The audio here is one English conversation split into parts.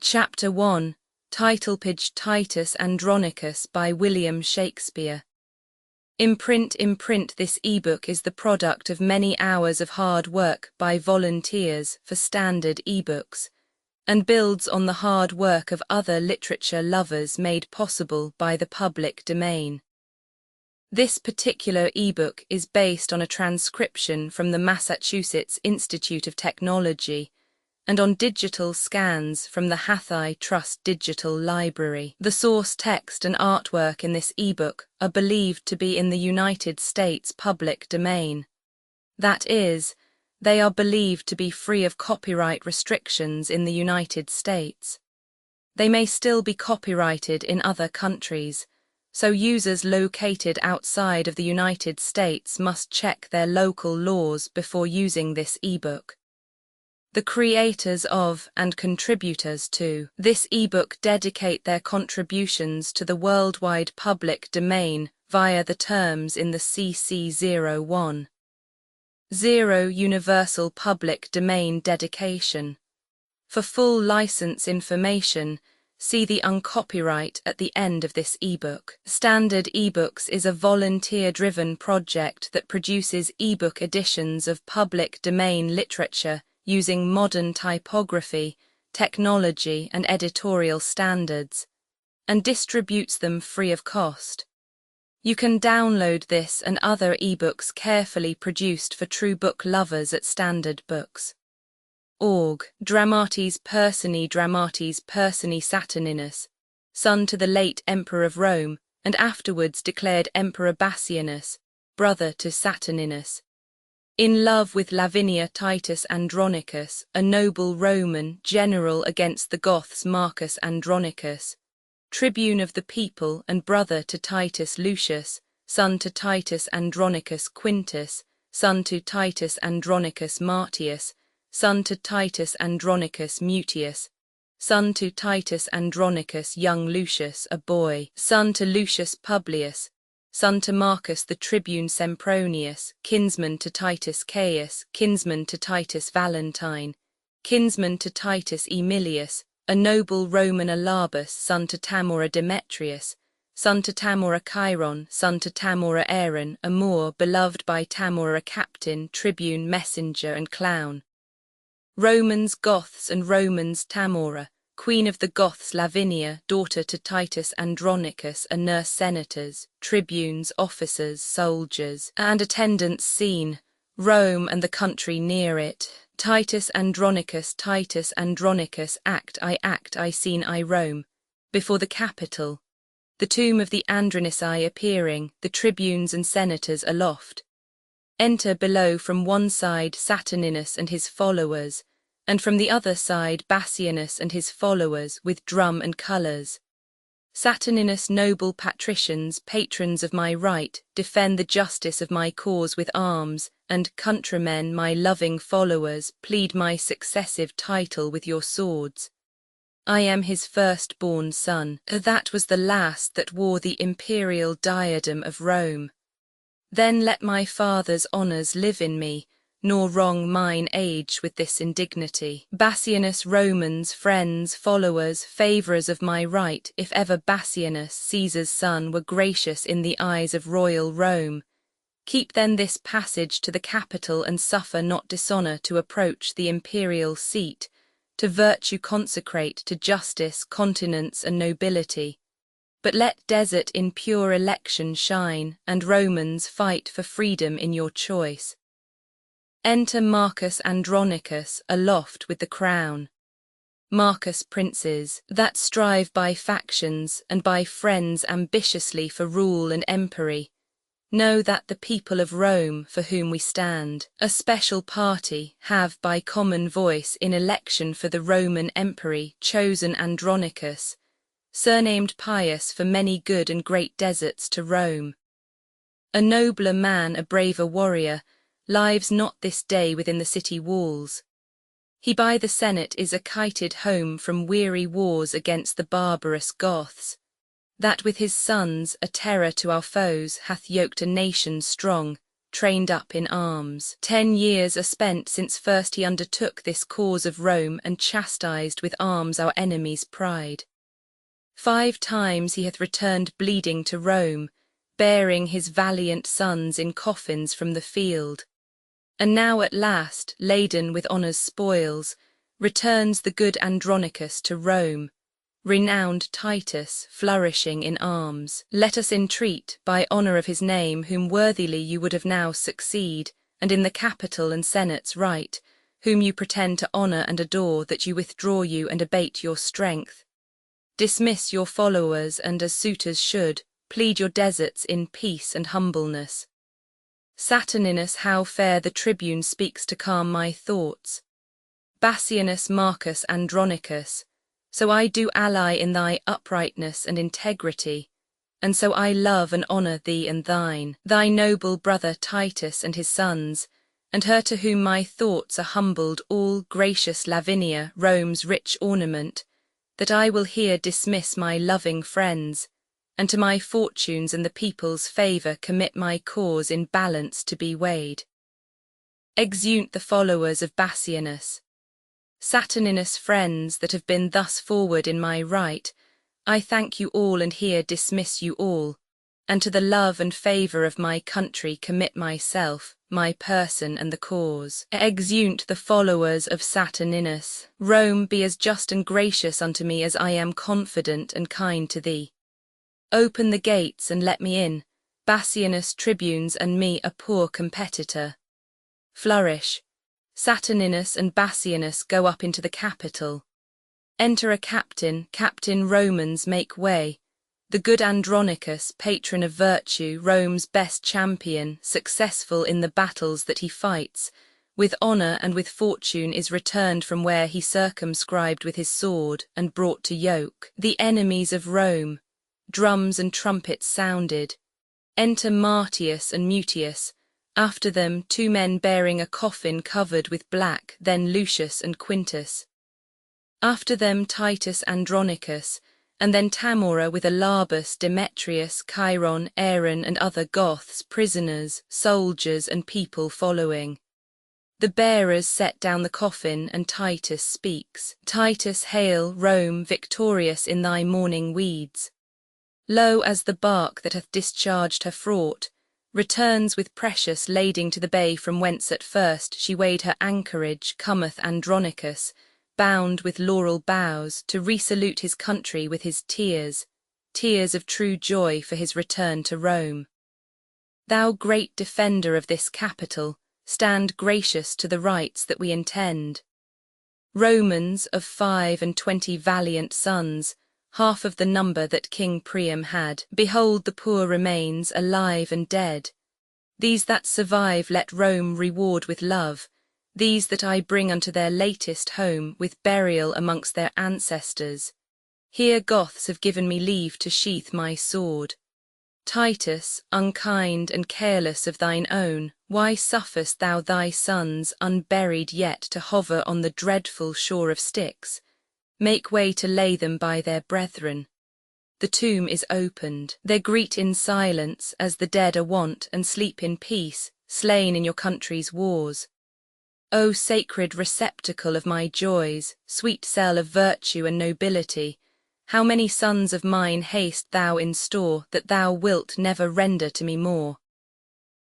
Chapter 1, Title page Titus Andronicus by William Shakespeare. Imprint this ebook is the product of many hours of hard work by volunteers for standard ebooks, and builds on the hard work of other literature lovers made possible by the public domain. This particular ebook is based on a transcription from the Massachusetts Institute of Technology and on digital scans from the Hathi Trust Digital Library. The source text and artwork in this ebook are believed to be in the United States public domain. That is, they are believed to be free of copyright restrictions in the United States. They may still be copyrighted in other countries, so users located outside of the United States must check their local laws before using this ebook. The creators of and contributors to this ebook dedicate their contributions to the worldwide public domain via the terms in the CC 01. 0 Universal Public Domain Dedication. For full license information, see the uncopyright at the end of this ebook. Standard eBooks is a volunteer-driven project that produces ebook editions of public domain literature using modern typography, technology, and editorial standards, and distributes them free of cost. You can download this and other ebooks carefully produced for true book lovers at Standard Books. Org. Dramatis Personae Saturninus, son to the late Emperor of Rome, and afterwards declared Emperor Bassianus, brother to Saturninus. In love with Lavinia Titus Andronicus, a noble Roman general against the Goths Marcus Andronicus, tribune of the people and brother to Titus Lucius, son to Titus Andronicus Quintus, son to Titus Andronicus Martius, son to Titus Andronicus Mutius, son to Titus Andronicus young Lucius a boy, son to Lucius Publius, son to Marcus the tribune Sempronius, kinsman to Titus Caius, kinsman to Titus Valentine, kinsman to Titus Aemilius, a noble Roman Alarbus, son to Tamora Demetrius, son to Tamora Chiron, son to Tamora Aaron, a Moor beloved by Tamora captain, tribune, messenger and clown. Romans Goths and Romans Tamora, queen of the Goths Lavinia, daughter to Titus Andronicus, a nurse senators, tribunes, officers, soldiers, and attendants seen, Rome and the country near it, Titus Andronicus act I seen I Rome, before the Capitol, the tomb of the Andronici appearing, the tribunes and senators aloft. Enter below from one side Saturninus and his followers, and from the other side Bassianus and his followers with drum and colours. Saturninus noble patricians, patrons of my right, defend the justice of my cause with arms, and countrymen, my loving followers, plead my successive title with your swords. I am his firstborn son, that was the last that wore the imperial diadem of Rome. Then let my father's honours live in me, nor wrong mine age with this indignity. Bassianus Romans, friends, followers, favourers of my right, if ever Bassianus, Caesar's son, were gracious in the eyes of royal Rome, keep then this passage to the Capitol and suffer not dishonour to approach the imperial seat, to virtue consecrate, to justice, continence and nobility. But let desert in pure election shine, and Romans fight for freedom in your choice. Enter Marcus Andronicus, aloft with the crown. Marcus princes, that strive by factions and by friends ambitiously for rule and empery, know that the people of Rome, for whom we stand, a special party, have by common voice in election for the Roman empery chosen Andronicus, surnamed Pius for many good and great deserts to Rome. A nobler man, a braver warrior, lives not this day within the city walls. He by the Senate is acquitted home from weary wars against the barbarous Goths, that with his sons, a terror to our foes, hath yoked a nation strong, trained up in arms. 10 years are spent since first he undertook this cause of Rome and chastised with arms our enemies' pride. 5 times he hath returned bleeding to Rome, bearing his valiant sons in coffins from the field. And now at last, laden with honour's spoils, returns the good Andronicus to Rome, renowned Titus flourishing in arms. Let us entreat, by honour of his name, whom worthily you would have now succeed, and in the Capitol and Senate's right, whom you pretend to honour and adore, that you withdraw you and abate your strength. Dismiss your followers, and as suitors should, plead your deserts in peace and humbleness. Saturninus, how fair the tribune speaks to calm my thoughts. Bassianus, Marcus, Andronicus, so I do ally in thy uprightness and integrity, and so I love and honour thee and thine, thy noble brother Titus and his sons, and her to whom my thoughts are humbled, all gracious Lavinia, Rome's rich ornament, that I will here dismiss my loving friends, and to my fortunes and the people's favour commit my cause in balance to be weighed. Exeunt the followers of Bassianus. Saturninus friends that have been thus forward in my right, I thank you all and here dismiss you all, and to the love and favour of my country commit myself, my person and the cause. Exeunt the followers of Saturninus. Rome be as just and gracious unto me as I am confident and kind to thee. Open the gates and let me in, Bassianus tribunes and me a poor competitor. Flourish. Saturninus and Bassianus go up into the Capitol. Enter a captain, Captain Romans make way. The good Andronicus, patron of virtue, Rome's best champion, successful in the battles that he fights, with honour and with fortune is returned from where he circumscribed with his sword and brought to yoke the enemies of Rome. Drums and trumpets sounded. Enter Martius and Mutius, after them 2 men bearing a coffin covered with black, then Lucius and Quintus. After them Titus Andronicus, and then Tamora with Alarbus, Demetrius, Chiron, Aaron and other Goths, prisoners, soldiers and people following. The bearers set down the coffin and Titus speaks. Titus, hail, Rome, victorious in thy mourning weeds. Lo, as the bark that hath discharged her fraught, returns with precious lading to the bay from whence at first she weighed her anchorage, cometh Andronicus, bound with laurel boughs, to resalute his country with his tears, tears of true joy for his return to Rome. Thou great defender of this capital, stand gracious to the rights that we intend. Romans, of 25 valiant sons, half of the number that King Priam had, behold the poor remains alive and dead. These that survive let Rome reward with love, these that I bring unto their latest home with burial amongst their ancestors. Here Goths have given me leave to sheath my sword. Titus, unkind and careless of thine own, why sufferest thou thy sons unburied yet to hover on the dreadful shore of Styx? Make way to lay them by their brethren. The tomb is opened. They greet in silence as the dead are wont, and sleep in peace, slain in your country's wars. O sacred receptacle of my joys, sweet cell of virtue and nobility, how many sons of mine hast thou in store that thou wilt never render to me more?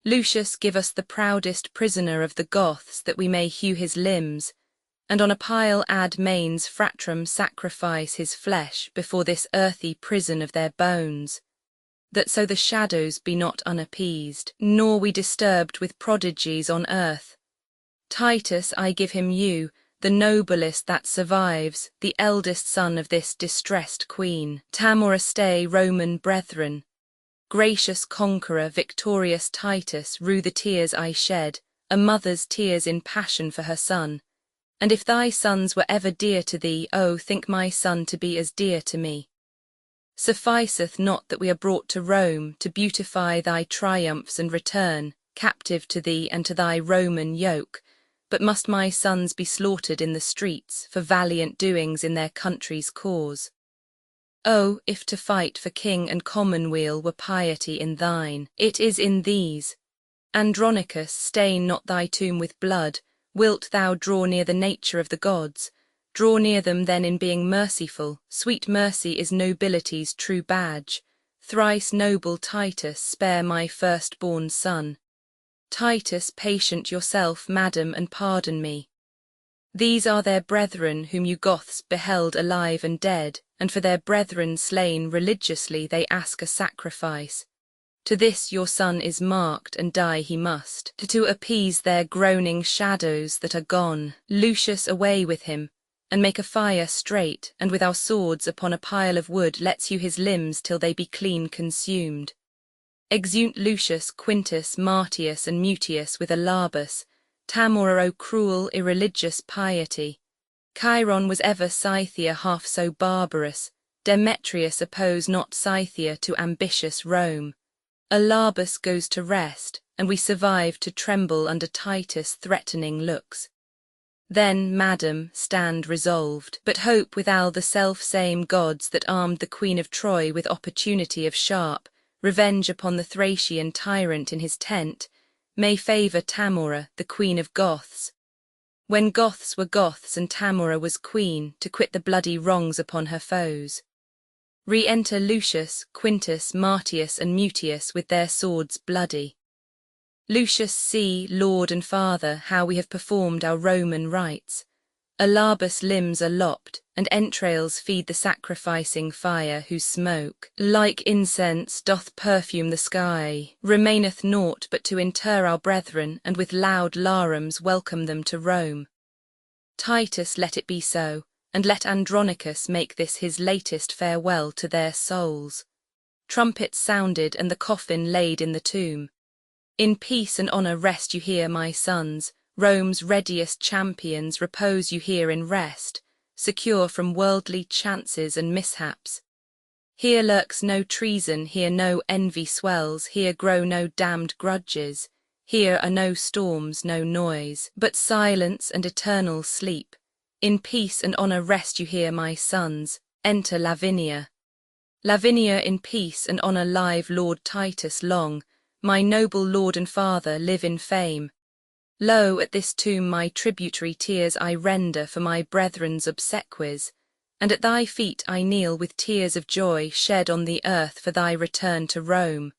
Lucius, give us the proudest prisoner of the Goths, that we may hew his limbs, and on a pile ad mains fratrum sacrifice his flesh before this earthy prison of their bones, that so the shadows be not unappeased, nor we disturbed with prodigies on earth. Titus, I give him you, the noblest that survives, the eldest son of this distressed queen. Tamora, stay, Roman brethren. Gracious conqueror, victorious Titus, rue the tears I shed, a mother's tears in passion for her son. And if thy sons were ever dear to thee, oh, think my son to be as dear to me. Sufficeth not that we are brought to Rome to beautify thy triumphs and return, captive to thee and to thy Roman yoke, but must my sons be slaughtered in the streets for valiant doings in their country's cause. Oh, if to fight for king and commonweal were piety in thine, it is in these. Andronicus, stain not thy tomb with blood. Wilt thou draw near the nature of the gods? Draw near them then in being merciful. Sweet mercy is nobility's true badge. Thrice noble Titus, spare my firstborn son. Titus, patient yourself, madam, and pardon me. These are their brethren whom you Goths beheld alive and dead, and for their brethren slain religiously they ask a sacrifice. To this your son is marked, and die he must, to appease their groaning shadows that are gone. Lucius, away with him, and make a fire straight, and with our swords upon a pile of wood let's hew his limbs till they be clean consumed. Exeunt Lucius, Quintus, Martius, and Mutius with Alarbus. Tamora, O cruel, irreligious piety! Chiron was ever Scythia half so barbarous. Demetrius oppose not Scythia to ambitious Rome. Alarbus goes to rest, and we survive to tremble under Titus' threatening looks. Then, madam, stand resolved, but hope withal the self-same gods that armed the Queen of Troy with opportunity of sharp revenge upon the Thracian tyrant in his tent, may favour Tamora, the Queen of Goths. When Goths were Goths and Tamora was queen, to quit the bloody wrongs upon her foes. Re-enter Lucius, Quintus, Martius, and Mutius with their swords bloody. Lucius, see, lord and father, how we have performed our Roman rites. Alarbus' limbs are lopped, and entrails feed the sacrificing fire, whose smoke, like incense, doth perfume the sky. Remaineth naught but to inter our brethren, and with loud larums welcome them to Rome. Titus, let it be so, and let Andronicus make this his latest farewell to their souls. Trumpets sounded, and the coffin laid in the tomb. In peace and honour rest you here, my sons. Rome's readiest champions, repose you here in rest, secure from worldly chances and mishaps. Here lurks no treason, here no envy swells, here grow no damned grudges, here are no storms, no noise, but silence and eternal sleep. In peace and honour rest you here, my sons. Enter Lavinia. Lavinia, in peace and honour live Lord Titus long. My noble lord and father, live in fame. Lo, at this tomb my tributary tears I render for my brethren's obsequies, and at thy feet I kneel with tears of joy shed on the earth for thy return to Rome.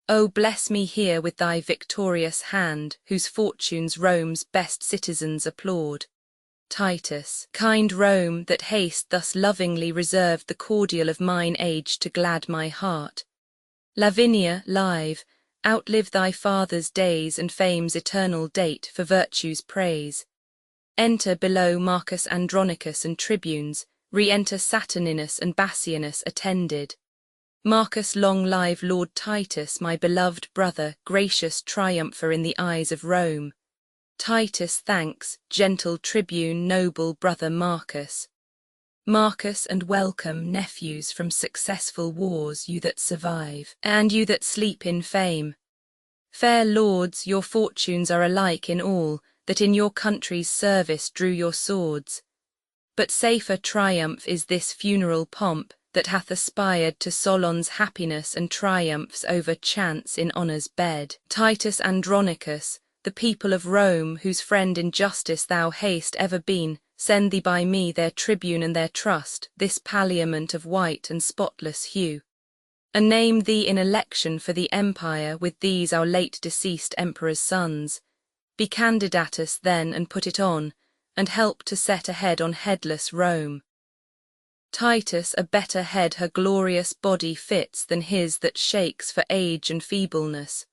O bless me here with thy victorious hand, whose fortunes Rome's best citizens applaud. Titus, kind Rome, that haste thus lovingly reserved the cordial of mine age to glad my heart. Lavinia, live, outlive thy father's days and fame's eternal date for virtue's praise. Enter below Marcus Andronicus and tribunes, re-enter Saturninus and Bassianus attended. Marcus, long live Lord Titus, my beloved brother, gracious triumpher in the eyes of Rome. Titus, thanks, gentle tribune, noble brother Marcus. Marcus, and welcome, nephews from successful wars, you that survive, and you that sleep in fame. Fair lords, your fortunes are alike in all, that in your country's service drew your swords. But safer triumph is this funeral pomp, that hath aspired to Solon's happiness and triumphs over chance in honour's bed. Titus Andronicus, the people of Rome, whose friend in justice thou hast ever been, send thee by me their tribune and their trust, this palliament of white and spotless hue. And name thee in election for the empire with these our late deceased emperor's sons. Be candidatus then and put it on, and help to set a head on headless Rome. Titus, a better head her glorious body fits than his that shakes for age and feebleness.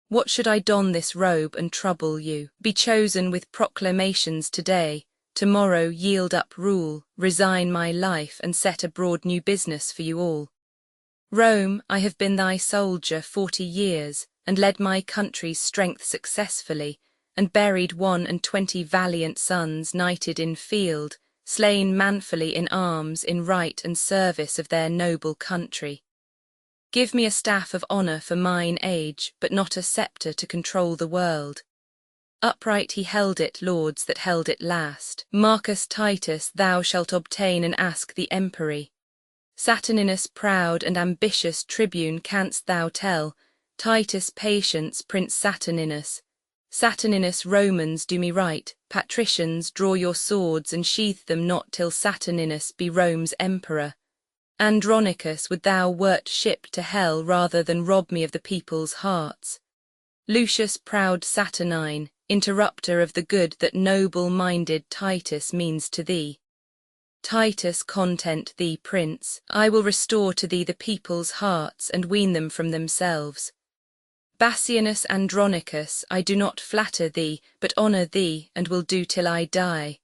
What should I don this robe and trouble you? Be chosen with proclamations today, tomorrow yield up rule, resign my life and set abroad new business for you all. Rome, I have been thy soldier 40 years, and led my country's strength successfully, and buried 21 valiant sons knighted in field, slain manfully in arms in right and service of their noble country. Give me a staff of honour for mine age, but not a sceptre to control the world. Upright he held it, lords that held it last. Marcus Titus, thou shalt obtain and ask the empery. Saturninus, proud and ambitious tribune, canst thou tell, Titus patience Prince Saturninus. Saturninus Romans do me right, patricians draw your swords and sheathe them not till Saturninus be Rome's emperor. Andronicus, would thou wert shipped to hell rather than rob me of the people's hearts. Lucius proud Saturnine, interrupter of the good that noble-minded Titus means to thee. Titus, content thee, prince, I will restore to thee the people's hearts and wean them from themselves. Bassianus Andronicus, I do not flatter thee, but honour thee, and will do till I die.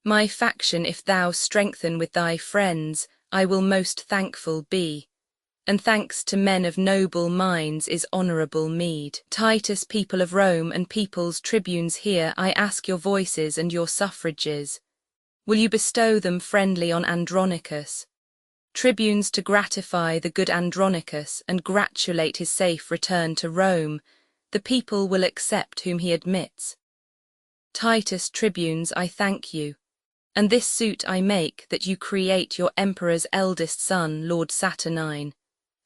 My faction if thou strengthen with thy friends, I will most thankful be. And thanks to men of noble minds is honourable meed. Titus, people of Rome and people's tribunes here, I ask your voices and your suffrages. Will you bestow them friendly on Andronicus? Tribunes to gratify the good Andronicus and gratulate his safe return to Rome, the people will accept whom he admits. Titus, tribunes, I thank you, and this suit I make that you create your emperor's eldest son, Lord Saturnine,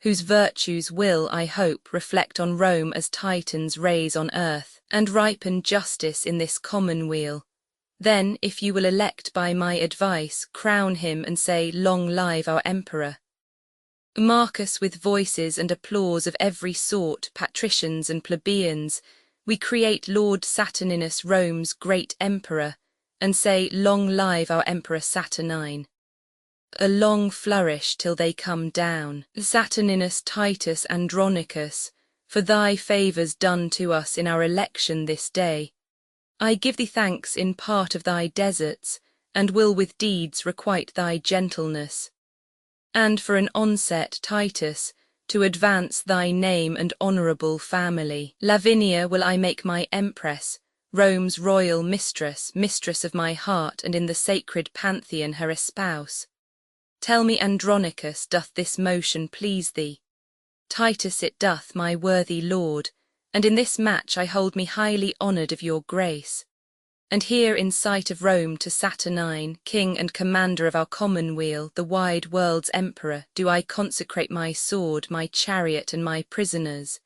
whose virtues will, I hope, reflect on Rome as Titans' rays on earth, and ripen justice in this commonweal. Then, if you will elect by my advice, crown him and say, Long live our emperor. Marcus, with voices and applause of every sort, patricians and plebeians, we create Lord Saturninus Rome's great emperor, and say, Long live our emperor Saturnine. A long flourish till they come down. Saturninus Titus Andronicus, for thy favours done to us in our election this day, I give thee thanks in part of thy deserts, and will with deeds requite thy gentleness. And for an onset, Titus, to advance thy name and honourable family, Lavinia will I make my empress, Rome's royal mistress, mistress of my heart, and in the sacred pantheon her espouse. Tell me, Andronicus, doth this motion please thee? Titus, it doth, my worthy lord, and in this match I hold me highly honoured of your grace. And here in sight of Rome to Saturnine, king and commander of our commonweal, the wide world's emperor, do I consecrate my sword, my chariot, and my prisoners.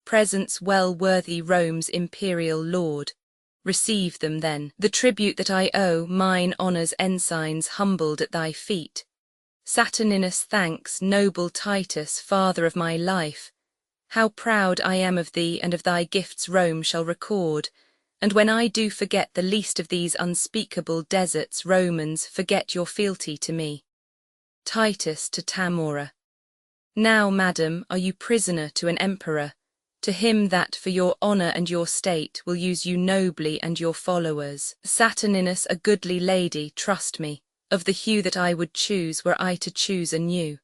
Presents well worthy Rome's imperial lord. Receive them then, the tribute that I owe, mine honour's ensigns humbled at thy feet. Saturninus thanks, noble Titus, father of my life. How proud I am of thee and of thy gifts Rome shall record, and when I do forget the least of these unspeakable deserts, Romans, forget your fealty to me. Titus to Tamora. Now, madam, are you prisoner to an emperor, to him that for your honour and your state will use you nobly and your followers. Saturninus, a goodly lady, trust me, of the hue that I would choose were I to choose anew.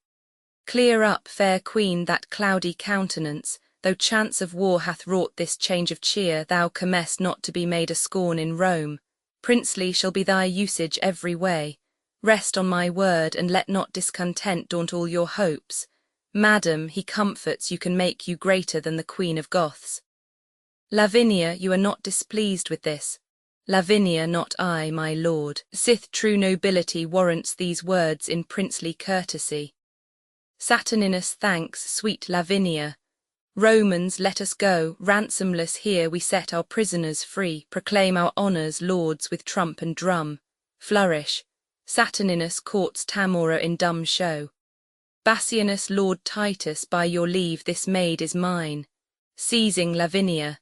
Clear up, fair queen, that cloudy countenance, though chance of war hath wrought this change of cheer, thou comest not to be made a scorn in Rome. Princely shall be thy usage every way. Rest on my word, and let not discontent daunt all your hopes. Madam, he comforts you can make you greater than the Queen of Goths. Lavinia, you are not displeased with this. Lavinia, not I, my lord. Sith true nobility warrants these words in princely courtesy. Saturninus thanks, sweet Lavinia. Romans, let us go, ransomless here we set our prisoners free, proclaim our honours, lords, with trump and drum. Flourish. Saturninus courts Tamora in dumb show. Bassianus, Lord Titus, by your leave this maid is mine. Seizing Lavinia.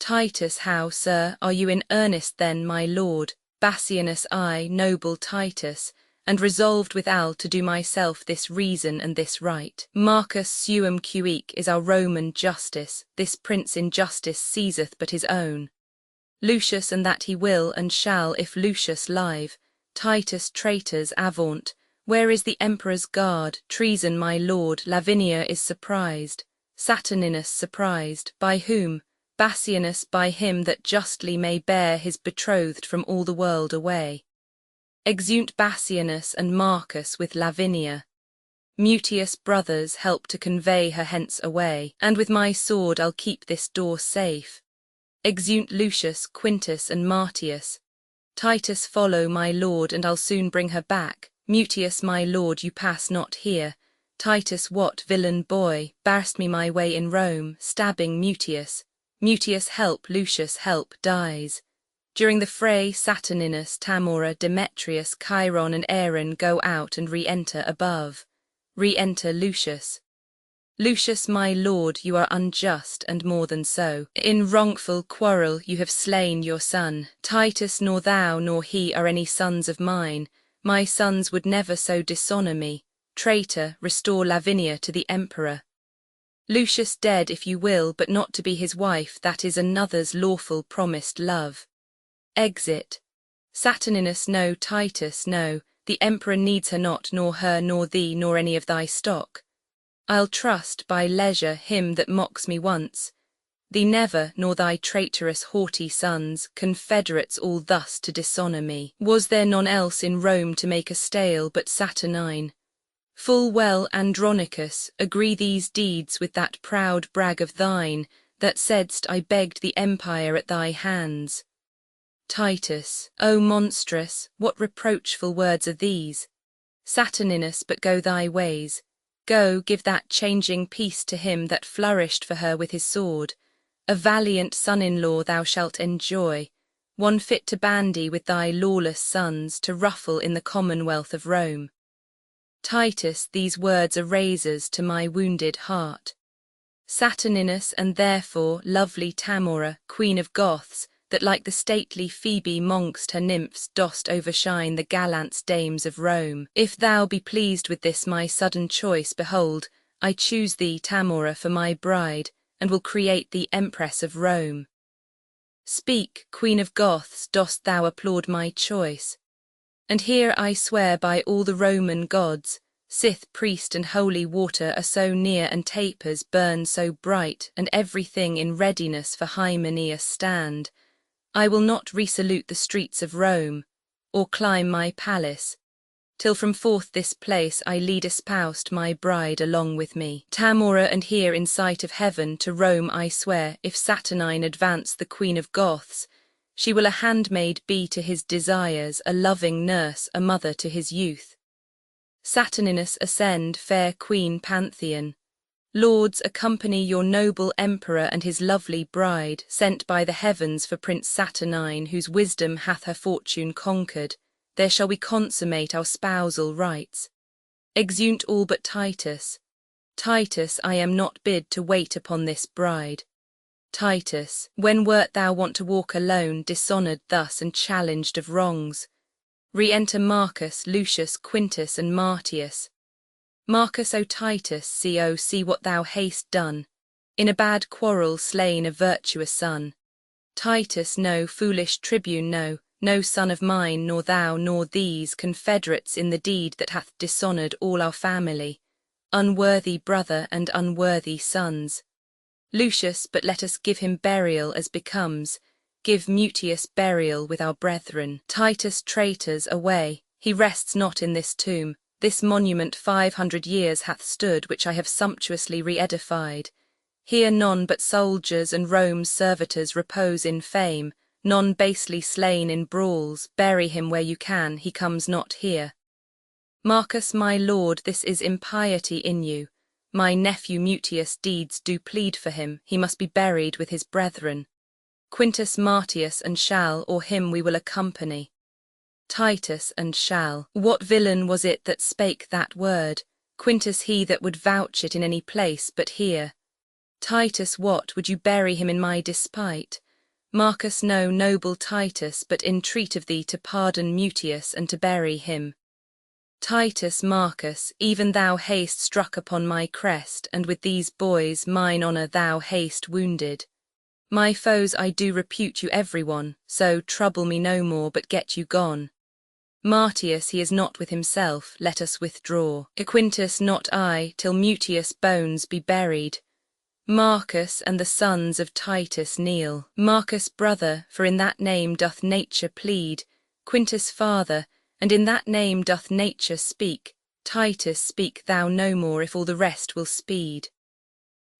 Titus, how, sir, are you in earnest then, my lord? Bassianus, I, noble Titus, and resolved withal to do myself this reason and this right. Marcus suum cuique is our Roman justice, this prince in justice seizeth but his own. Lucius, and that he will and shall if Lucius live. Titus, traitors, avaunt, where is the emperor's guard? Treason, my lord. Lavinia is surprised. Saturninus surprised, by whom? Bassianus, by him that justly may bear his betrothed from all the world away. Exeunt Bassianus and Marcus with Lavinia. Mutius brothers help to convey her hence away, and with my sword I'll keep this door safe. Exeunt Lucius, Quintus and Martius. Titus follow my lord and I'll soon bring her back. Mutius, my lord, you pass not here. Titus, what villain boy, barst me my way in Rome, stabbing Mutius. Mutius help, Lucius help, dies. During the fray Saturninus, Tamora, Demetrius, Chiron and Aaron go out and re-enter above. Re-enter Lucius. Lucius, my lord, you are unjust, and more than so. In wrongful quarrel you have slain your son. Titus, nor thou nor he are any sons of mine. My sons would never so dishonour me. Traitor, restore Lavinia to the emperor. Lucius dead if you will, but not to be his wife, that is another's lawful promised love. Exit. Saturninus, no, Titus, no, the emperor needs her not, nor her, nor thee, nor any of thy stock. I'll trust, by leisure, him that mocks me once. Thee never, nor thy traitorous haughty sons, confederates all thus to dishonour me. Was there none else in Rome to make a stale but Saturnine? Full well, Andronicus, agree these deeds with that proud brag of thine, that saidst I begged the empire at thy hands. Titus, O monstrous, what reproachful words are these? Saturninus, but go thy ways. Go, give that changing peace to him that flourished for her with his sword. A valiant son-in-law thou shalt enjoy, one fit to bandy with thy lawless sons, to ruffle in the commonwealth of Rome. Titus, these words are razors to my wounded heart. Saturninus, and therefore lovely Tamora, queen of Goths, that like the stately Phoebe mongst her nymphs dost overshine the gallant dames of Rome. If thou be pleased with this my sudden choice, behold, I choose thee, Tamora, for my bride, and will create thee empress of Rome. Speak, queen of Goths, dost thou applaud my choice? And here I swear by all the Roman gods, Sith, priest and holy water are so near, and tapers burn so bright, and everything in readiness for Hymenaeus stand, I will not resalute the streets of Rome, or climb my palace, till from forth this place I lead espoused my bride along with me. Tamora, and here in sight of heaven to Rome I swear, if Saturnine advance the queen of Goths, she will a handmaid be to his desires, a loving nurse, a mother to his youth. Saturninus, ascend, fair queen Pantheon. Lords, accompany your noble emperor and his lovely bride, sent by the heavens for Prince Saturnine, whose wisdom hath her fortune conquered. There shall we consummate our spousal rites. Exeunt all but Titus. Titus, I am not bid to wait upon this bride. Titus, when wert thou wont to walk alone, dishonoured thus and challenged of wrongs? Re-enter Marcus, Lucius, Quintus, and Martius. Marcus, O Titus, see what thou hast done, in a bad quarrel slain a virtuous son. Titus, no, foolish tribune, no son of mine, nor thou, nor these, confederates in the deed that hath dishonoured all our family, unworthy brother and unworthy sons. Lucius, but let us give him burial as becomes, give Mutius burial with our brethren. Titus, traitors, away, he rests not in this tomb. This monument 500 years hath stood, which I have sumptuously re-edified. Here none but soldiers and Rome's servitors repose in fame, none basely slain in brawls. Bury him where you can, he comes not here. Marcus, my lord, this is impiety in you. My nephew Mutius' deeds do plead for him, he must be buried with his brethren. Quintus, Martius, and shall, or him we will accompany. Titus, and shall. What villain was it that spake that word? Quintus, he that would vouch it in any place but here. Titus, what, would you bury him in my despite? Marcus, no, noble Titus, but entreat of thee to pardon Mutius and to bury him. Titus, Marcus, even thou hast struck upon my crest, and with these boys mine honour thou hast wounded. My foes, I do repute you every one, so trouble me no more, but get you gone. Martius, he is not with himself, let us withdraw. Quintus, not I, till Mutius' bones be buried. Marcus and the sons of Titus kneel. Marcus, brother, for in that name doth nature plead. Quintus, father, and in that name doth nature speak. Titus, speak thou no more, if all the rest will speed.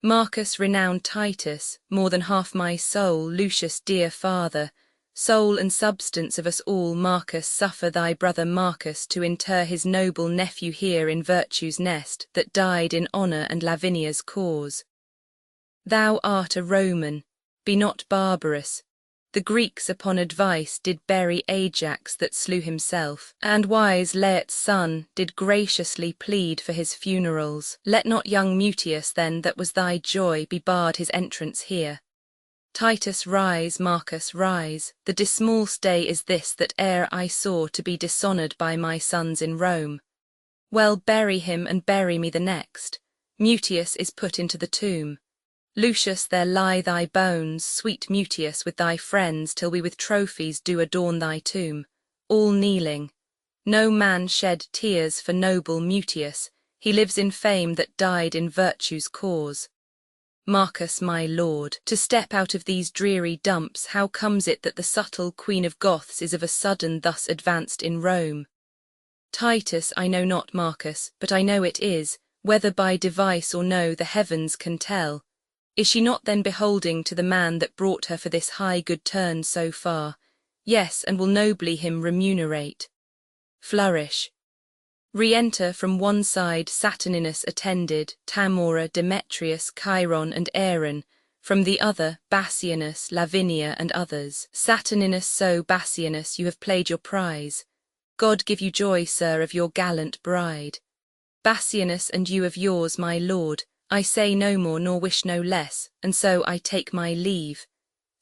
Marcus, renowned Titus, more than half my soul, Lucius, dear father, soul and substance of us all, Marcus, suffer thy brother Marcus to inter his noble nephew here in virtue's nest, that died in honour and Lavinia's cause. Thou art a Roman, be not barbarous. The Greeks upon advice did bury Ajax that slew himself, and wise Laertes' son did graciously plead for his funerals. Let not young Mutius then, that was thy joy, be barred his entrance here. Titus, rise, Marcus, rise, the dismal stay is this, that ere I saw to be dishonoured by my sons in Rome. Well, bury him and bury me the next. Mutius is put into the tomb. Lucius, there lie thy bones, sweet Mutius, with thy friends, till we with trophies do adorn thy tomb, all kneeling. No man shed tears for noble Mutius, he lives in fame that died in virtue's cause. Marcus, my lord, to step out of these dreary dumps, how comes it that the subtle Queen of Goths is of a sudden thus advanced in Rome? Titus, I know not, Marcus, but I know it is, whether by device or no the heavens can tell. Is she not then beholding to the man that brought her for this high good turn so far? Yes, and will nobly him remunerate. Flourish. Re-enter from one side Saturninus attended, Tamora, Demetrius, Chiron and Aaron, from the other Bassianus, Lavinia and others. Saturninus, so Bassianus, you have played your prize. God give you joy, sir, of your gallant bride. Bassianus, and you of yours, my lord. I say no more nor wish no less, and so I take my leave.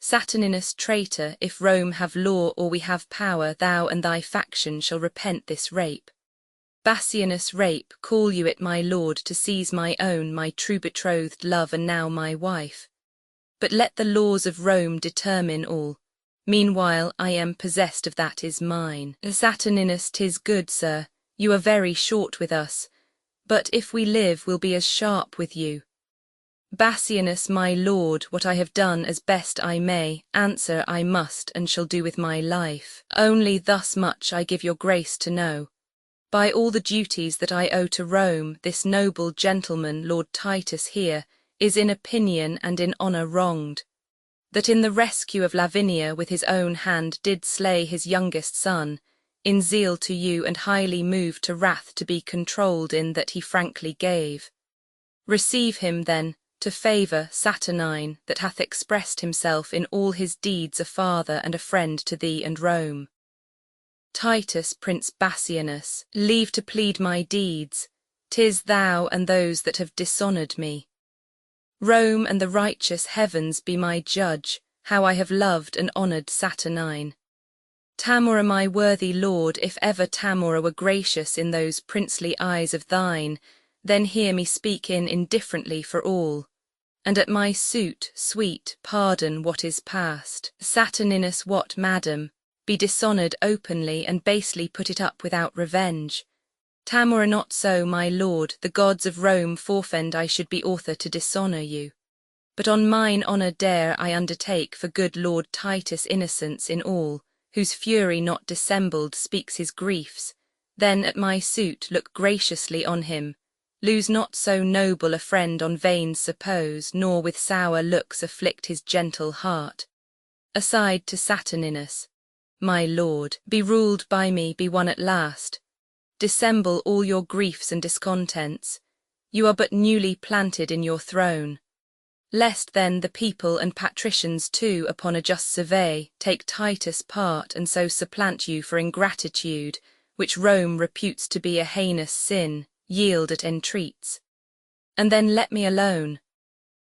Saturninus, traitor, if Rome have law or we have power, thou and thy faction shall repent this rape. Bassianus, rape, call you it, my lord, to seize my own, my true betrothed love, and now my wife. But let the laws of Rome determine all. Meanwhile I am possessed of that is mine. Saturninus, 'tis good, sir, you are very short with us, but if we live we'll be as sharp with you. Bassianus, my lord, what I have done as best I may, answer I must and shall do with my life. Only thus much I give your grace to know. By all the duties that I owe to Rome, this noble gentleman, Lord Titus here, is in opinion and in honour wronged. That in the rescue of Lavinia with his own hand did slay his youngest son, in zeal to you and highly moved to wrath to be controlled in that he frankly gave. Receive him then, to favour Saturnine, that hath expressed himself in all his deeds a father and a friend to thee and Rome. Titus, Prince Bassianus, leave to plead my deeds, 'tis thou and those that have dishonoured me. Rome and the righteous heavens be my judge, how I have loved and honoured Saturnine. Tamora, my worthy lord, if ever Tamora were gracious in those princely eyes of thine, then hear me speak in indifferently for all, and at my suit, sweet, pardon what is past. Saturninus, what, madam, be dishonoured openly and basely put it up without revenge. Tamora, not so, my lord, the gods of Rome forfend I should be author to dishonour you. But on mine honour dare I undertake for good Lord Titus' innocence in all, whose fury not dissembled speaks his griefs, then at my suit look graciously on him. Lose not so noble a friend on vain suppose, nor with sour looks afflict his gentle heart. Aside to Saturninus, my lord, be ruled by me, be one at last. Dissemble all your griefs and discontents. You are but newly planted in your throne. Lest then the people and patricians too, upon a just survey, take Titus' part and so supplant you for ingratitude, which Rome reputes to be a heinous sin, yield at entreats. And then let me alone.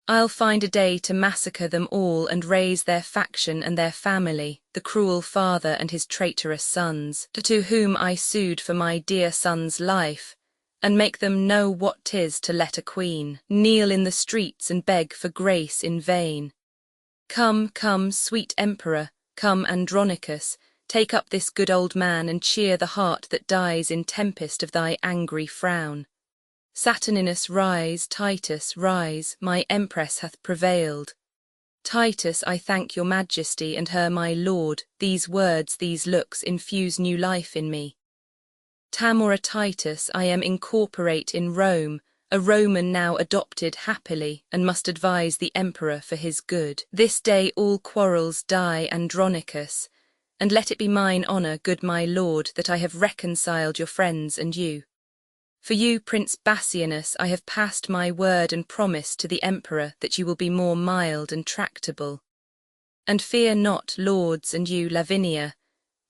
I'll find a day to massacre them all and raise their faction and their family, the cruel father and his traitorous sons, to whom I sued for my dear son's life, and make them know what 'tis to let a queen kneel in the streets and beg for grace in vain. Come, come, sweet emperor, come, Andronicus, take up this good old man and cheer the heart that dies in tempest of thy angry frown. Saturninus, rise, Titus, rise, my empress hath prevailed. Titus, I thank your majesty and her my lord, these words, these looks infuse new life in me. Tamora, Titus, I am incorporate in Rome, a Roman now adopted happily, and must advise the emperor for his good. This day all quarrels die, Andronicus, and let it be mine honour, good my lord, that I have reconciled your friends and you. For you, Prince Bassianus, I have passed my word and promise to the emperor that you will be more mild and tractable. And fear not, lords, and you, Lavinia,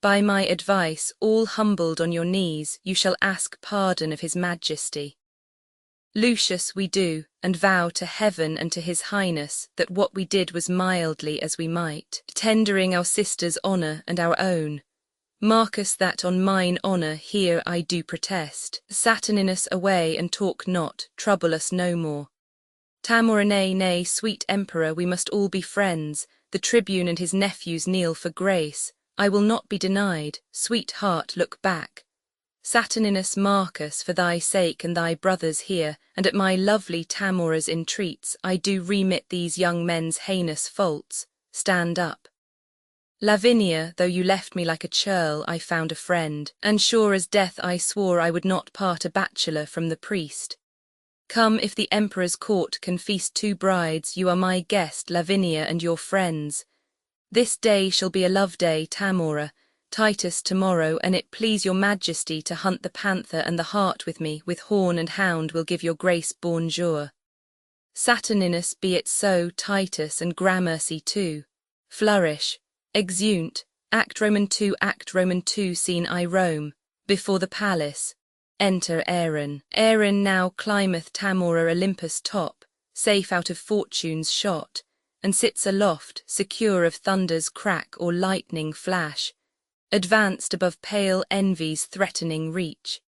by my advice, all humbled on your knees, you shall ask pardon of his majesty. Lucius, we do, and vow to heaven and to his highness that what we did was mildly as we might, tendering our sister's honour and our own. Marcus, that on mine honour here I do protest. Saturninus, away and talk not, trouble us no more. Tamora, nay, nay, sweet emperor, we must all be friends. The tribune and his nephews kneel for grace. I will not be denied. Sweetheart, look back. Saturninus, Marcus, for thy sake and thy brother's here, and at my lovely Tamora's entreats, I do remit these young men's heinous faults. Stand up. Lavinia, though you left me like a churl, I found a friend, and sure as death I swore I would not part a bachelor from the priest. Come, if the emperor's court can feast 2 brides, you are my guest, Lavinia, and your friends. This day shall be a love day, Tamora, Titus tomorrow, and it please your majesty to hunt the panther and the hart with me, with horn and hound will give your grace bonjour. Saturninus, be it so, Titus, and gramercy too. Flourish. Exeunt. Act Roman 2, Act Roman 2. Scene I Rome, before the palace. Enter Aaron. Aaron now climbeth Tamora Olympus' top, safe out of fortune's shot, and sits aloft, secure of thunder's crack or lightning flash, advanced above pale envy's threatening reach.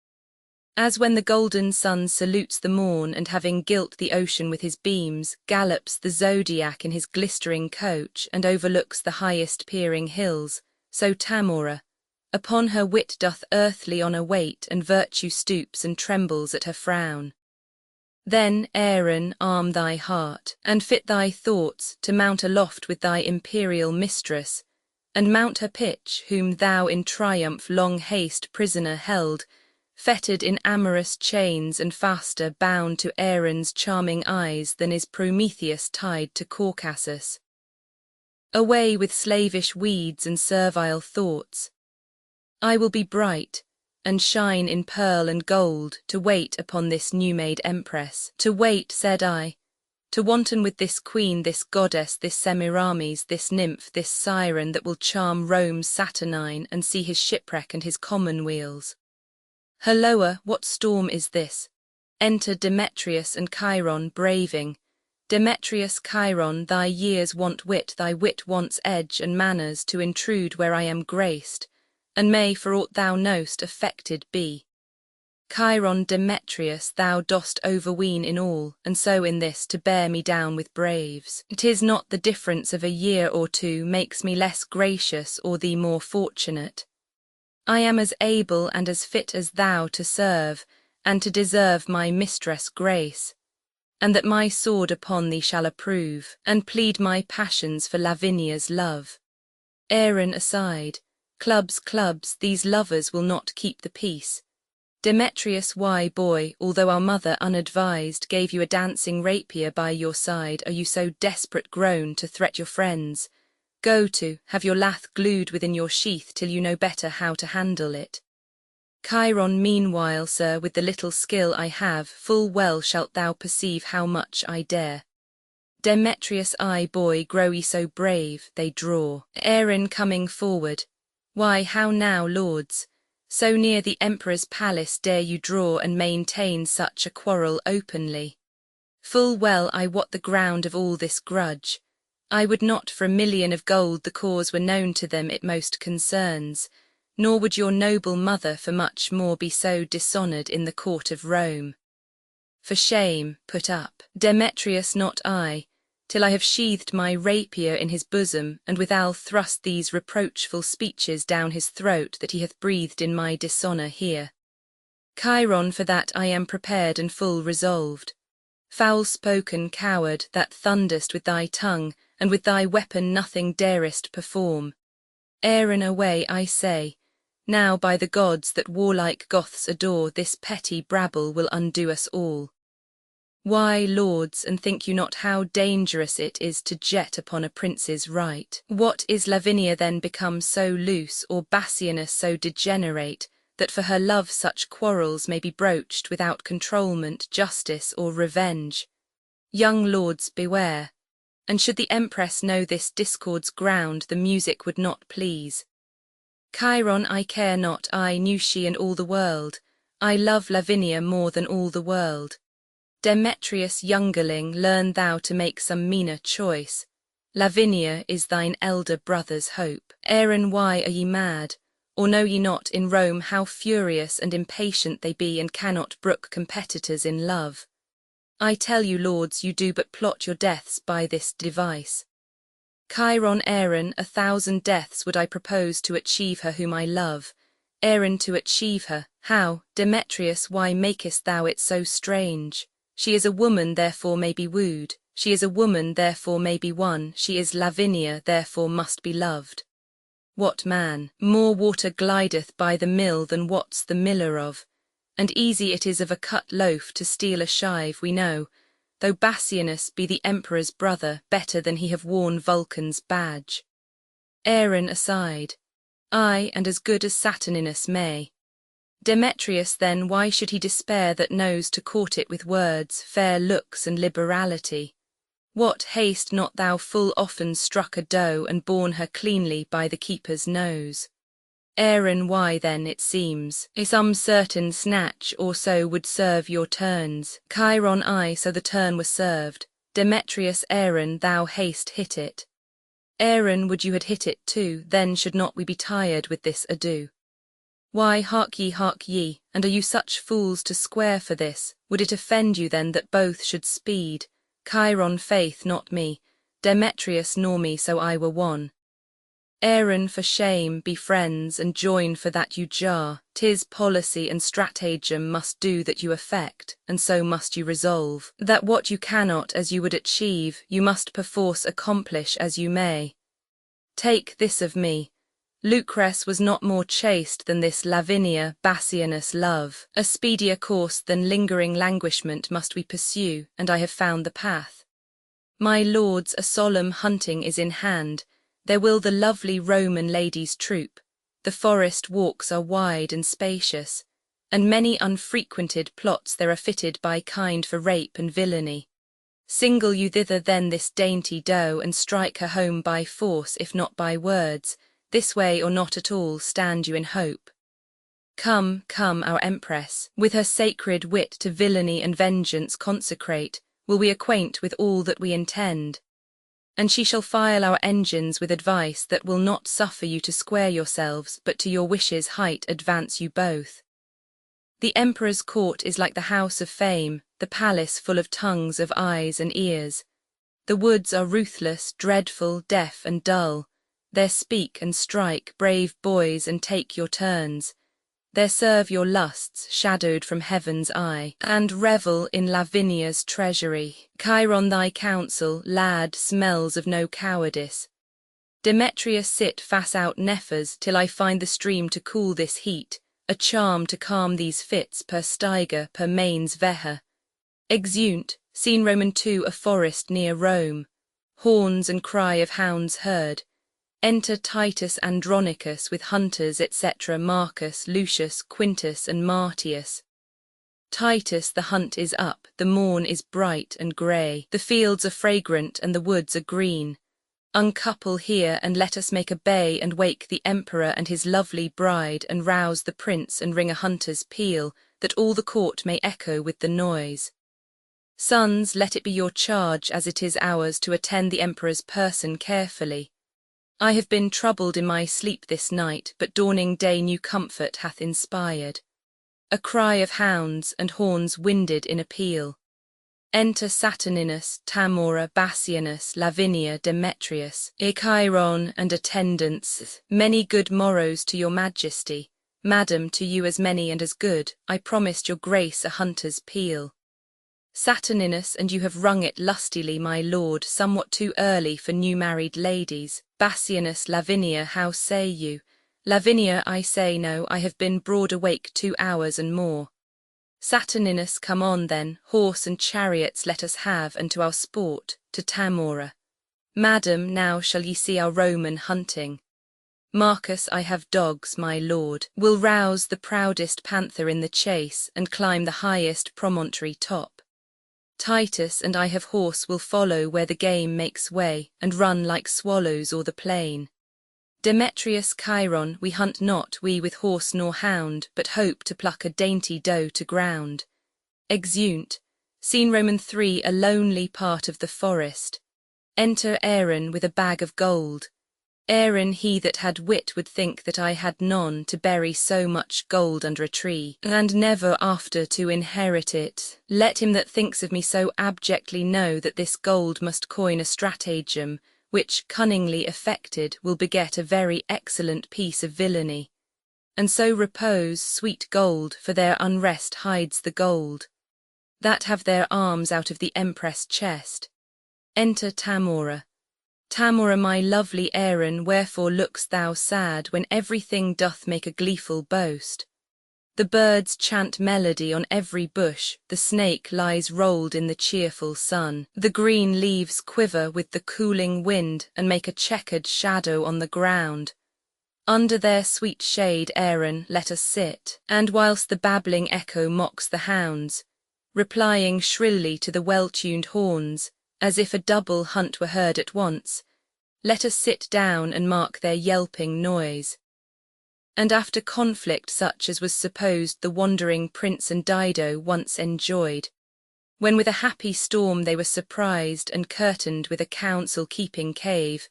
As when the golden sun salutes the morn, and having gilt the ocean with his beams, gallops the zodiac in his glistering coach, and overlooks the highest peering hills, so Tamora, upon her wit doth earthly honour wait, and virtue stoops and trembles at her frown. Then, Aaron, arm thy heart, and fit thy thoughts to mount aloft with thy imperial mistress, and mount her pitch, whom thou in triumph long haste prisoner held, fettered in amorous chains and faster bound to Aaron's charming eyes than is Prometheus tied to Caucasus. Away with slavish weeds and servile thoughts. I will be bright, and shine in pearl and gold, to wait upon this new-made empress. To wait, said I, to wanton with this queen, this goddess, this Semiramis, this nymph, this siren that will charm Rome's Saturnine and see his shipwreck and his commonweals. Halloa, what storm is this? Enter Demetrius and Chiron braving. Demetrius, Chiron, thy years want wit, thy wit wants edge and manners to intrude where I am graced, and may, for aught thou know'st, affected be. Chiron, Demetrius, thou dost overween in all, and so in this to bear me down with braves. 'Tis not the difference of a year or 2 makes me less gracious or thee more fortunate. I am as able and as fit as thou to serve, and to deserve my mistress' grace, and that my sword upon thee shall approve, and plead my passions for Lavinia's love. Aaron aside, clubs, clubs, these lovers will not keep the peace. Demetrius, why, boy, although our mother unadvised gave you a dancing rapier by your side, are you so desperate grown to threat your friends? Go to, have your lath glued within your sheath till you know better how to handle it. Chiron, meanwhile, sir, with the little skill I have, full well shalt thou perceive how much I dare. Demetrius, I, boy, grow ye so brave, they draw. Aaron coming forward. Why, how now, lords? So near the emperor's palace dare you draw and maintain such a quarrel openly? Full well I wot the ground of all this grudge. I would not for 1,000,000 of gold the cause were known to them it most concerns, nor would your noble mother for much more be so dishonoured in the court of Rome. For shame, put up, Demetrius, not I, till I have sheathed my rapier in his bosom, and withal thrust these reproachful speeches down his throat that he hath breathed in my dishonour here. Chiron, for that I am prepared and full resolved. Foul-spoken coward, that thunderst with thy tongue, and with thy weapon nothing darest perform. Aaron, away, I say. Now by the gods that warlike Goths adore, this petty brabble will undo us all. Why, lords, and think you not how dangerous it is to jet upon a prince's right? What is Lavinia then become so loose, or Bassianus so degenerate, that for her love such quarrels may be broached without controlment, justice, or revenge? Young lords, beware. And should the empress know this discord's ground, the music would not please. Chiron, I care not, I knew she and all the world. I love Lavinia more than all the world. Demetrius, youngerling, learn thou to make some meaner choice. Lavinia is thine elder brother's hope. Aaron, why are ye mad? Or know ye not in Rome how furious and impatient they be, and cannot brook competitors in love? I tell you, lords, you do but plot your deaths by this device. Chiron, Aaron, 1,000 deaths would I propose to achieve her whom I love. Aaron, to achieve her, how? Demetrius, why makest thou it so strange? She is a woman, therefore may be wooed. She is a woman, therefore may be won. She is Lavinia, therefore must be loved. What man? More water glideth by the mill than wot's the miller of. And easy it is of a cut loaf to steal a shive, we know, though Bassianus be the emperor's brother, better than he have worn Vulcan's badge. Aaron aside. Ay, and as good as Saturninus may. Demetrius then, why should he despair that knows to court it with words, fair looks, and liberality? What, haste not thou full often struck a doe, and borne her cleanly by the keeper's nose? Aaron, why then, it seems, some certain snatch or so would serve your turns. Chiron, I, so the turn was served. Demetrius, Aaron, thou haste hit it. Aaron, would you had hit it too, then should not we be tired with this ado. Why, hark ye, and are you such fools to square for this? Would it offend you then that both should speed? Chiron, faith, not me, Demetrius nor me, so I were one. Aaron, for shame, be friends, and join for that you jar. 'Tis policy and stratagem must do that you affect, and so must you resolve, that what you cannot as you would achieve, you must perforce accomplish as you may. Take this of me, Lucrece was not more chaste than this Lavinia, Bassianus love. A speedier course than lingering languishment must we pursue, and I have found the path. My lords, a solemn hunting is in hand. There will the lovely Roman ladies troop. The forest walks are wide and spacious, and many unfrequented plots there are fitted by kind for rape and villainy. Single you thither then this dainty doe, and strike her home by force, if not by words. This way or not at all stand you in hope. Come, come, our empress, with her sacred wit to villainy and vengeance consecrate, will we acquaint with all that we intend. And she shall file our engines with advice that will not suffer you to square yourselves, but to your wishes' height advance you both. The emperor's court is like the house of fame, the palace full of tongues of eyes and ears. The woods are ruthless, dreadful, deaf and dull. There speak and strike, brave boys, and take your turns. There serve your lusts, shadowed from heaven's eye, and revel in Lavinia's treasury. Chiron, thy counsel, lad, smells of no cowardice. Demetrius, sit fast out Nephers, till I find the stream to cool this heat, a charm to calm these fits, per Stygia, per Mains Veher. Exeunt, scene Roman 2, a forest near Rome. Horns and cry of hounds heard. Enter Titus, Andronicus, with hunters, etc. Marcus, Lucius, Quintus, and Martius. Titus, the hunt is up, the morn is bright and grey. The fields are fragrant and the woods are green. Uncouple here, and let us make a bay, and wake the emperor and his lovely bride, and rouse the prince, and ring a hunter's peal, that all the court may echo with the noise. Sons, let it be your charge, as it is ours, to attend the emperor's person carefully. I have been troubled in my sleep this night, but dawning day new comfort hath inspired. A cry of hounds, and horns winded in appeal. Enter Saturninus, Tamora, Bassianus, Lavinia, Demetrius, Chiron, and attendants. Many good morrows to your majesty. Madam, to you as many and as good. I promised your grace a hunter's peal. Saturninus, and you have rung it lustily, my lord, somewhat too early for new-married ladies. Bassianus, Lavinia, how say you? Lavinia, I say no, I have been broad awake 2 hours and more. Saturninus, come on then, horse and chariots let us have, and to our sport, to Tamora. Madam, now shall ye see our Roman hunting. Marcus, I have dogs, my lord, will rouse the proudest panther in the chase, and climb the highest promontory top. Titus and I have horse will follow where the game makes way, and run like swallows o'er the plain. Demetrius, Chiron, we hunt not we with horse nor hound, but hope to pluck a dainty doe to ground. Exeunt. Scene Roman 3, a lonely part of the forest. Enter Aaron with a bag of gold. Aaron, he that had wit would think that I had none to bury so much gold under a tree, and never after to inherit it. Let him that thinks of me so abjectly know that this gold must coin a stratagem, which, cunningly effected, will beget a very excellent piece of villainy. And so repose, sweet gold, for their unrest hides the gold, that have their arms out of the empress chest. Enter Tamora. Tamora, my lovely Aaron, wherefore look'st thou sad, when everything doth make a gleeful boast? The birds chant melody on every bush, the snake lies rolled in the cheerful sun, the green leaves quiver with the cooling wind, and make a checkered shadow on the ground. Under their sweet shade, Aaron, let us sit, and whilst the babbling echo mocks the hounds, replying shrilly to the well-tuned horns, as if a double hunt were heard at once, let us sit down and mark their yelping noise. And after conflict such as was supposed the wandering prince and Dido once enjoyed, when with a happy storm they were surprised and curtained with a counsel-keeping cave,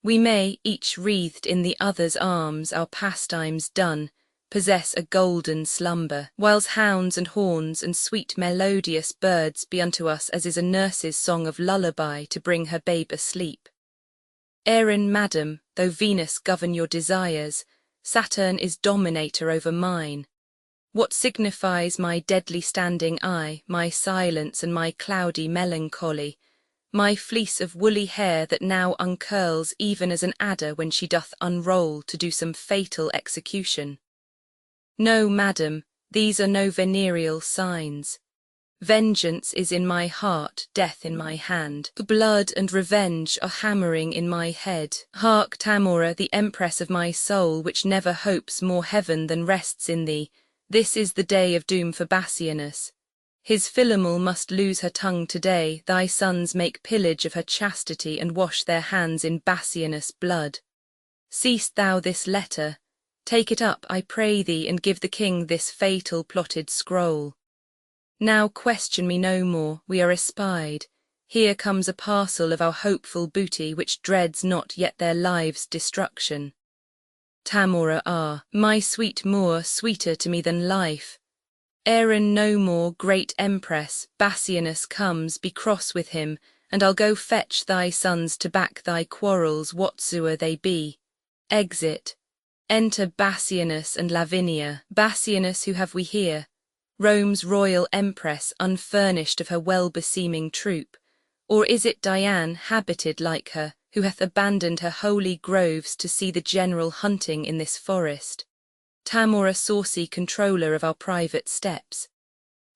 we may, each wreathed in the other's arms, our pastimes done, possess a golden slumber, whiles hounds and horns and sweet melodious birds be unto us as is a nurse's song of lullaby to bring her babe asleep. Aaron, madam, though Venus govern your desires, Saturn is dominator over mine. What signifies my deadly standing eye, my silence and my cloudy melancholy, my fleece of woolly hair that now uncurls even as an adder when she doth unroll to do some fatal execution? No, madam, these are no venereal signs. Vengeance is in my heart, death in my hand. Blood and revenge are hammering in my head. Hark, Tamora, the empress of my soul, which never hopes more heaven than rests in thee, this is the day of doom for Bassianus. His Philomel must lose her tongue today, thy sons make pillage of her chastity and wash their hands in Bassianus' blood. Seest thou this letter? Take it up, I pray thee, and give the king this fatal plotted scroll. Now question me no more, we are espied. Here comes a parcel of our hopeful booty, which dreads not yet their lives' destruction. Tamora, my sweet Moor, sweeter to me than life. Aaron no more, great empress, Bassianus comes, be cross with him, and I'll go fetch thy sons to back thy quarrels whatsoe'er they be. Exit. Enter Bassianus and Lavinia. Bassianus, who have we here? Rome's royal empress, unfurnished of her well-beseeming troop, or is it Diane, habited like her, who hath abandoned her holy groves to see the general hunting in this forest? Tamora, saucy controller of our private steps.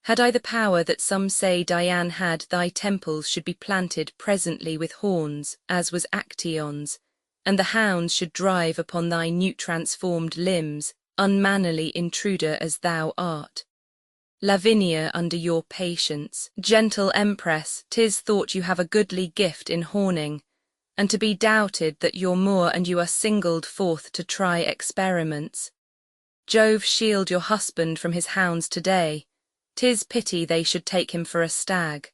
Had I the power that some say Diane had, thy temples should be planted presently with horns, as was Actaeon's, and the hounds should drive upon thy new-transformed limbs, unmannerly intruder as thou art. Lavinia, under your patience, gentle empress, 'tis thought you have a goodly gift in horning, and to be doubted that your Moor and you are singled forth to try experiments. Jove shield your husband from his hounds today, 'tis pity they should take him for a stag.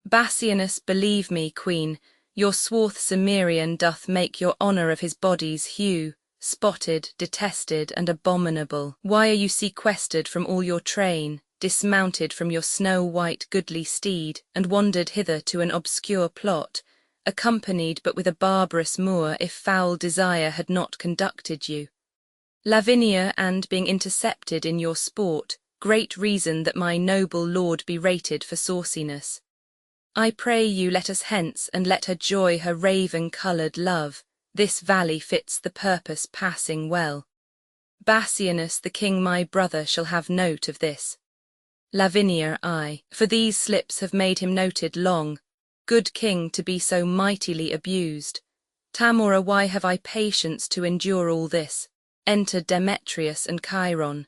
Bassianus, believe me, queen, your swarth Cimmerian doth make your honour of his body's hue, spotted, detested, and abominable. Why are you sequestered from all your train, dismounted from your snow-white goodly steed, and wandered hither to an obscure plot, accompanied but with a barbarous Moor, if foul desire had not conducted you? Lavinia, and being intercepted in your sport, great reason that my noble lord be rated for sauciness. I pray you let us hence, and let her joy her raven-coloured love. This valley fits the purpose passing well. Bassianus the king my brother shall have note of this. Lavinia, for these slips have made him noted long, good king to be so mightily abused. Tamora, why have I patience to endure all this? Enter Demetrius and Chiron.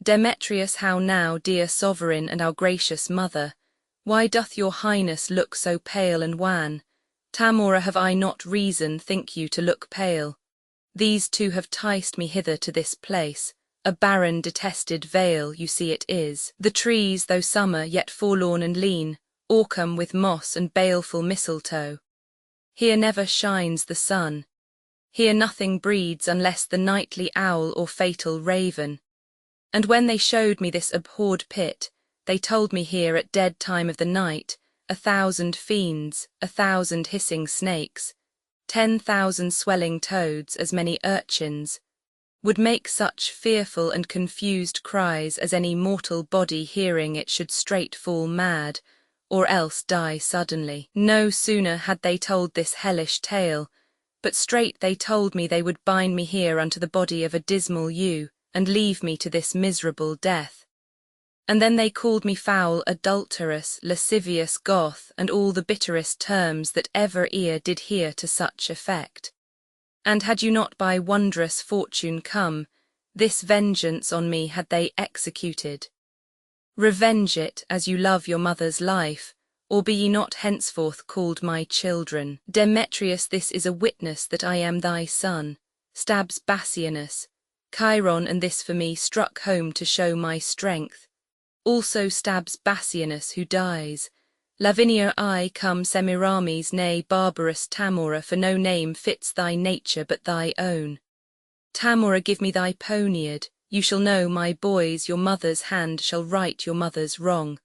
Demetrius, how now, dear sovereign and our gracious mother? Why doth your highness look so pale and wan? Tamora, have I not reason, think you, to look pale? These two have ticed me hither to this place, a barren detested vale you see it is. The trees, though summer, yet forlorn and lean, o'ercome with moss and baleful mistletoe. Here never shines the sun. Here nothing breeds unless the nightly owl or fatal raven. And when they showed me this abhorred pit, they told me here at dead time of the night, 1,000 fiends, 1,000 hissing snakes, 10,000 swelling toads, as many urchins, would make such fearful and confused cries as any mortal body hearing it should straight fall mad, or else die suddenly. No sooner had they told this hellish tale, but straight they told me they would bind me here unto the body of a dismal ewe, and leave me to this miserable death. And then they called me foul, adulterous, lascivious Goth, and all the bitterest terms that ever ear did hear to such effect. And had you not by wondrous fortune come, this vengeance on me had they executed. Revenge it as you love your mother's life, or be ye not henceforth called my children. Demetrius, this is a witness that I am thy son, stabs Bassianus. Chiron, and this for me struck home to show my strength. Also stabs Bassianus, who dies. Lavinia, come Semiramis, nay barbarous Tamora, for no name fits thy nature but thy own. Tamora, give me thy poniard, you shall know, my boys, your mother's hand shall right your mother's wrong.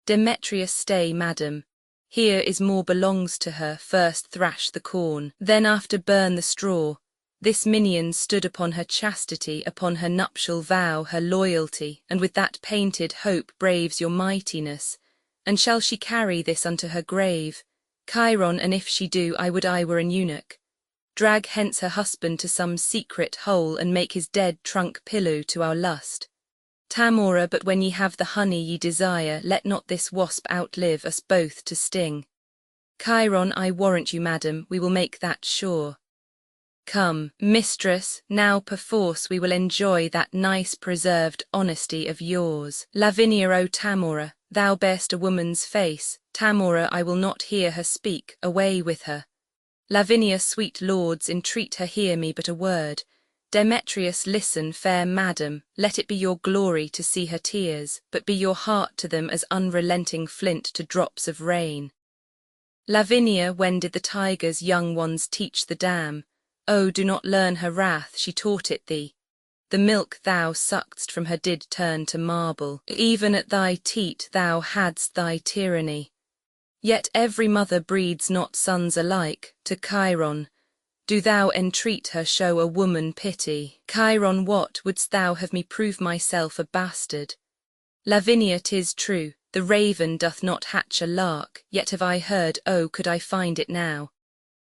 Demetrius, stay, madam, here is more belongs to her, first thrash the corn, then after burn the straw. This minion stood upon her chastity, upon her nuptial vow, her loyalty, and with that painted hope braves your mightiness. And shall she carry this unto her grave? Chiron, and if she do, I would I were an eunuch. Drag hence her husband to some secret hole, and make his dead trunk pillow to our lust. Tamora, but when ye have the honey ye desire, let not this wasp outlive us both to sting. Chiron, I warrant you, madam, we will make that sure. Come, mistress, now perforce we will enjoy that nice preserved honesty of yours. Lavinia, O Tamora, thou bear'st a woman's face. Tamora, I will not hear her speak, away with her. Lavinia, sweet lords, entreat her hear me but a word. Demetrius, listen, fair madam, let it be your glory to see her tears, but be your heart to them as unrelenting flint to drops of rain. Lavinia, when did the tiger's young ones teach the dam? Oh, do not learn her wrath, she taught it thee. The milk thou suck'dst from her did turn to marble. Even at thy teat thou hadst thy tyranny. Yet every mother breeds not sons alike. To Chiron, do thou entreat her show a woman pity. Chiron, what, wouldst thou have me prove myself a bastard? Lavinia, 'tis true, the raven doth not hatch a lark, yet have I heard, oh, could I find it now.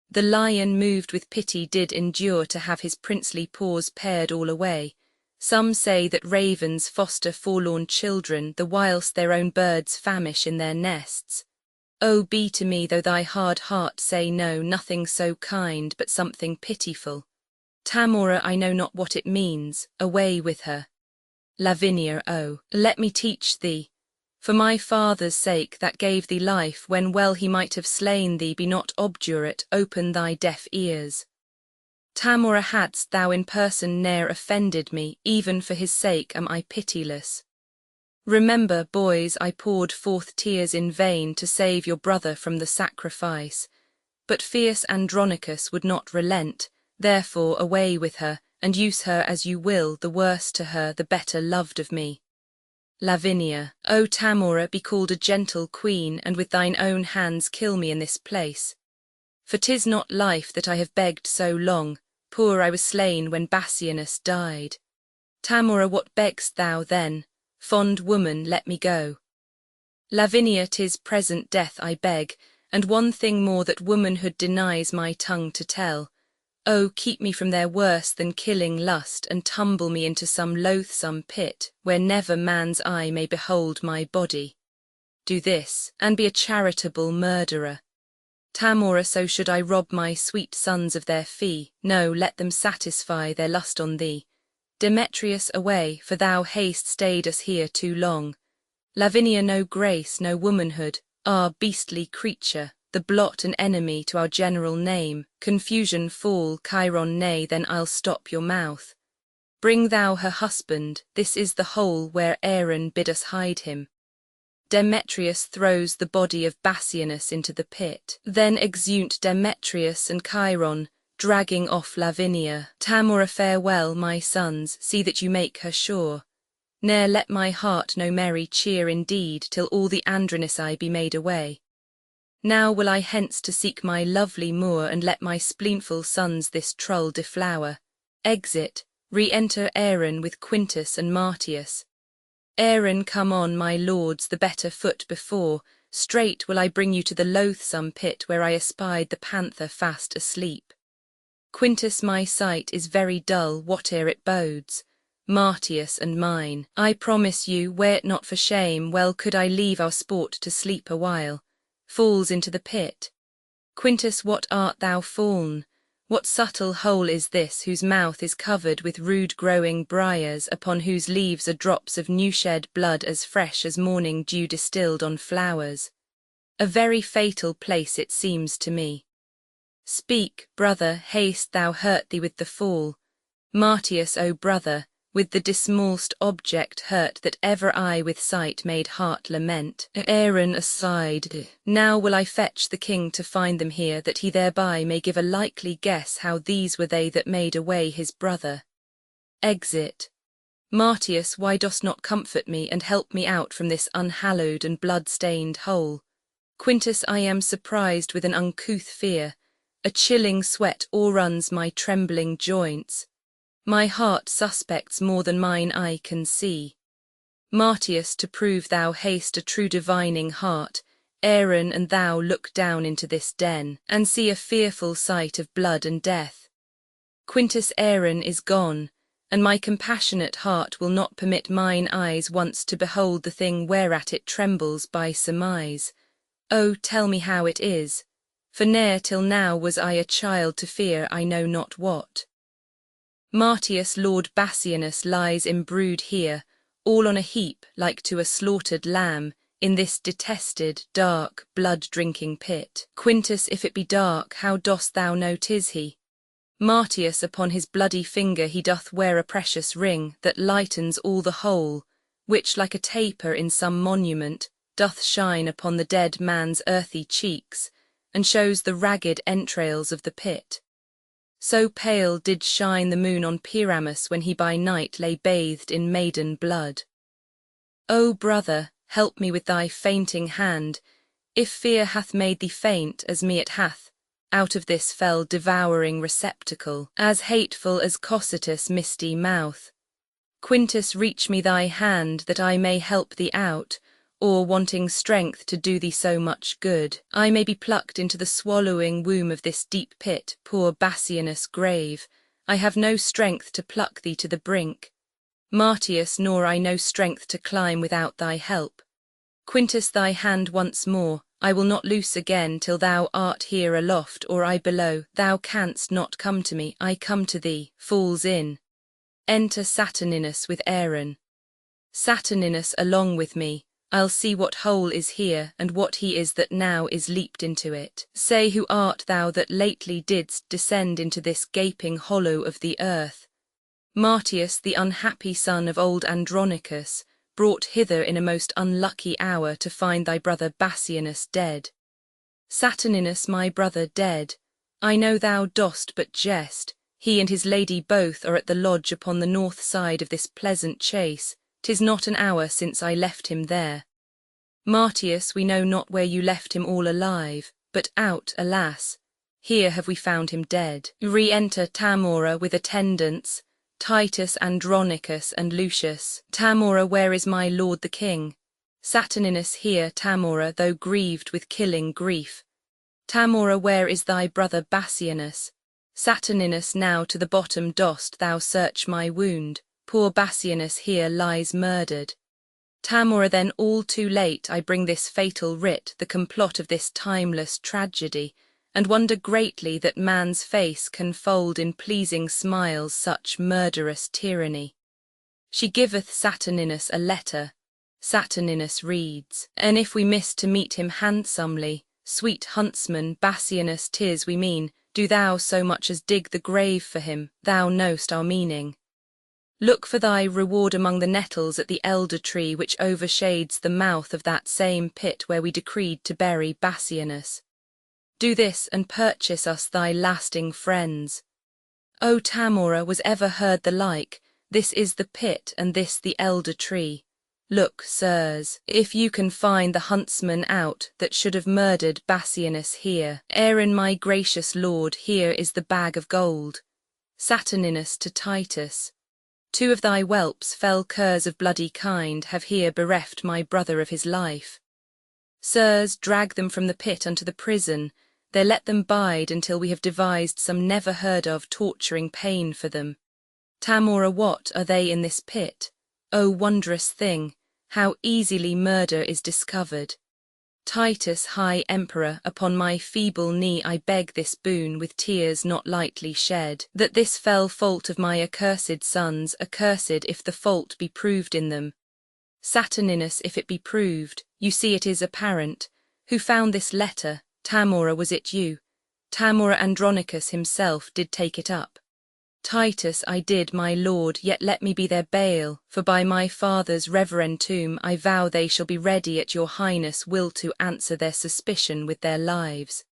The lion, moved with pity, did endure to have his princely paws pared all away. Some say that ravens foster forlorn children, the whilst their own birds famish in their nests. Oh, be to me, though thy hard heart say no, nothing so kind, but something pitiful. Tamora, I know not what it means, away with her. Lavinia, oh, let me teach thee. For my father's sake that gave thee life, when well he might have slain thee, be not obdurate, open thy deaf ears. Tamora, hadst thou in person ne'er offended me, even for his sake am I pitiless. Remember, boys, I poured forth tears in vain to save your brother from the sacrifice. But fierce Andronicus would not relent, therefore away with her, and use her as you will, the worse to her, the better loved of me. Lavinia, O Tamora, be called a gentle queen, and with thine own hands kill me in this place. For 'tis not life that I have begged so long, poor I was slain when Bassianus died. Tamora, what begg'st thou then? Fond woman, let me go. Lavinia, 'tis present death I beg, and one thing more that womanhood denies my tongue to tell. Oh, keep me from their worse than killing lust, and tumble me into some loathsome pit, where never man's eye may behold my body. Do this, and be a charitable murderer. Tamora, so should I rob my sweet sons of their fee. No, let them satisfy their lust on thee. Demetrius, away, for thou hast stayed us here too long. Lavinia, no grace, no womanhood, ah, beastly creature, the blot and enemy to our general name. Confusion, fool, Chiron, nay, then I'll stop your mouth. Bring thou her husband, this is the hole where Aaron bid us hide him. Demetrius throws the body of Bassianus into the pit. Then exeunt Demetrius and Chiron, dragging off Lavinia. Tamora, farewell, my sons, see that you make her sure. Ne'er let my heart no merry cheer indeed, till all the Andronici be made away. Now will I hence to seek my lovely moor, and let my spleenful sons this trull deflower. Exit, re-enter Aaron with Quintus and Martius. Aaron, come on, my lords, the better foot before. Straight will I bring you to the loathsome pit where I espied the panther fast asleep. Quintus, my sight is very dull, whate'er it bodes. Martius and mine, I promise you, were it not for shame, well could I leave our sport to sleep a while. Falls into the pit. Quintus, what art thou fallen? What subtle hole is this, whose mouth is covered with rude growing briars, upon whose leaves are drops of new-shed blood as fresh as morning dew distilled on flowers? A very fatal place it seems to me. Speak, brother, hast thou hurt thee with the fall? Martius, O brother, with the dismalst object hurt that ever I with sight made heart lament. Aaron aside, now will I fetch the king to find them here, that he thereby may give a likely guess how these were they that made away his brother. Exit. Martius, why dost not comfort me, and help me out from this unhallowed and blood-stained hole? Quintus, I am surprised with an uncouth fear. A chilling sweat o'erruns my trembling joints. My heart suspects more than mine eye can see. Martius, to prove thou hast a true divining heart, Aaron and thou look down into this den, and see a fearful sight of blood and death. Quintus, Aaron is gone, and my compassionate heart will not permit mine eyes once to behold the thing whereat it trembles by surmise. Oh, tell me how it is, for ne'er till now was I a child to fear I know not what. Martius, Lord Bassianus lies embrued here, all on a heap like to a slaughtered lamb, in this detested, dark, blood-drinking pit. Quintus, if it be dark, how dost thou know 'tis he? Martius, upon his bloody finger he doth wear a precious ring, that lightens all the whole, which like a taper in some monument, doth shine upon the dead man's earthy cheeks, and shows the ragged entrails of the pit. So pale did shine the moon on Pyramus when he by night lay bathed in maiden blood. O brother, help me with thy fainting hand, if fear hath made thee faint as me it hath, out of this fell devouring receptacle, as hateful as Cocytus' misty mouth. Quintus, reach me thy hand that I may help thee out, or wanting strength to do thee so much good, I may be plucked into the swallowing womb of this deep pit, poor Bassianus' grave. I have no strength to pluck thee to the brink. Martius, nor I no strength to climb without thy help. Quintus, thy hand once more, I will not loose again till thou art here aloft or I below. Thou canst not come to me, I come to thee. Falls in. Enter Saturninus with Aaron. Saturninus, along with me. I'll see what hole is here, and what he is that now is leaped into it. Say, who art thou that lately didst descend into this gaping hollow of the earth? Martius, the unhappy son of old Andronicus, brought hither in a most unlucky hour to find thy brother Bassianus dead. Saturninus, my brother dead, I know thou dost but jest. He and his lady both are at the lodge upon the north side of this pleasant chase. 'Tis not an hour since I left him there. Martius, we know not where you left him all alive, but out, alas, here have we found him dead. Re-enter Tamora with attendants, Titus, Andronicus, and Lucius. Tamora, where is my lord the king? Saturninus, here, Tamora, though grieved with killing grief. Tamora, where is thy brother Bassianus? Saturninus, now to the bottom dost thou search my wound, poor Bassianus here lies murdered. Tamora, then all too late I bring this fatal writ, the complot of this timeless tragedy, and wonder greatly that man's face can fold in pleasing smiles such murderous tyranny. She giveth Saturninus a letter. Saturninus reads, and if we miss to meet him handsomely, sweet huntsman Bassianus 'tis we mean, do thou so much as dig the grave for him, thou know'st our meaning. Look for thy reward among the nettles at the elder tree which overshades the mouth of that same pit where we decreed to bury Bassianus. Do this and purchase us thy lasting friends. O Tamora, was ever heard the like? This is the pit and this the elder tree. Look, sirs, if you can find the huntsman out that should have murdered Bassianus here. Aaron, my gracious lord, here is the bag of gold. Saturninus to Titus. Two of thy whelps, fell curs of bloody kind, have here bereft my brother of his life. Sirs, drag them from the pit unto the prison, there let them bide until we have devised some never heard of torturing pain for them. Tamora, what are they in this pit? O wondrous thing, how easily murder is discovered. Titus, high emperor, upon my feeble knee I beg this boon with tears not lightly shed, that this fell fault of my accursed sons, accursed if the fault be proved in them. Saturninus, if it be proved, you see it is apparent. Who found this letter? Tamora, was it you? Tamora, Andronicus himself did take it up. Titus, I did, my lord, yet let me be their bail, for by my father's reverend tomb I vow they shall be ready at your highness' will to answer their suspicion with their lives.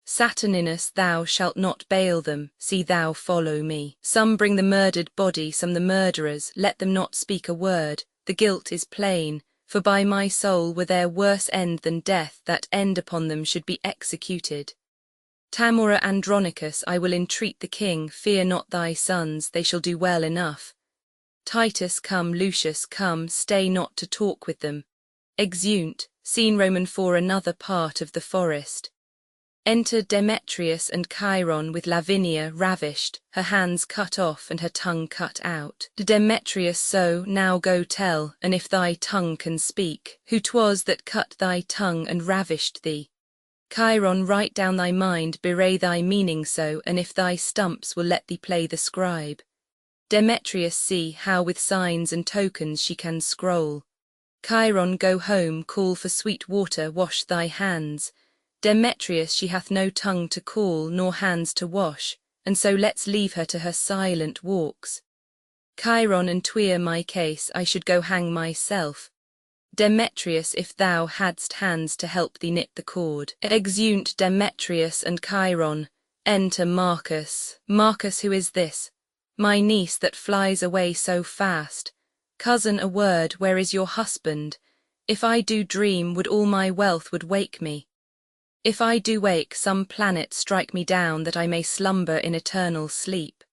Saturninus, thou shalt not bail them, see thou follow me. Some bring the murdered body, some the murderers, let them not speak a word, the guilt is plain, for by my soul were there worse end than death, that end upon them should be executed. Tamora, Andronicus, I will entreat the king, fear not thy sons, they shall do well enough. Titus, come, Lucius, come, stay not to talk with them. Exeunt, scene Roman for another part of the forest. Enter Demetrius and Chiron with Lavinia ravished, her hands cut off and her tongue cut out. Demetrius, so, now go tell, and if thy tongue can speak, who 'twas that cut thy tongue and ravished thee. Chiron, write down thy mind, bewray thy meaning so, and if thy stumps will let thee play the scribe. Demetrius, see how with signs and tokens she can scroll. Chiron, go home, call for sweet water, wash thy hands. Demetrius, she hath no tongue to call, nor hands to wash, and so let's leave her to her silent walks. Chiron, and twere my case, I should go hang myself. Demetrius, if thou hadst hands to help thee knit the cord. Exeunt Demetrius and Chiron. Enter Marcus. Marcus, who is this? My niece that flies away so fast. Cousin, a word, where is your husband? If I do dream, would all my wealth would wake me. If I do wake, some planet strike me down, that I may slumber in eternal sleep.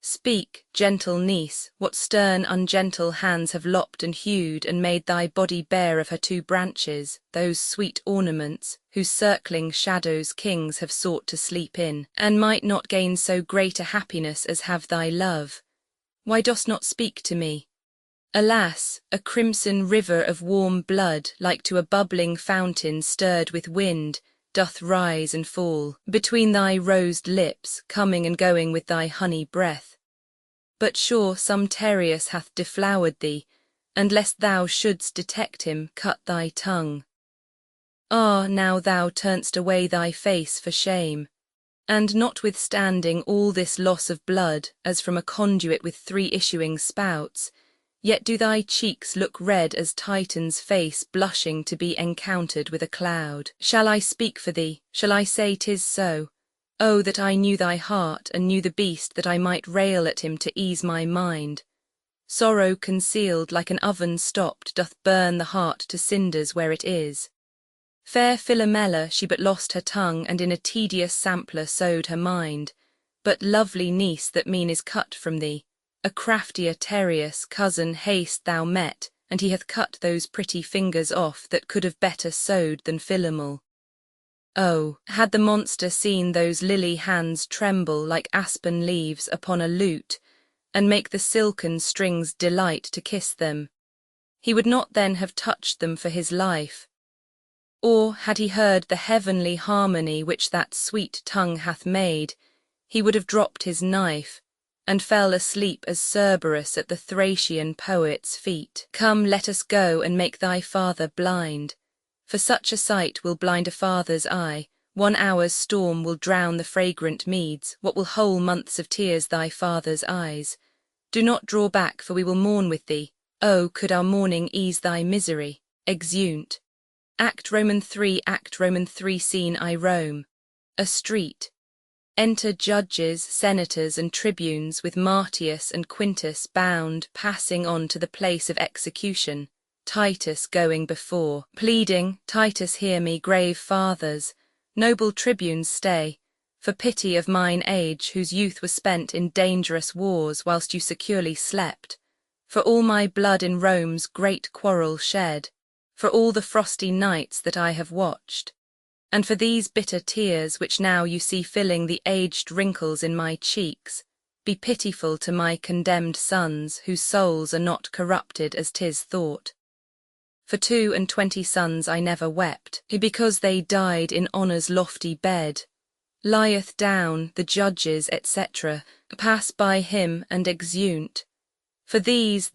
Speak, gentle niece, what stern ungentle hands have lopped and hewed and made thy body bare of her two branches, those sweet ornaments, whose circling shadows kings have sought to sleep in, and might not gain so great a happiness as have thy love. Why dost not speak to me? Alas, a crimson river of warm blood, like to a bubbling fountain stirred with wind, doth rise and fall between thy rosed lips, coming and going with thy honey breath. But sure some Tereus hath deflowered thee, and lest thou shouldst detect him, cut thy tongue. Ah, now thou turn'st away thy face for shame, and notwithstanding all this loss of blood, as from a conduit with three issuing spouts, yet do thy cheeks look red as Titan's face blushing to be encountered with a cloud. Shall I speak for thee? Shall I say 'tis so? Oh, that I knew thy heart, and knew the beast, that I might rail at him to ease my mind. Sorrow concealed, like an oven stopped, doth burn the heart to cinders where it is. Fair Philomela, she but lost her tongue, and in a tedious sampler sowed her mind. But lovely niece, that mean is cut from thee. A craftier Tereus, cousin, haste thou met, and he hath cut those pretty fingers off that could have better sewed than Philomel. Oh, had the monster seen those lily hands tremble like aspen leaves upon a lute, and make the silken strings delight to kiss them, he would not then have touched them for his life. Or, had he heard the heavenly harmony which that sweet tongue hath made, he would have dropped his knife, and fell asleep as Cerberus at the Thracian poet's feet. Come, let us go and make thy father blind, for such a sight will blind a father's eye. 1 hour's storm will drown the fragrant meads. What will whole months of tears thy father's eyes? Do not draw back, for we will mourn with thee. Oh, could our mourning ease thy misery? Exeunt. Act Roman 3 Scene I Rome. A street. Enter judges, senators, and tribunes, with Martius and Quintus bound, passing on to the place of execution. Titus going before, pleading, Titus, hear me, grave fathers, noble tribunes, stay, for pity of mine age, whose youth was spent in dangerous wars whilst you securely slept, for all my blood in Rome's great quarrel shed, for all the frosty nights that I have watched, and for these bitter tears which now you see filling the aged wrinkles in my cheeks, be pitiful to my condemned sons, whose souls are not corrupted as 'tis thought. For 22 sons I never wept, because they died in honour's lofty bed. Lieth down, the judges, etc., pass by him and exeunt. For these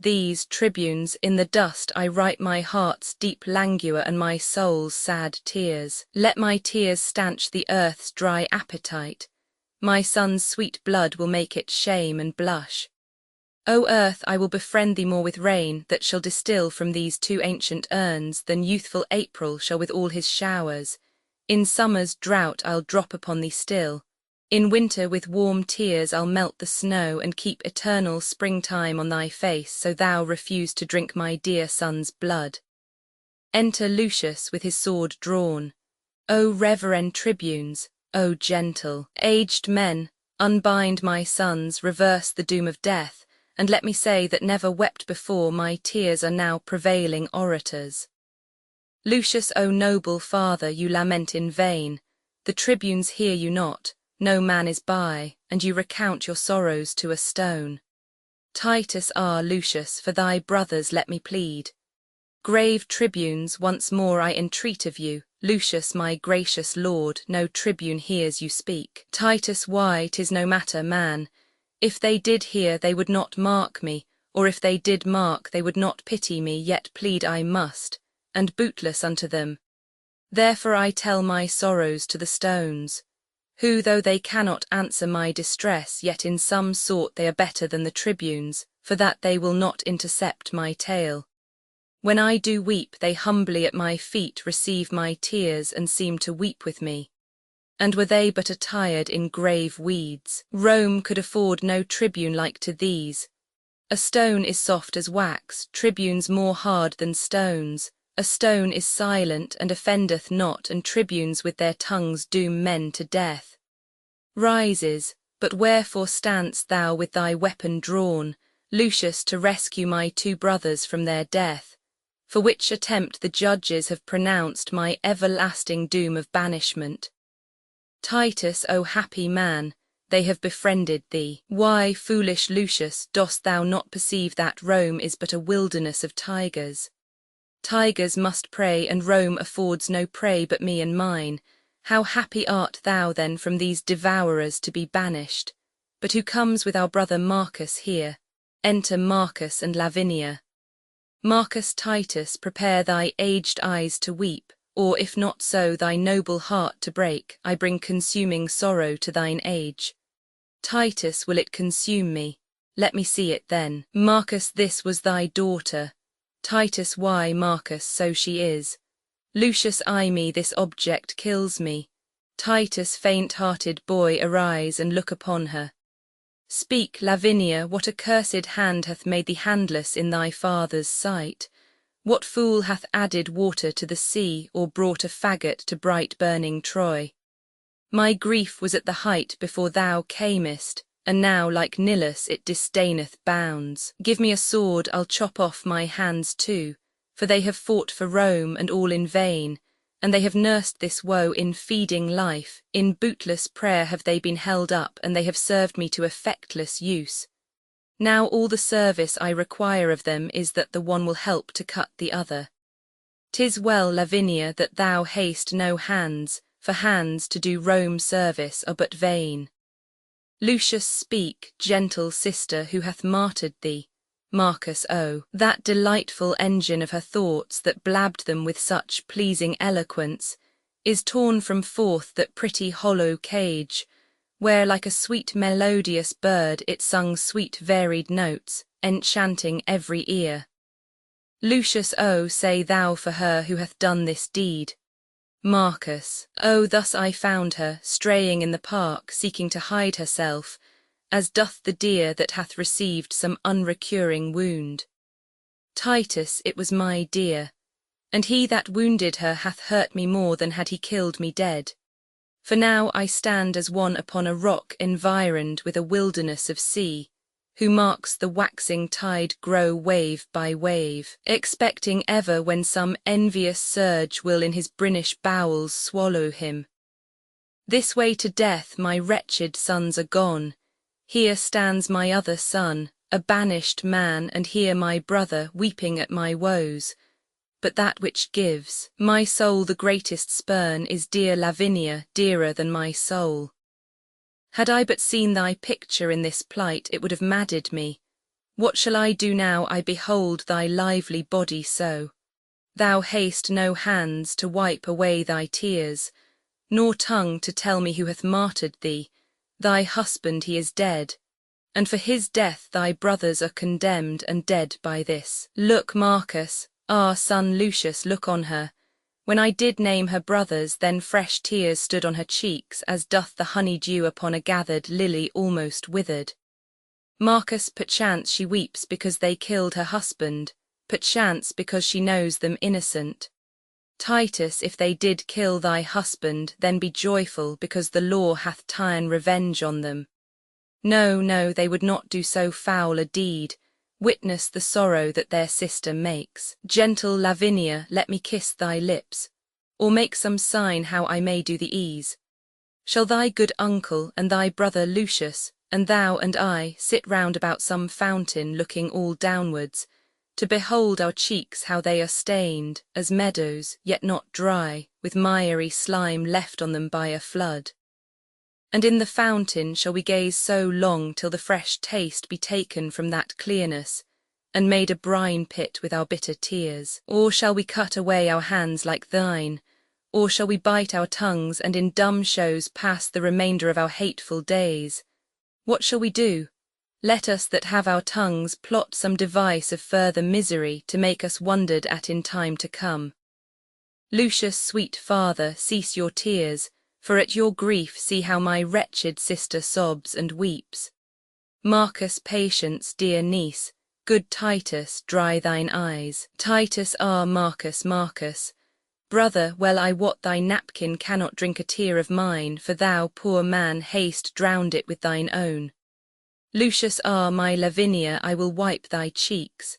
tribunes, in the dust I write my heart's deep languor and my soul's sad tears. Let my tears stanch the earth's dry appetite. My son's sweet blood will make it shame and blush. O earth, I will befriend thee more with rain, that shall distil from these 2 ancient urns, than youthful April shall with all his showers. In summer's drought I'll drop upon thee still. In winter with warm tears I'll melt the snow, and keep eternal springtime on thy face, so thou refuse to drink my dear son's blood. Enter Lucius with his sword drawn. O reverend tribunes, O gentle, aged men, unbind my sons, reverse the doom of death, and let me say that never wept before, my tears are now prevailing orators. Lucius, O noble father, you lament in vain. The tribunes hear you not, no man is by, and you recount your sorrows to a stone. Titus, Lucius, for thy brothers let me plead. Grave tribunes, once more I entreat of you. Lucius, my gracious lord, no tribune hears you speak. Titus, why, 'tis no matter, man. If they did hear, they would not mark me, or if they did mark, they would not pity me, yet plead I must, and bootless unto them. Therefore I tell my sorrows to the stones, who, though they cannot answer my distress, yet in some sort they are better than the tribunes, for that they will not intercept my tale. When I do weep, they humbly at my feet receive my tears, and seem to weep with me. And were they but attired in grave weeds, Rome could afford no tribune like to these. A stone is soft as wax, tribunes more hard than stones. A stone is silent and offendeth not, and tribunes with their tongues doom men to death. Rises, but wherefore stand'st thou with thy weapon drawn, Lucius, to rescue my 2 brothers from their death? For which attempt the judges have pronounced my everlasting doom of banishment. Titus, O happy man, they have befriended thee. Why, foolish Lucius, dost thou not perceive that Rome is but a wilderness of tigers? Tigers must prey, and Rome affords no prey but me and mine. How happy art thou then from these devourers to be banished. But who comes with our brother Marcus here? Enter Marcus and Lavinia. Marcus, Titus, prepare thy aged eyes to weep, or if not so, thy noble heart to break. I bring consuming sorrow to thine age. Titus, will it consume me? Let me see it then. Marcus, this was thy daughter. Titus, why, Marcus, so she is. Lucius, eye me, this object kills me. Titus, faint-hearted boy, arise and look upon her. Speak, Lavinia, what accursed hand hath made thee handless in thy father's sight? What fool hath added water to the sea, or brought a faggot to bright burning Troy? My grief was at the height before thou camest, and now like Nilus it disdaineth bounds. Give me a sword, I'll chop off my hands too, for they have fought for Rome, and all in vain. and they have nursed this woe in feeding life, in bootless prayer have they been held up, and they have served me to effectless use. Now all the service I require of them is that the one will help to cut the other. 'Tis well, Lavinia, that thou hast no hands, for hands to do Rome service are but vain. Lucius, speak, gentle sister, who hath martyred thee? Marcus, oh, that delightful engine of her thoughts that blabbed them with such pleasing eloquence, is torn from forth that pretty hollow cage, where like a sweet melodious bird it sung sweet varied notes, enchanting every ear. Lucius, oh, say thou for her who hath done this deed. Marcus, oh, thus I found her, straying in the park, seeking to hide herself, as doth the deer that hath received some unrecurring wound. Titus, it was my dear, and he that wounded her hath hurt me more than had he killed me dead. For now I stand as one upon a rock environed with a wilderness of sea, who marks the waxing tide grow wave by wave, expecting ever when some envious surge will in his brinish bowels swallow him. This way to death my wretched sons are gone. Here stands my other son, a banished man, and here my brother weeping at my woes. But that which gives my soul the greatest spurn is dear Lavinia, dearer than my soul. Had I but seen thy picture in this plight, it would have madded me. What shall I do now I behold thy lively body so? Thou hast no hands to wipe away thy tears, nor tongue to tell me who hath martyred thee. Thy husband he is dead, and for his death thy brothers are condemned and dead by this. Look, Marcus, our son Lucius, look on her. When I did name her brothers, then fresh tears stood on her cheeks, as doth the honey-dew upon a gathered lily almost withered. Marcus, perchance she weeps because they killed her husband, perchance because she knows them innocent. Titus, if they did kill thy husband, then be joyful, because the law hath ta'en revenge on them. No, no, they would not do so foul a deed. Witness the sorrow that their sister makes. Gentle Lavinia, let me kiss thy lips, or make some sign how I may do the ease. Shall thy good uncle and thy brother Lucius, and thou and I, sit round about some fountain, looking all downwards, to behold our cheeks how they are stained, as meadows, yet not dry, with miry slime left on them by a flood? And in the fountain shall we gaze so long till the fresh taste be taken from that clearness, and made a brine pit with our bitter tears? Or shall we cut away our hands like thine? Or shall we bite our tongues and in dumb shows pass the remainder of our hateful days? What shall we do? Let us that have our tongues plot some device of further misery to make us wondered at in time to come. Lucius, sweet father, cease your tears, for at your grief see how my wretched sister sobs and weeps. Marcus, patience, dear niece. Good Titus, dry thine eyes. Titus, ah, Marcus, Marcus. Brother, well I wot thy napkin cannot drink a tear of mine, for thou, poor man, hast drowned it with thine own. Lucius, ah, my Lavinia, I will wipe thy cheeks.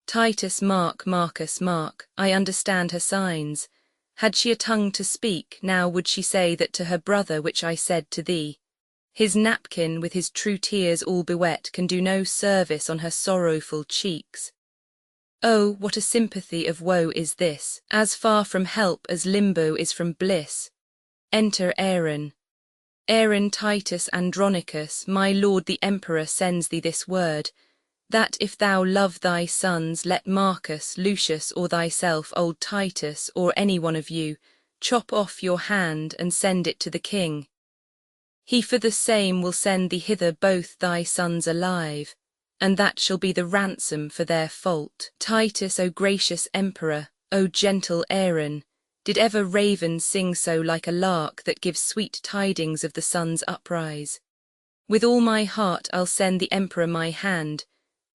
Titus, mark, Marcus, mark, I understand her signs. Had she a tongue to speak, now would she say that to her brother which I said to thee. His napkin with his true tears all bewet can do no service on her sorrowful cheeks. Oh, what a sympathy of woe is this, as far from help as limbo is from bliss. Enter Aaron. Aaron, Titus, Andronicus, my lord the emperor sends thee this word, that if thou love thy sons, let Marcus, Lucius, or thyself, old Titus, or any one of you, chop off your hand and send it to the king. He for the same will send thee hither both thy sons alive, and that shall be the ransom for their fault. Titus, O gracious emperor, O gentle Aaron, did ever raven sing so like a lark that gives sweet tidings of the sun's uprise? With all my heart I'll send the emperor my hand.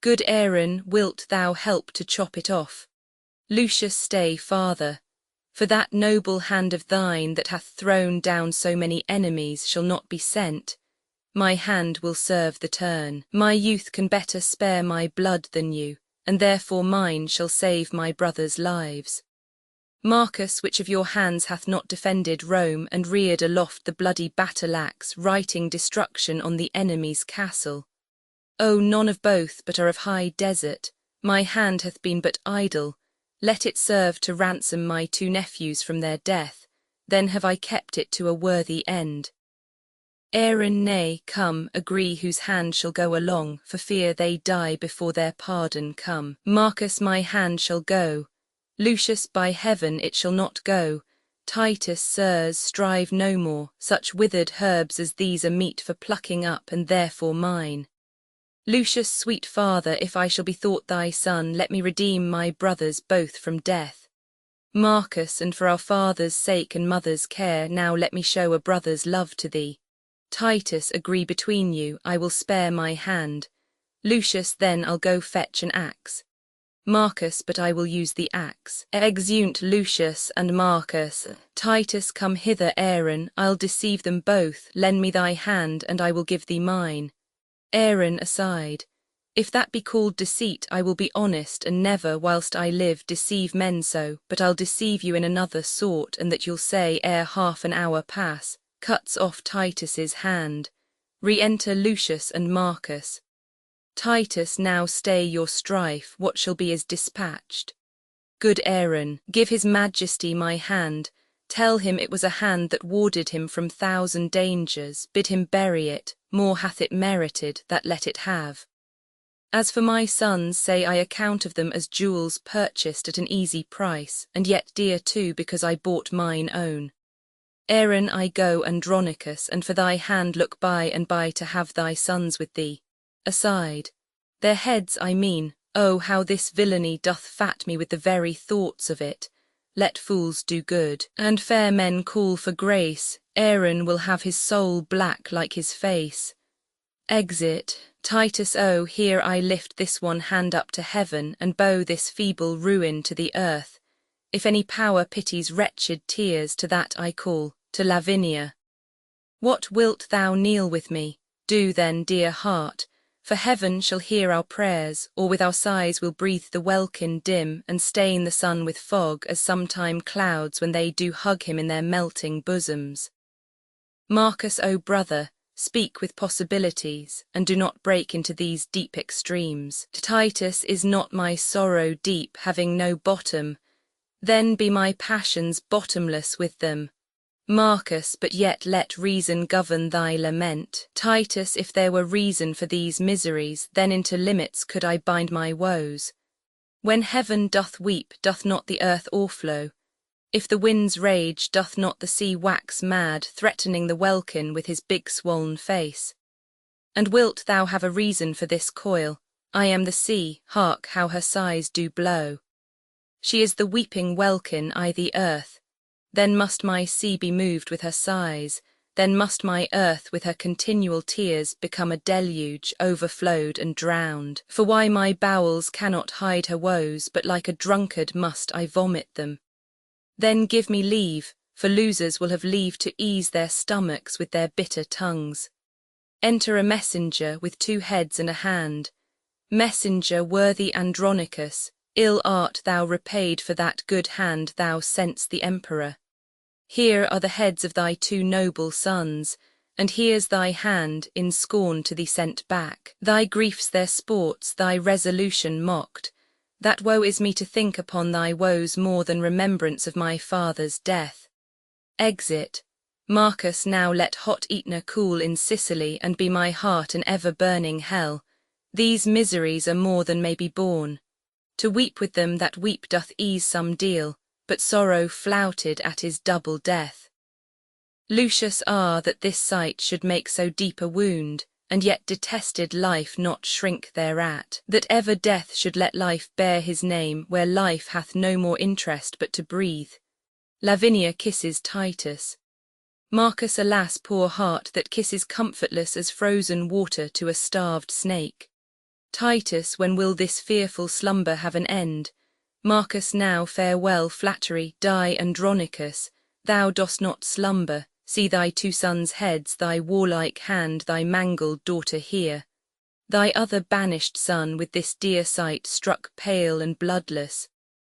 Good Aaron, wilt thou help to chop it off? Lucius, stay, father, for that noble hand of thine that hath thrown down so many enemies shall not be sent. My hand will serve the turn. My youth can better spare my blood than you, and therefore mine shall save my brothers' lives. Marcus, which of your hands hath not defended Rome, and reared aloft the bloody battle-axe, writing destruction on the enemy's castle? O, none of both, but are of high desert. My hand hath been but idle. Let it serve to ransom my 2 nephews from their death, then have I kept it to a worthy end. Aaron, nay, come, agree whose hand shall go along, for fear they die before their pardon come. Marcus, my hand shall go. Lucius, by heaven, it shall not go. Titus, sirs, strive no more, such withered herbs as these are meet for plucking up, and therefore mine. Lucius, sweet father, if I shall be thought thy son, let me redeem my brothers both from death. Marcus, and for our father's sake and mother's care, now let me show a brother's love to thee. Titus, agree between you, I will spare my hand. Lucius, then I'll go fetch an axe. Marcus, but I will use the axe. Exeunt Lucius and Marcus. Titus, come hither, Aaron, I'll deceive them both. Lend me thy hand, and I will give thee mine. Aaron, aside. If that be called deceit, I will be honest, and never, whilst I live, deceive men so, but I'll deceive you in another sort, and that you'll say, ere half an hour pass, cuts off Titus's hand. Re-enter Lucius and Marcus. Titus, now stay your strife, what shall be is dispatched. Good Aaron, give his majesty my hand, tell him it was a hand that warded him from 1,000 dangers, bid him bury it, more hath it merited, that let it have. As for my sons, say I account of them as jewels purchased at an easy price, and yet dear too, because I bought mine own. Aaron, I go, Andronicus, and for thy hand look by and by to have thy sons with thee. Aside. Their heads, I mean, oh, how this villainy doth fat me with the very thoughts of it. Let fools do good, and fair men call for grace. Aaron will have his soul black like his face. Exit. Titus, oh, here I lift this one hand up to heaven, and bow this feeble ruin to the earth. If any power pities wretched tears, to that I call, to Lavinia. What wilt thou kneel with me? Do then, dear heart, for heaven shall hear our prayers, or with our sighs we'll breathe the welkin dim, and stain the sun with fog, as sometime clouds when they do hug him in their melting bosoms. Marcus, O brother, speak with possibilities, and do not break into these deep extremes. Titus, is not my sorrow deep, having no bottom? Then be my passions bottomless with them. Marcus, but yet let reason govern thy lament. Titus, if there were reason for these miseries, then into limits could I bind my woes. When heaven doth weep, doth not the earth o'erflow? If the winds rage, doth not the sea wax mad, threatening the welkin with his big swollen face? And wilt thou have a reason for this coil? I am the sea, hark how her sighs do blow. She is the weeping welkin, I the earth. Then must my sea be moved with her sighs, then must my earth with her continual tears become a deluge, overflowed and drowned. For why my bowels cannot hide her woes, but like a drunkard must I vomit them. Then give me leave, for losers will have leave to ease their stomachs with their bitter tongues. Enter a messenger with 2 heads and a hand. Messenger, worthy Andronicus, ill art thou repaid for that good hand thou sent'st the emperor. Here are the heads of thy 2 noble sons, and here's thy hand in scorn to thee sent back. Thy griefs their sports, thy resolution mocked. That woe is me to think upon thy woes more than remembrance of my father's death. Exit. Marcus, now let hot Aetna cool in Sicily, and be my heart an ever-burning hell. These miseries are more than may be borne. To weep with them that weep doth ease some deal, but sorrow flouted at his double death. Lucius, that this sight should make so deep a wound, and yet detested life not shrink thereat, that ever death should let life bear his name, where life hath no more interest but to breathe. Lavinia kisses Titus. Marcus, alas, poor heart, that kisses comfortless as frozen water to a starved snake. Titus, when will this fearful slumber have an end? Marcus, now farewell flattery, die Andronicus, thou dost not slumber, see thy 2 sons' heads, thy warlike hand, thy mangled daughter here. Thy other banished son with this dear sight struck pale and bloodless.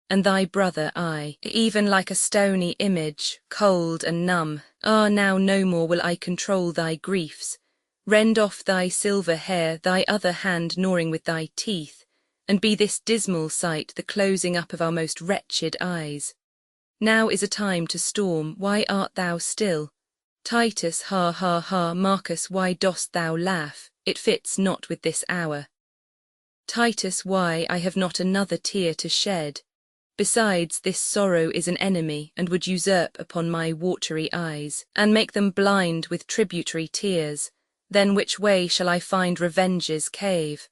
and thy brother I, even like a stony image, cold and numb. Ah, now no more will I control thy griefs. Rend off thy silver hair, thy other hand gnawing with thy teeth, and be this dismal sight the closing up of our most wretched eyes. Now is a time to storm, why art thou still? Titus, ha, ha, ha, Marcus, why dost thou laugh? It fits not with this hour. Titus, why, I have not another tear to shed. Besides, this sorrow is an enemy, and would usurp upon my watery eyes, and make them blind with tributary tears. Then which way shall I find revenge's cave?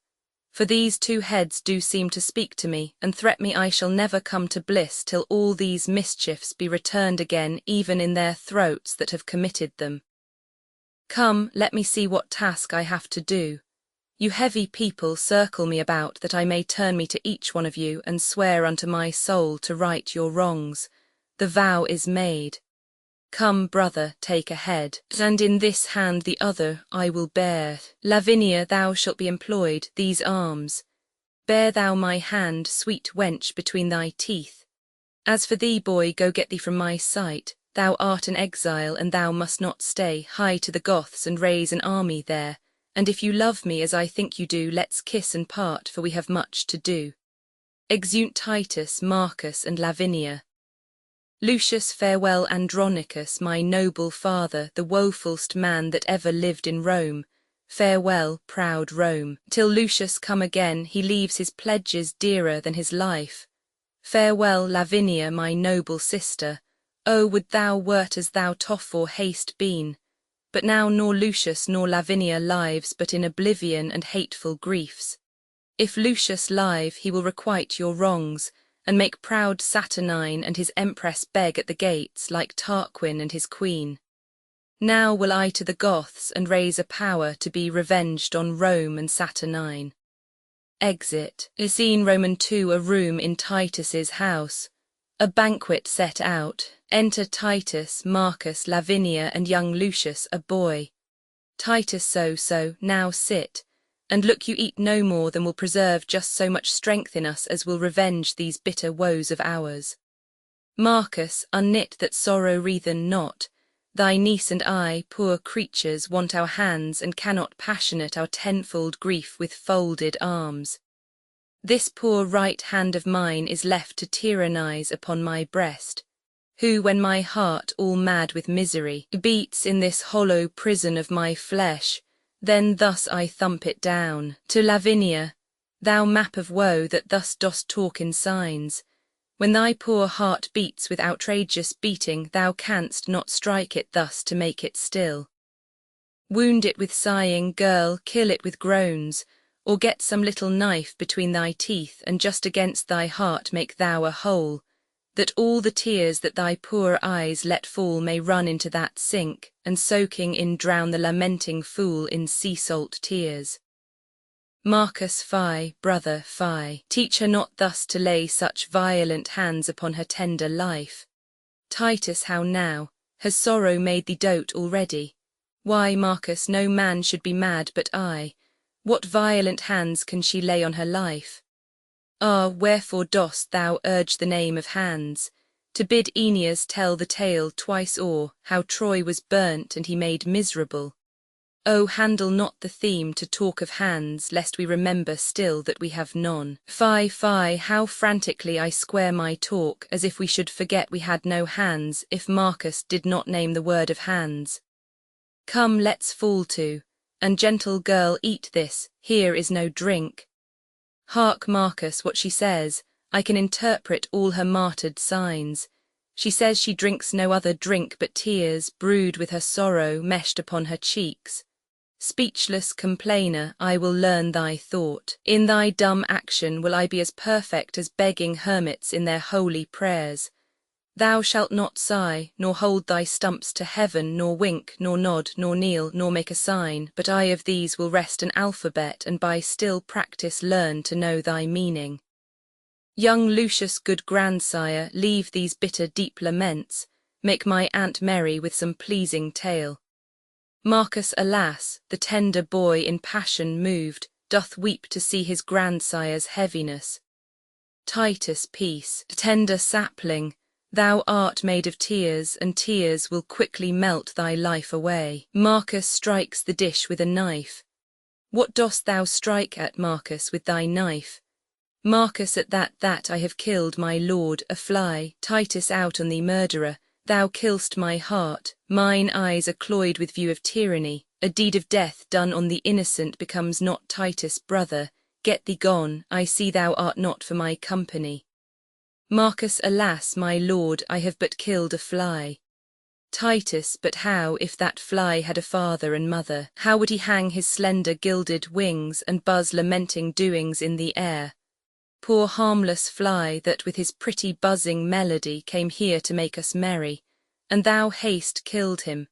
For these two heads do seem to speak to me, and threat me I shall never come to bliss till all these mischiefs be returned again even in their throats that have committed them. Come, let me see what task I have to do. You heavy people circle me about, that I may turn me to each one of you, and swear unto my soul to right your wrongs. The vow is made. Come, brother, take a head, and in this hand the other I will bear. Lavinia, thou shalt be employed, these arms. Bear thou my hand, sweet wench, between thy teeth. As for thee, boy, go get thee from my sight. Thou art an exile, and thou must not stay. Hie to the Goths and raise an army there. And if you love me as I think you do, let's kiss and part, for we have much to do. Exeunt Titus, Marcus, and Lavinia. Lucius, farewell, Andronicus, my noble father, the wofulst man that ever lived in Rome. Farewell, proud Rome. Till Lucius come again, he leaves his pledges dearer than his life. Farewell, Lavinia, my noble sister. Oh, would thou wert as thou tofore haste been! But now nor Lucius nor Lavinia lives, but in oblivion and hateful griefs. If Lucius live, he will requite your wrongs, and make proud Saturnine and his empress beg at the gates, like Tarquin and his queen. Now will I to the Goths, and raise a power to be revenged on Rome and Saturnine. Exit. Scene Roman II, a room in Titus's house. A banquet set out. Enter Titus, Marcus, Lavinia, and young Lucius, a boy. Titus, so, now sit, and look you eat no more than will preserve just so much strength in us as will revenge these bitter woes of ours. Marcus, unknit that sorrow wreathen not, thy niece and I, poor creatures, want our hands and cannot passionate our tenfold grief with folded arms. This poor right hand of mine is left to tyrannize upon my breast, who, when my heart, all mad with misery, beats in this hollow prison of my flesh, then thus I thump it down. To Lavinia, thou map of woe that thus dost talk in signs, when thy poor heart beats with outrageous beating, thou canst not strike it thus to make it still. Wound it with sighing, girl, kill it with groans, or get some little knife between thy teeth, and just against thy heart make thou a hole, that all the tears that thy poor eyes let fall may run into that sink, and soaking in drown the lamenting fool in sea-salt tears. Marcus, fie, brother, fie, teach her not thus to lay such violent hands upon her tender life. Titus, how now? Has sorrow made thee dote already? Why, Marcus, no man should be mad but I. What violent hands can she lay on her life? Ah, wherefore dost thou urge the name of hands? To bid Aeneas tell the tale twice o'er, how Troy was burnt and he made miserable. Oh, handle not the theme to talk of hands, lest we remember still that we have none. Fie, fie, how frantically I square my talk, as if we should forget we had no hands, if Marcus did not name the word of hands. Come, let's fall to, and gentle girl, eat this, here is no drink. Hark, Marcus, what she says, I can interpret all her martyred signs. She says she drinks no other drink but tears, brewed with her sorrow, meshed upon her cheeks. Speechless complainer, I will learn thy thought. In thy dumb action will I be as perfect as begging hermits in their holy prayers. Thou shalt not sigh, nor hold thy stumps to heaven, nor wink, nor nod, nor kneel, nor make a sign, but I of these will wrest an alphabet, and by still practice learn to know thy meaning. Young Lucius, good grandsire, leave these bitter deep laments, make my aunt merry with some pleasing tale. Marcus, alas, the tender boy in passion moved, doth weep to see his grandsire's heaviness. Titus, peace, tender sapling, thou art made of tears, and tears will quickly melt thy life away. Marcus strikes the dish with a knife. What dost thou strike at, Marcus, with thy knife? Marcus, at that I have killed my lord, a fly. Titus, out on thee, murderer, thou kill'st my heart. Mine eyes are cloyed with view of tyranny. A deed of death done on the innocent becomes not. Titus, brother, get thee gone, I see thou art not for my company. Marcus, alas, my lord, I have but killed a fly. Titus, but how if that fly had a father and mother? How would he hang his slender gilded wings and buzz lamenting doings in the air? Poor harmless fly that with his pretty buzzing melody came here to make us merry, and thou haste killed him.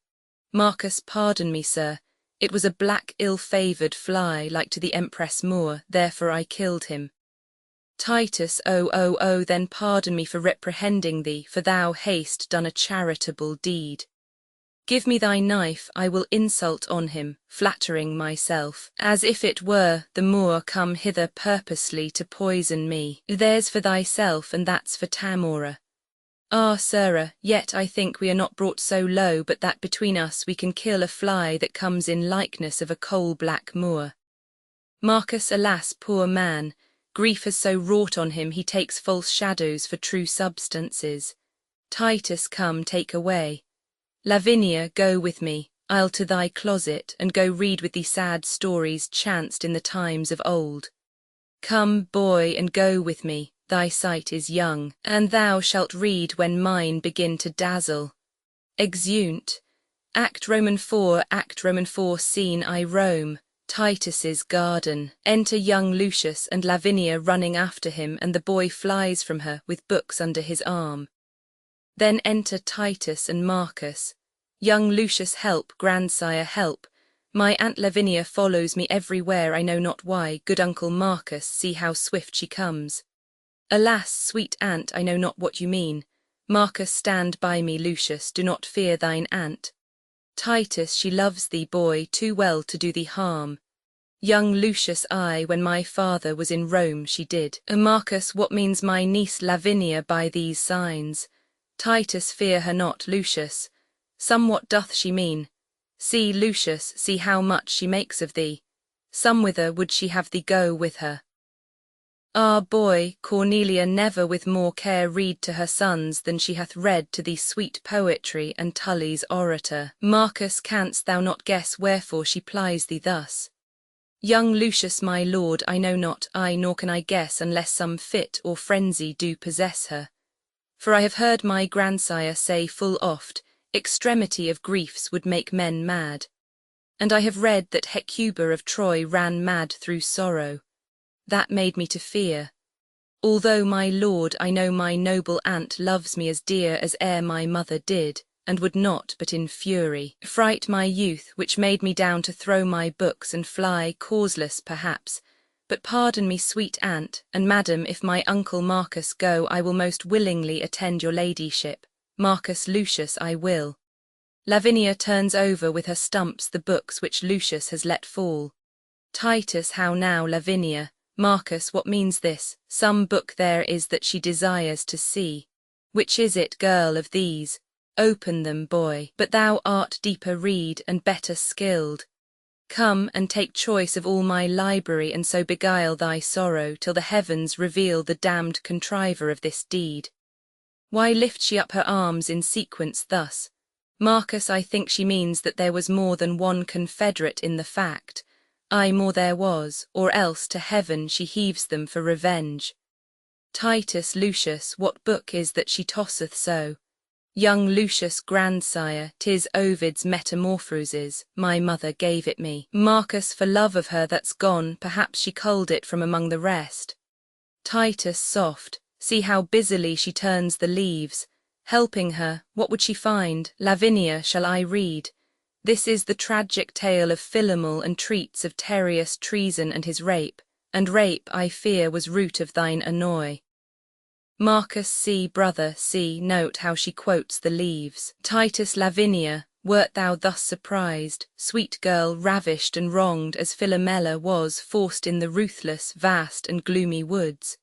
Marcus, pardon me, sir, it was a black ill-favoured fly like to the Empress Moore, therefore I killed him. Titus, oh, then pardon me for reprehending thee, for thou hast done a charitable deed. Give me thy knife, I will insult on him, flattering myself, as if it were the Moor come hither purposely to poison me. There's for thyself, and that's for Tamora. Ah, sirrah, yet I think we are not brought so low but that between us we can kill a fly that comes in likeness of a coal-black Moor. Marcus, alas, poor man, grief has so wrought on him he takes false shadows for true substances. Titus, come, take away. Lavinia, go with me, I'll to thy closet, and go read with thee sad stories chanced in the times of old. Come, boy, and go with me, thy sight is young, and thou shalt read when mine begin to dazzle. Exeunt. Act Roman 4, scene I Rome. Titus's garden. Enter young Lucius and Lavinia running after him, and the boy flies from her with books under his arm. Then enter Titus and Marcus. Young Lucius, help, grandsire, help. My Aunt Lavinia follows me everywhere, I know not why. Good Uncle Marcus, see how swift she comes. Alas, sweet aunt, I know not what you mean. Marcus, stand by me. Lucius, do not fear thine aunt. Titus, she loves thee, boy, too well to do thee harm. Young Lucius, I, when my father was in Rome, she did. Marcus, what means my niece Lavinia by these signs? Titus, fear her not, Lucius. Somewhat doth she mean. See, Lucius, see how much she makes of thee. Somewhither would she have thee go with her. Ah, boy, Cornelia never with more care read to her sons than she hath read to thee sweet poetry and Tully's orator. Marcus, canst thou not guess wherefore she plies thee thus? Young Lucius, my lord, I know not, nor can I guess, unless some fit or frenzy do possess her. For I have heard my grandsire say full oft, extremity of griefs would make men mad. And I have read that Hecuba of Troy ran mad through sorrow. That made me to fear. Although, my lord, I know my noble aunt loves me as dear as e'er my mother did, and would not, but in fury, fright my youth, which made me down to throw my books and fly, causeless perhaps. But pardon me, sweet aunt, and madam, if my uncle Marcus go, I will most willingly attend your ladyship. Marcus, Lucius, I will. Lavinia turns over with her stumps the books which Lucius has let fall. Titus, how now, Lavinia? Marcus, what means this? Some book there is that she desires to see. Which is it, girl, of these? Open them, boy, but thou art deeper read and better skilled. Come and take choice of all my library, and so beguile thy sorrow till the heavens reveal the damned contriver of this deed. Why lifts she up her arms in sequence thus? Marcus, I think she means that there was more than one confederate in the fact. Ay, more there was, or else to heaven she heaves them for revenge. Titus, Lucius, what book is that she tosseth so? Young Lucius, grandsire, 'tis Ovid's Metamorphoses, my mother gave it me. Marcus, for love of her that's gone, perhaps she culled it from among the rest. Titus, soft, see how busily she turns the leaves. Helping her, what would she find? Lavinia, shall I read? This is the tragic tale of Philomel, and treats of Tereus' treason and his rape, and rape, I fear, was root of thine annoy. Marcus, see, brother, see, note how she quotes the leaves. Titus, Lavinia, wert thou thus surprised, sweet girl, ravished and wronged as Philomela was, forced in the ruthless, vast and gloomy woods?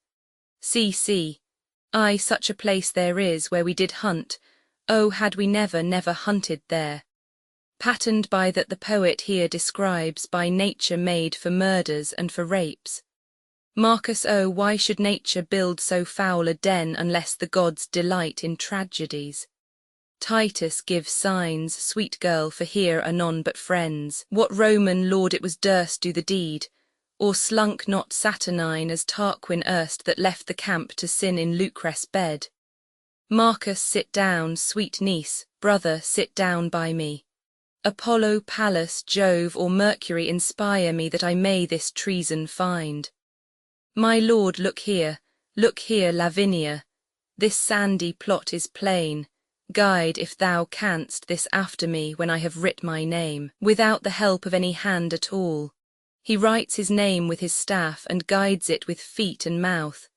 See. Aye, such a place there is where we did hunt. Oh, had we never hunted there. Patterned by that the poet here describes, by nature made for murders and for rapes. Marcus, oh, why should nature build so foul a den unless the gods delight in tragedies? Titus gives signs, sweet girl, for here are none but friends. What Roman lord it was durst do the deed, or slunk not Saturnine as Tarquin erst that left the camp to sin in Lucrece' bed? Marcus, sit down, sweet niece, brother, sit down by me. Apollo, Pallas, Jove, or Mercury inspire me that I may this treason find. My lord, look here, Lavinia, this sandy plot is plain. Guide, if thou canst, this after me when I have writ my name, without the help of any hand at all. He writes his name with his staff and guides it with feet and mouth.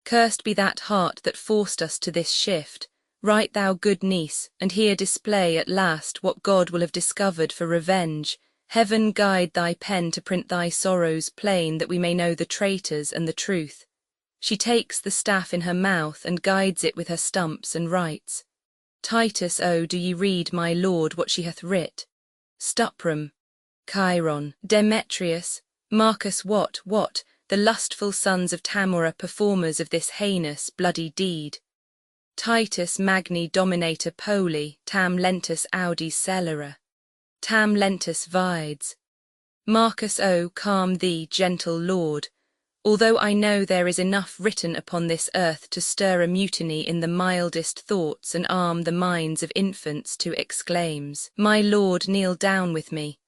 Cursed be that heart that forced us to this shift. Write thou, good niece, and here display at last what God will have discovered for revenge. Heaven guide thy pen to print thy sorrows plain, that we may know the traitors and the truth. She takes the staff in her mouth and guides it with her stumps and writes. Titus, oh, do ye read, my lord, what she hath writ? Stuprum, Chiron, Demetrius, Marcus, what, the lustful sons of Tamora, performers of this heinous, bloody deed. Titus, magni dominator poli, tam lentus audi celera. Tam lentus vides. Marcus, oh, calm thee, gentle lord, although I know there is enough written upon this earth to stir a mutiny in the mildest thoughts and arm the minds of infants to exclaims. My lord, kneel down with me.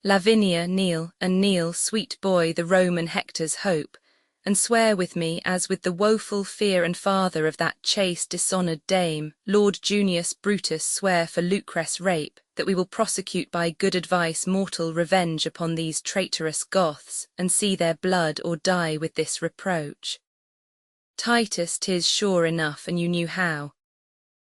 Lavinia, kneel, and kneel, sweet boy, the Roman Hector's hope, and swear with me, as with the woeful fear and father of that chaste dishonoured dame, Lord Junius Brutus, swear for Lucrece' rape, that we will prosecute by good advice mortal revenge upon these traitorous Goths, and see their blood or die with this reproach. Titus, 'tis sure enough, and you knew how.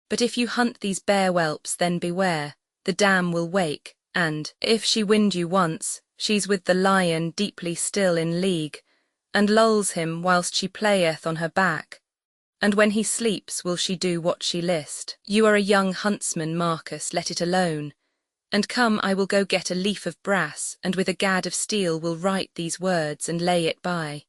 But if you hunt these bear whelps, then beware, the dam will wake, and, if she wind you once, she's with the lion deeply still in league, and lulls him whilst she playeth on her back. And when he sleeps, will she do what she list. You are a young huntsman, Marcus, let it alone. And come, I will go get a leaf of brass, and with a gad of steel will write these words and lay it by.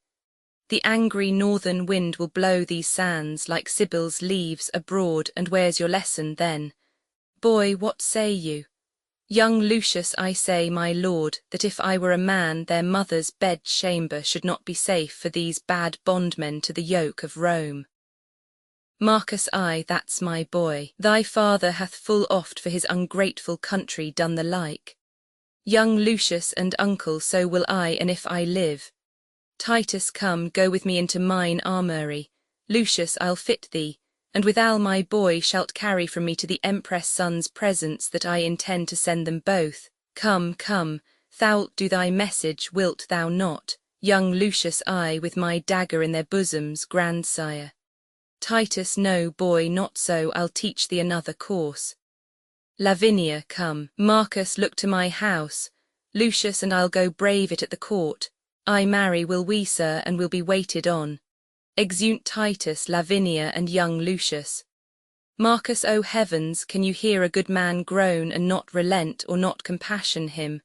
The angry northern wind will blow these sands like Sibyl's leaves abroad, and where's your lesson then? Boy, what say you? Young Lucius, I say, my lord, that if I were a man, their mother's bed-chamber should not be safe for these bad bondmen to the yoke of Rome. Marcus, I, that's my boy. Thy father hath full oft for his ungrateful country done the like. Young Lucius and uncle, so will I, and if I live. Titus, come, go with me into mine armoury. Lucius, I'll fit thee, and withal my boy shalt carry from me to the Empress' sons presents that I intend to send them both. Come, thou'lt do thy message, wilt thou not? Young Lucius, I, with my dagger in their bosoms, grandsire. Titus, no, boy, not so, I'll teach thee another course. Lavinia, come. Marcus, look to my house. Lucius and I'll go brave it at the court. I marry, will we, sir, and will be waited on. Exeunt Titus, Lavinia, and young Lucius. Marcus, O heavens, can you hear a good man groan and not relent or not compassion him?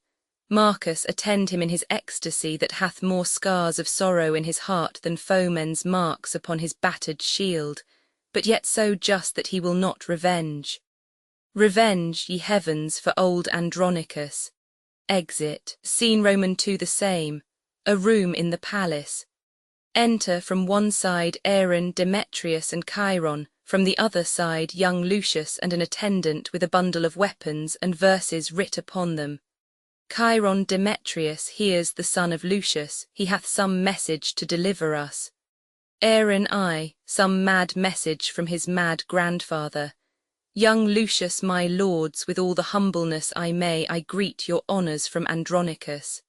Marcus, attend him in his ecstasy that hath more scars of sorrow in his heart than foemen's marks upon his battered shield, but yet so just that he will not revenge. Revenge, ye heavens, for old Andronicus. Exit. Scene Roman 2 the same. A room in the palace. Enter from one side Aaron, Demetrius and Chiron, from the other side young Lucius and an attendant with a bundle of weapons and verses writ upon them. Chiron, Demetrius hears the son of Lucius, he hath some message to deliver us. Aaron, I, some mad message from his mad grandfather. Young Lucius, my lords, with all the humbleness I may, I greet your honours from Andronicus.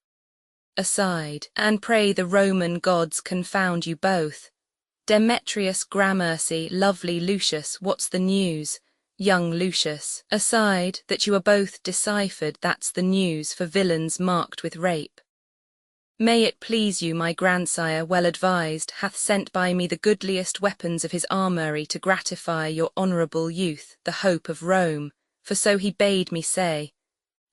Aside, and pray the Roman gods confound you both. Demetrius, gramercy, lovely Lucius, what's the news? Young Lucius, aside, that you are both deciphered, that's the news for villains marked with rape. May it please you, my grandsire, well advised, hath sent by me the goodliest weapons of his armoury to gratify your honourable youth, the hope of Rome, for so he bade me say.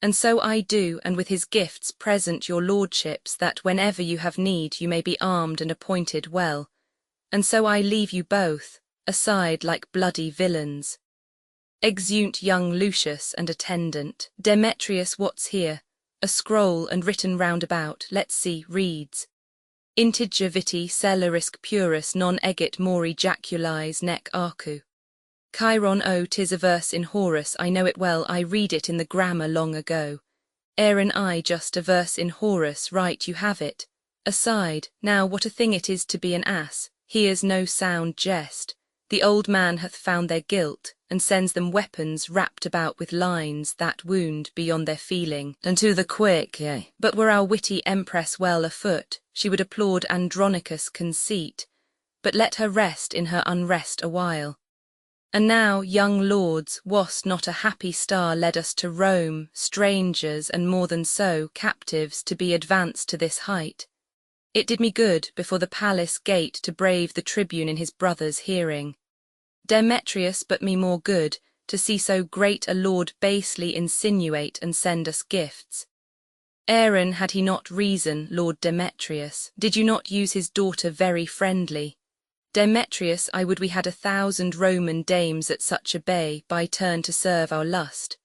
And so I do, and with his gifts present your lordships, that whenever you have need you may be armed and appointed well. And so I leave you both, aside like bloody villains. Exeunt young Lucius and attendant. Demetrius, what's here? A scroll, and written round about, let's see, reads: Integer viti celerisque purus non egit mori jaculis nec arcu. Chiron, oh, 'tis a verse in Horace, I know it well, I read it in the grammar long ago. Aaron, I just a verse in Horace, right you have it. Aside, now what a thing it is to be an ass, here's no sound jest. The old man hath found their guilt, and sends them weapons wrapped about with lines that wound beyond their feeling, and to the quick, yea. But were our witty empress well afoot, she would applaud Andronicus' conceit, but let her rest in her unrest awhile. And now, young lords, was not a happy star led us to Rome, strangers, and more than so, captives, to be advanced to this height? It did me good before the palace gate to brave the tribune in his brother's hearing. Demetrius, but me more good, to see so great a lord basely insinuate and send us gifts. Aaron, had he not reason, Lord Demetrius, did you not use his daughter very friendly? Demetrius, I would we had 1,000 Roman dames at such a bay, by turn to serve our lust.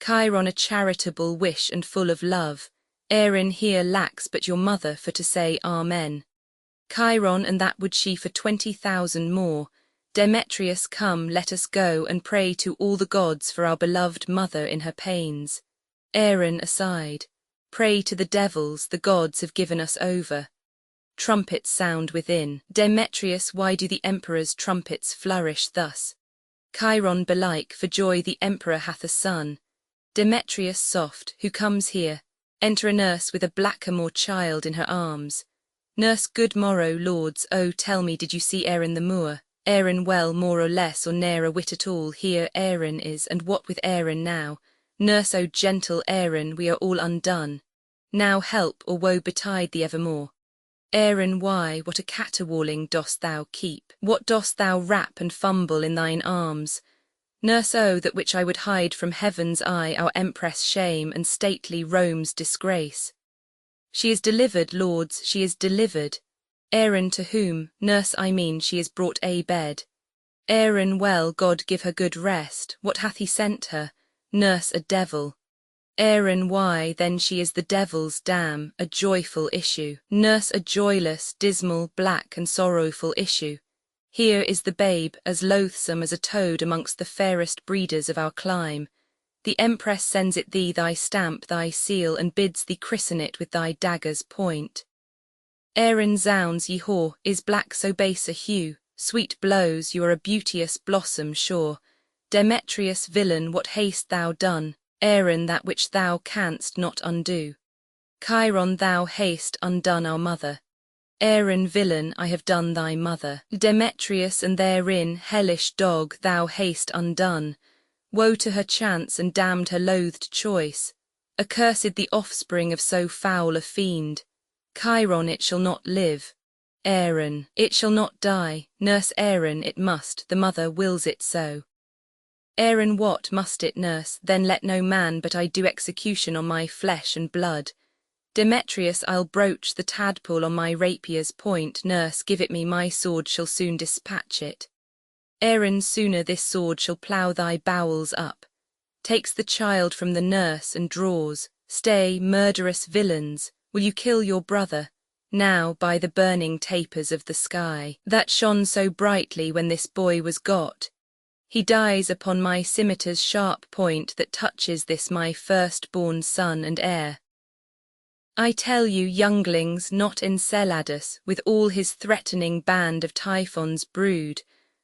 Chiron, a charitable wish and full of love. Aaron here lacks but your mother for to say Amen. Chiron, and that would she for 20,000 more. Demetrius, come, let us go and pray to all the gods for our beloved mother in her pains. Aaron, aside, pray to the devils, the gods have given us over. Trumpets sound within. Demetrius, why do the emperor's trumpets flourish thus? Chiron, belike, for joy the emperor hath a son. Demetrius, soft, who comes here? Enter a nurse with a blackamoor child in her arms. Nurse, good morrow, lords, oh tell me, did you see Aaron the Moor? Aaron well, more or less, or ne'er a whit at all, here Aaron is, and what with Aaron now? Nurse, oh gentle Aaron, we are all undone. Now help, or woe betide thee evermore. Aaron, why, what a caterwauling dost thou keep? What dost thou wrap and fumble in thine arms? Nurse, oh, that which I would hide from heaven's eye our empress' shame and stately Rome's disgrace. She is delivered, lords, she is delivered. Aaron, to whom, nurse, I mean, she is brought a bed. Aaron, well, God give her good rest, what hath he sent her? Nurse, a devil. Aaron, why, then she is the devil's dam, a joyful issue. Nurse, a joyless, dismal, black and sorrowful issue. Here is the babe, as loathsome as a toad amongst the fairest breeders of our clime. The empress sends it thee thy stamp, thy seal, and bids thee christen it with thy dagger's point. Aaron, zounds, ye whore, is black so base a hue? Sweet blows, you are a beauteous blossom sure. Demetrius, villain, what hast thou done? Aaron, that which thou canst not undo. Chiron, thou hast undone our mother. Aaron, villain, I have done thy mother. Demetrius, and therein, hellish dog, thou hast undone. Woe to her chance, and damned her loathed choice. Accursed the offspring of so foul a fiend. Chiron, it shall not live. Aaron, it shall not die. Nurse Aaron, it must, the mother wills it so. Aaron, what must it, nurse? Then let no man but I do execution on my flesh and blood. Demetrius, I'll broach the tadpole on my rapier's point. Nurse, give it me, my sword shall soon dispatch it. Aaron, sooner this sword shall plough thy bowels up. Takes the child from the nurse and draws. Stay, murderous villains, will you kill your brother? Now, by the burning tapers of the sky, that shone so brightly when this boy was got, he dies upon my scimitar's sharp point that touches this my firstborn son and heir. I tell you, younglings, not Enceladus, with all his threatening band of Typhon's brood,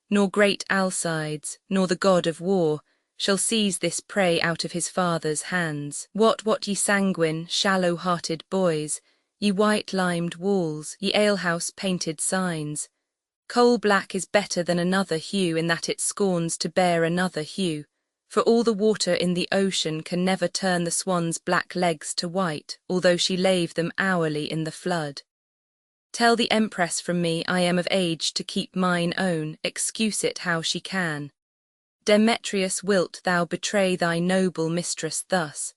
nor great Alcides, nor the god of war, shall seize this prey out of his father's hands. What ye sanguine, shallow-hearted boys, ye white-limed walls, ye alehouse-painted signs. Coal-black is better than another hue in that it scorns to bear another hue. For all the water in the ocean can never turn the swan's black legs to white, although she lave them hourly in the flood. Tell the empress from me I am of age to keep mine own, excuse it how she can. Demetrius, wilt thou betray thy noble mistress thus?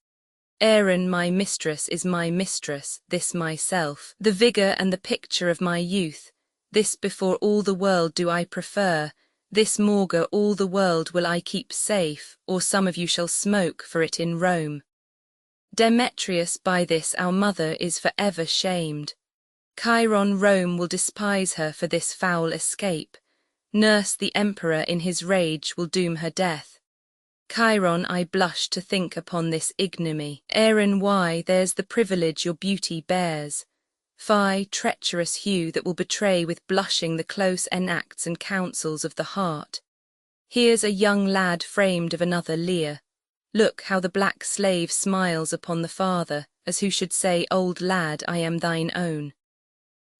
Aaron, my mistress is my mistress, this myself, the vigour and the picture of my youth, this before all the world do I prefer, this maugre all the world will I keep safe, or some of you shall smoke for it in Rome. Demetrius, by this our mother is for ever shamed. Chiron, Rome will despise her for this foul escape. Nurse, the emperor in his rage will doom her death. Chiron, I blush to think upon this ignominy. Aaron, why, there's the privilege your beauty bears. Fie, treacherous hue that will betray with blushing the close enacts and counsels of the heart. Here's a young lad framed of another leer. Look how the black slave smiles upon the father, as who should say, old lad, I am thine own.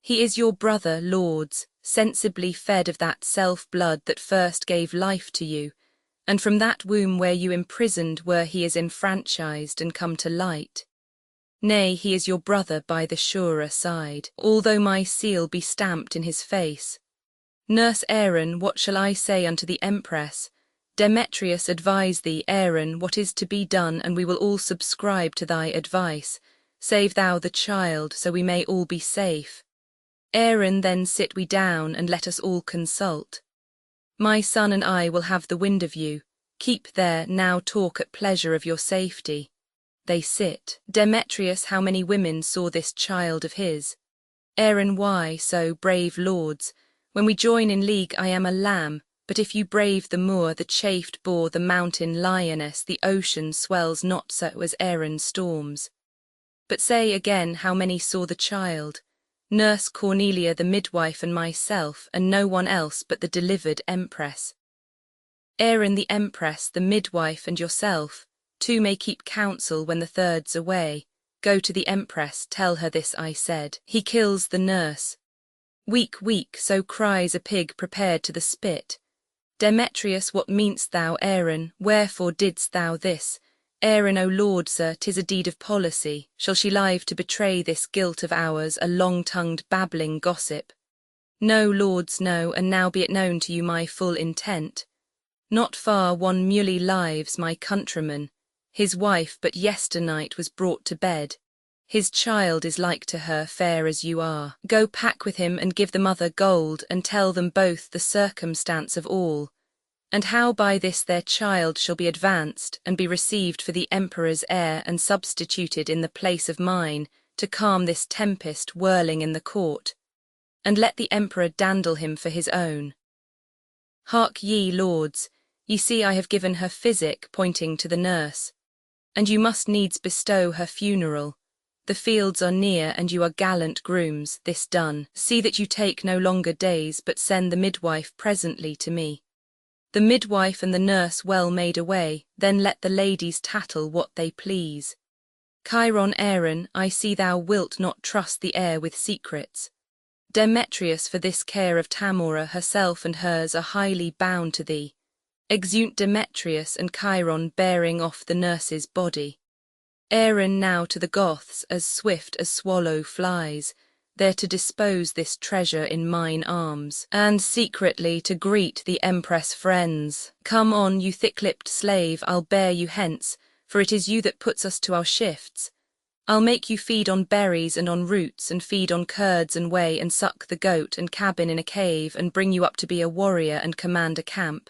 He is your brother, lords, sensibly fed of that self-blood that first gave life to you, and from that womb where you imprisoned were he is enfranchised and come to light. Nay, he is your brother by the surer side, although my seal be stamped in his face. Nurse Aaron, what shall I say unto the empress? Demetrius, advise thee, Aaron, what is to be done, and we will all subscribe to thy advice. Save thou the child, so we may all be safe. Aaron, then sit we down, and let us all consult. My son and I will have the wind of you. Keep there, now talk at pleasure of your safety. They sit. Demetrius, how many women saw this child of his? Aaron, why so, brave lords? When we join in league I am a lamb, but if you brave the moor, the chafed boar, the mountain lioness, the ocean swells not so as Aaron's storms. But say again how many saw the child? Nurse Cornelia the midwife and myself, and no one else but the delivered empress. Aaron the empress, the midwife and yourself, two may keep counsel when the third's away. Go to the empress, tell her this I said. He kills the nurse. Weak, weak, so cries a pig prepared to the spit. Demetrius, what mean'st thou, Aaron? Wherefore didst thou this? Aaron, O lord, sir, 'tis a deed of policy. Shall she live to betray this guilt of ours, a long-tongued babbling gossip? No, lords, no, and now be it known to you my full intent. Not far one Muley lives, my countryman. His wife but yesternight was brought to bed. His child is like to her, fair as you are. Go pack with him and give the mother gold, and tell them both the circumstance of all, and how by this their child shall be advanced, and be received for the emperor's heir, and substituted in the place of mine, to calm this tempest whirling in the court, and let the emperor dandle him for his own. Hark ye, lords, ye see I have given her physic, pointing to the nurse, and you must needs bestow her funeral. The fields are near, and you are gallant grooms. This done, see that you take no longer days, but send the midwife presently to me. The midwife and the nurse well made away, then let the ladies tattle what they please. Chiron, Aaron, I see thou wilt not trust the air with secrets. Demetrius, for this care of Tamora, herself and hers are highly bound to thee. Exeunt Demetrius and Chiron bearing off the nurse's body. Aaron now to the Goths, as swift as swallow flies, there to dispose this treasure in mine arms, and secretly to greet the empress friends. Come on, you thick-lipped slave, I'll bear you hence, for it is you that puts us to our shifts. I'll make you feed on berries and on roots, and feed on curds and whey, and suck the goat, and cabin in a cave, and bring you up to be a warrior and command a camp.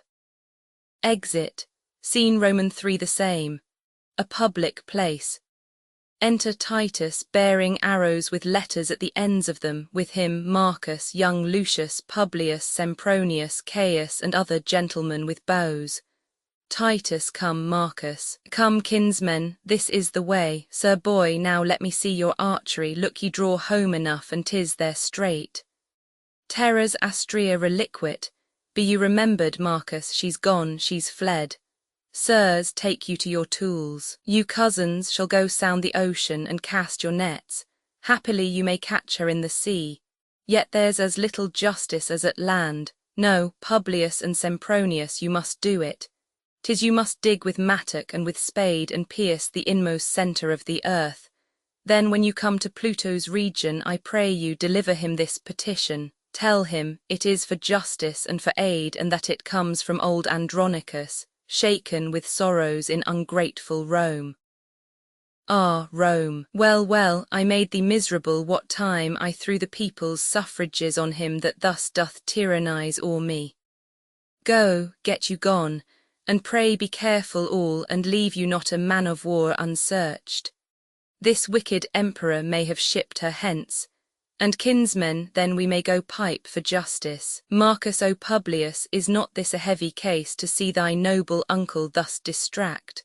Exit. Scene Roman 3 the same. A public place. Enter Titus, bearing arrows with letters at the ends of them, with him Marcus, young Lucius, Publius, Sempronius, Caius, and other gentlemen with bows. Titus, come, Marcus. Come, kinsmen, this is the way. Sir boy, now let me see your archery. Look ye draw home enough, and 'tis there straight. Terra's Astrea reliquit. Be you remembered, Marcus, she's gone, she's fled. Sirs, take you to your tools. You cousins shall go sound the ocean and cast your nets. Happily you may catch her in the sea. Yet there's as little justice as at land. No, Publius and Sempronius, you must do it. 'Tis you must dig with mattock and with spade and pierce the inmost centre of the earth. Then when you come to Pluto's region, I pray you deliver him this petition. Tell him it is for justice and for aid, and that it comes from old Andronicus, shaken with sorrows in ungrateful Rome. Ah, Rome, well, well, I made thee miserable what time I threw the people's suffrages on him that thus doth tyrannize o'er me. Go, get you gone, and pray be careful all, and leave you not a man of war unsearched. This wicked emperor may have shipped her hence, and kinsmen, then we may go pipe for justice. Marcus, O Publius, is not this a heavy case to see thy noble uncle thus distract?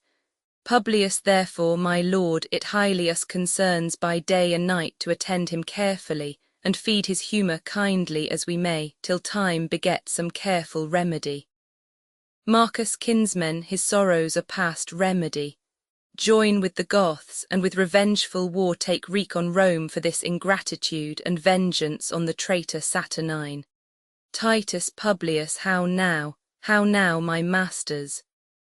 Publius, therefore, my lord, it highly us concerns by day and night to attend him carefully, and feed his humour kindly as we may, till time beget some careful remedy. Marcus, kinsmen, his sorrows are past remedy. Join with the Goths, and with revengeful war take wreak on Rome for this ingratitude, and vengeance on the traitor Saturnine. Titus, Publius, how now, my masters?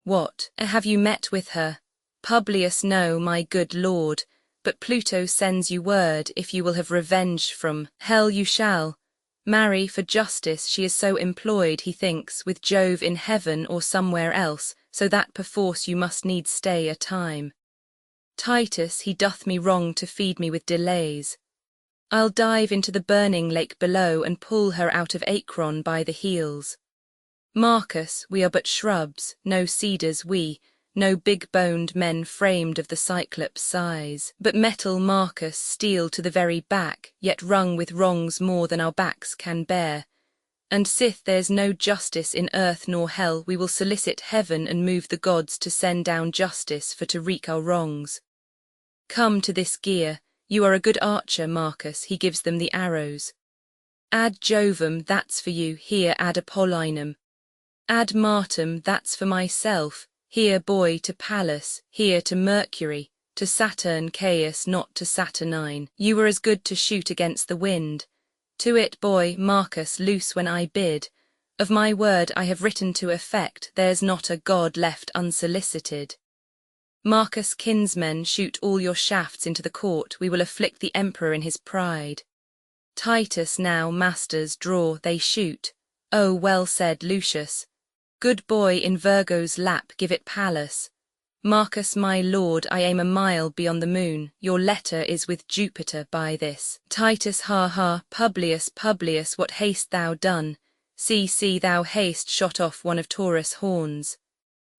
What, have you met with her? Publius, no, my good lord, but Pluto sends you word, if you will have revenge from hell you shall. Marry, for justice she is so employed, he thinks, with Jove in heaven or somewhere else, so that perforce you must needs stay a time. Titus, he doth me wrong to feed me with delays. I'll dive into the burning lake below, and pull her out of Acron by the heels. Marcus, we are but shrubs, no cedars we, no big-boned men framed of the Cyclops' size, but metal, Marcus, steel to the very back, yet wrung with wrongs more than our backs can bear. And sith there's no justice in earth nor hell, we will solicit heaven and move the gods to send down justice for to wreak our wrongs. Come to this gear, you are a good archer, Marcus, he gives them the arrows. Ad Jovem, that's for you, here ad Apollinum. Ad Martem, that's for myself, here boy to Pallas, here to Mercury, to Saturn Caius, not to Saturnine. You were as good to shoot against the wind. To it, boy, Marcus, loose when I bid. Of my word I have written to effect, there's not a god left unsolicited. Marcus, kinsmen, shoot all your shafts into the court, we will afflict the emperor in his pride. Titus, now, masters, draw, they shoot. Oh, well said, Lucius. Good boy, in Virgo's lap give it Pallas. Marcus, my lord, I aim a mile beyond the moon, your letter is with Jupiter by this. Titus, ha ha, Publius, Publius, what hast thou done? See, thou hast shot off one of Taurus' horns.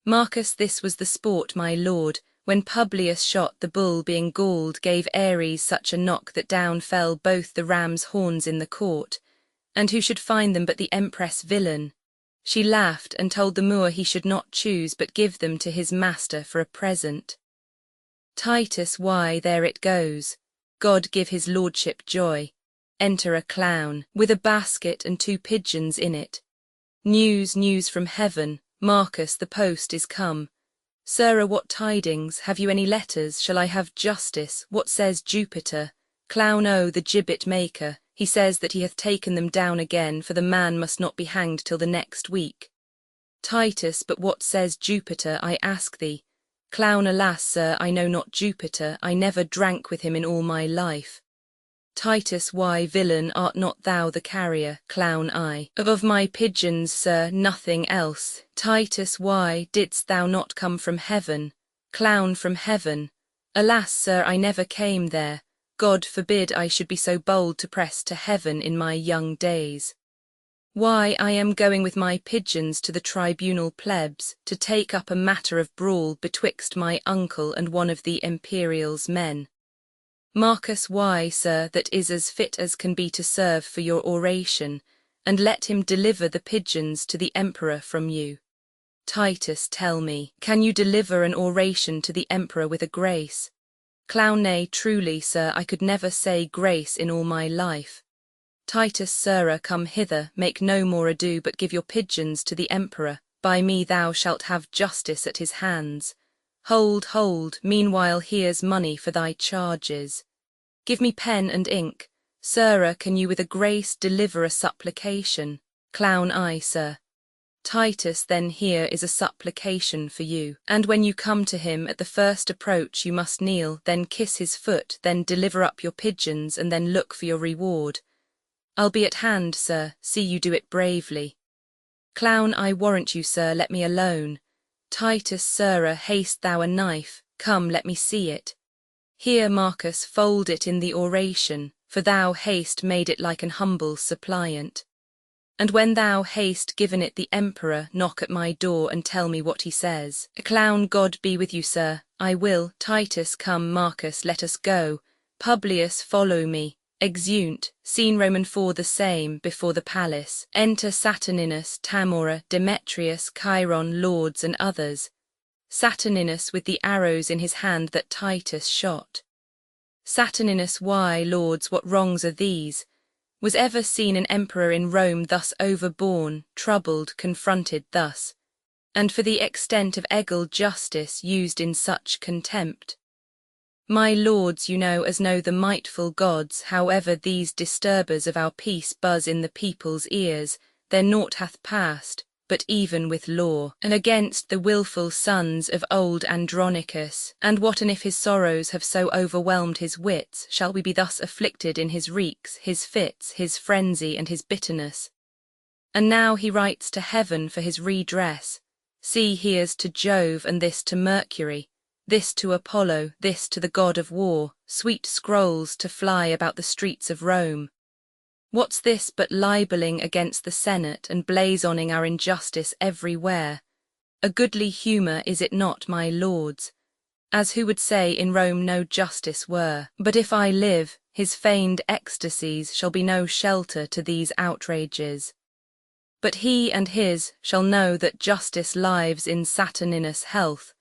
Marcus, this was the sport, my lord, when Publius shot the bull being galled, gave Ares such a knock that down fell both the ram's horns in the court. And who should find them but the empress villain? She laughed and told the Moor he should not choose but give them to his master for a present. Titus, why, there it goes. God give his lordship joy. Enter a clown, with a basket and 2 pigeons in it. News from heaven, Marcus, the post is come. Sirrah, what tidings, have you any letters, shall I have justice, what says Jupiter? Clown, oh, the gibbet maker, he says that he hath taken them down again, for the man must not be hanged till the next week. Titus, but what says Jupiter, I ask thee? Clown, alas, sir, I know not Jupiter, I never drank with him in all my life. Titus, why, villain, art not thou the carrier? Clown, I. Of my pigeons, sir, nothing else. Titus, why, didst thou not come from heaven? Clown, from heaven. Alas, sir, I never came there. God forbid I should be so bold to press to heaven in my young days. Why, I am going with my pigeons to the tribunal plebs, to take up a matter of brawl betwixt my uncle and one of the imperial's men. Marcus, why, sir, that is as fit as can be to serve for your oration, and let him deliver the pigeons to the emperor from you. Titus, tell me, can you deliver an oration to the emperor with a grace? Clown, nay, truly, sir, I could never say grace in all my life. Titus, sirrah, come hither, make no more ado, but give your pigeons to the emperor. By me thou shalt have justice at his hands. Hold, meanwhile here's money for thy charges. Give me pen and ink. Sirrah, can you with a grace deliver a supplication? Clown, I, sir. Titus, then here is a supplication for you, and when you come to him at the first approach you must kneel, then kiss his foot, then deliver up your pigeons, and then look for your reward. I'll be at hand, sir, see you do it bravely. Clown, I warrant you, sir, let me alone. Titus, sirrah, haste thou a knife, come, let me see it. Here, Marcus, fold it in the oration, for thou hast made it like an humble suppliant. And when thou hast given it the emperor, knock at my door and tell me what he says. Clown, God be with you, sir, I will. Titus, come, Marcus, let us go. Publius, follow me. Exeunt, scene Roman 4 the same, before the palace. Enter Saturninus, Tamora, Demetrius, Chiron, lords and others. Saturninus with the arrows in his hand that Titus shot. Saturninus, why, lords, what wrongs are these? Was ever seen an emperor in Rome thus overborne, troubled, confronted thus, and for the extent of egal justice used in such contempt? My lords, you know as know the mightful gods, however these disturbers of our peace buzz in the people's ears, their naught hath passed, but even with law, and against the wilful sons of old Andronicus. And what and if his sorrows have so overwhelmed his wits, shall we be thus afflicted in his reeks, his fits, his frenzy, and his bitterness? And now he writes to heaven for his redress. See, here's to Jove, and this to Mercury, this to Apollo, this to the god of war, sweet scrolls to fly about the streets of Rome. What's this but libeling against the Senate and blazoning our injustice everywhere? A goodly humour is it not, my lords? As who would say in Rome no justice were? But if I live, his feigned ecstasies shall be no shelter to these outrages. But he and his shall know that justice lives in Saturninus' health,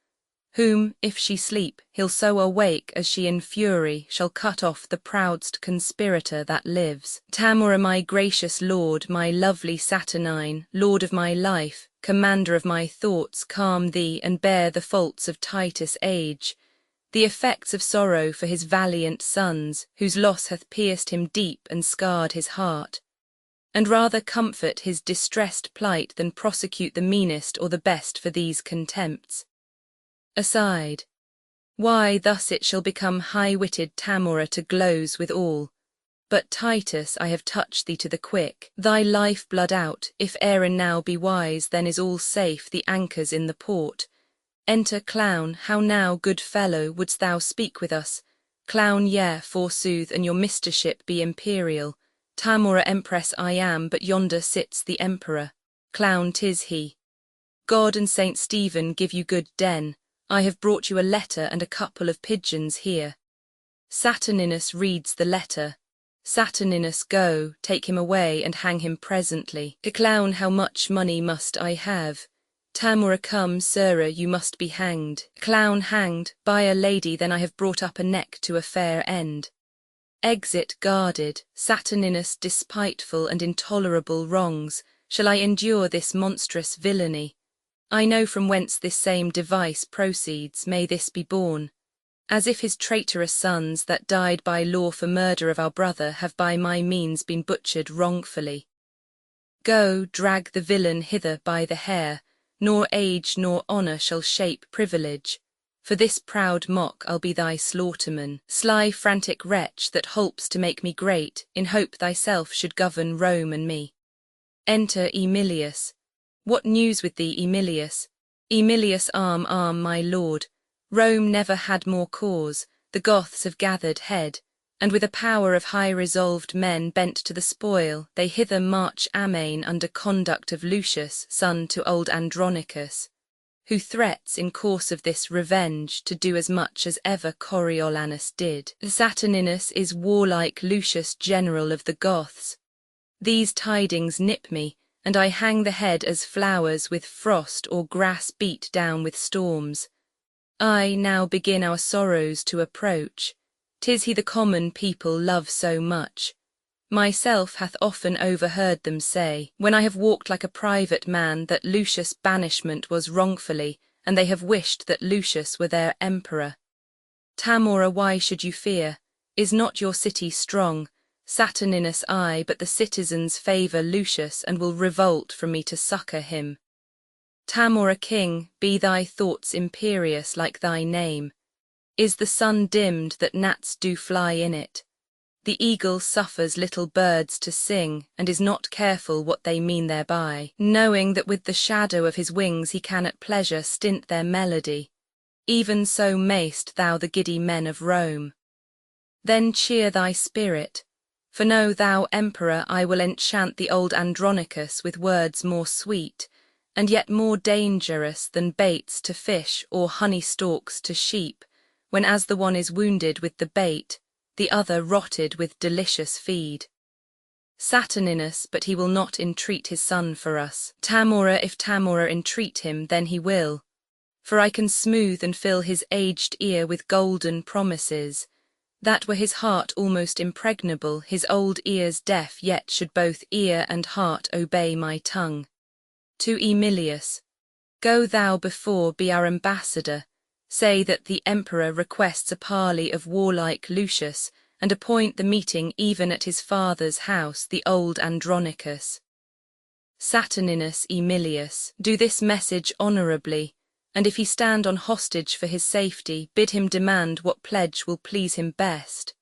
whom, if she sleep, he'll so awake as she in fury shall cut off the proudest conspirator that lives. Tamora, my gracious lord, my lovely Saturnine, lord of my life, commander of my thoughts, calm thee and bear the faults of Titus' age, the effects of sorrow for his valiant sons, whose loss hath pierced him deep and scarred his heart, and rather comfort his distressed plight than prosecute the meanest or the best for these contempts. Aside. Why, thus it shall become high-witted Tamora to gloze with all. But Titus, I have touched thee to the quick, thy life-blood out, if Aaron now be wise, then is all safe, the anchor's in the port. Enter Clown, how now, good fellow, wouldst thou speak with us? Clown, yea, forsooth, and your mistership be imperial. Tamora empress I am, but yonder sits the emperor. Clown, 'tis he. God and Saint Stephen give you good den. I have brought you a letter and a couple of pigeons here. Saturninus reads the letter. Saturninus, go, take him away and hang him presently. Clown, how much money must I have? Tamora, come, sirrah, you must be hanged. Clown, hanged, by a lady, then I have brought up a neck to a fair end. Exit guarded. Saturninus, despiteful and intolerable wrongs, shall I endure this monstrous villainy? I know from whence this same device proceeds, may this be born, as if his traitorous sons that died by law for murder of our brother have by my means been butchered wrongfully. Go, drag the villain hither by the hair, nor age nor honour shall shape privilege. For this proud mock I'll be thy slaughterman, sly frantic wretch that holps to make me great, in hope thyself should govern Rome and me. Enter Emilius. What news with thee, Emilius? Emilius, arm, my lord. Rome never had more cause, the Goths have gathered head, and with a power of high-resolved men bent to the spoil, they hither march amain under conduct of Lucius, son to old Andronicus, who threats in course of this revenge to do as much as ever Coriolanus did. Saturninus is warlike Lucius, general of the Goths. These tidings nip me, and I hang the head as flowers with frost or grass beat down with storms. I now begin our sorrows to approach. 'Tis he the common people love so much. Myself hath often overheard them say, when I have walked like a private man, that Lucius' banishment was wrongfully, and they have wished that Lucius were their emperor. Tamora, why should you fear? Is not your city strong? Saturninus I, but the citizens favour Lucius and will revolt from me to succour him. Tamora king, be thy thoughts imperious like thy name. Is the sun dimmed that gnats do fly in it? The eagle suffers little birds to sing, and is not careful what they mean thereby, knowing that with the shadow of his wings he can at pleasure stint their melody. Even so mayst thou the giddy men of Rome. Then cheer thy spirit, for know thou, Emperor, I will enchant the old Andronicus with words more sweet, and yet more dangerous than baits to fish or honey stalks to sheep, when as the one is wounded with the bait, the other rotted with delicious feed. Saturninus, but he will not entreat his son for us. Tamora, if Tamora entreat him, then he will. For I can smooth and fill his aged ear with golden promises, that were his heart almost impregnable, his old ears deaf, yet should both ear and heart obey my tongue. To Aemilius, go thou before, be our ambassador, say that the emperor requests a parley of warlike Lucius, and appoint the meeting even at his father's house, the old Andronicus. Saturninus Aemilius, do this message honourably, and if he stand on hostage for his safety, bid him demand what pledge will please him best.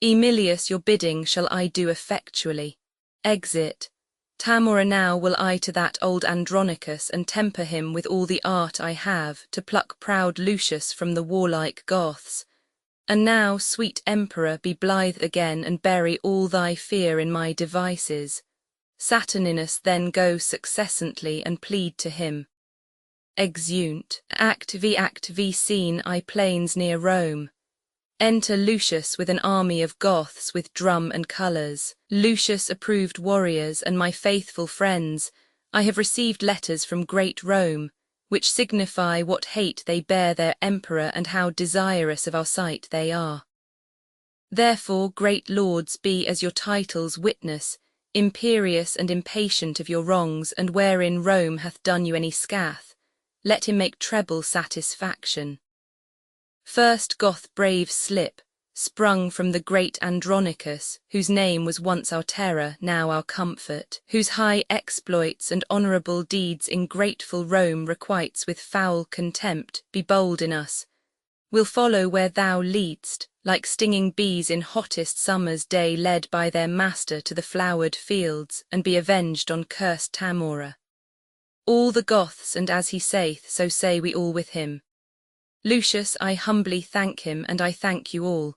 Aemilius, your bidding shall I do effectually. Exit. Tamora now will I to that old Andronicus, and temper him with all the art I have, to pluck proud Lucius from the warlike Goths. And now, sweet Emperor, be blithe again, and bury all thy fear in my devices. Saturninus then go successantly, and plead to him. Exeunt. Act V scene I plains near Rome. Enter Lucius with an army of Goths with drum and colours. Lucius approved warriors and my faithful friends, I have received letters from great Rome, which signify what hate they bear their emperor and how desirous of our sight they are. Therefore, great lords, be as your titles witness, imperious and impatient of your wrongs, and wherein Rome hath done you any scath, let him make treble satisfaction. First Goth brave slip, sprung from the great Andronicus, whose name was once our terror, now our comfort, whose high exploits and honourable deeds ingrateful Rome requites with foul contempt, be bold in us. We'll follow where thou leadst, like stinging bees in hottest summer's day led by their master to the flowered fields, and be avenged on cursed Tamora. All the Goths, and as he saith, so say we all with him. Lucius, I humbly thank him, and I thank you all.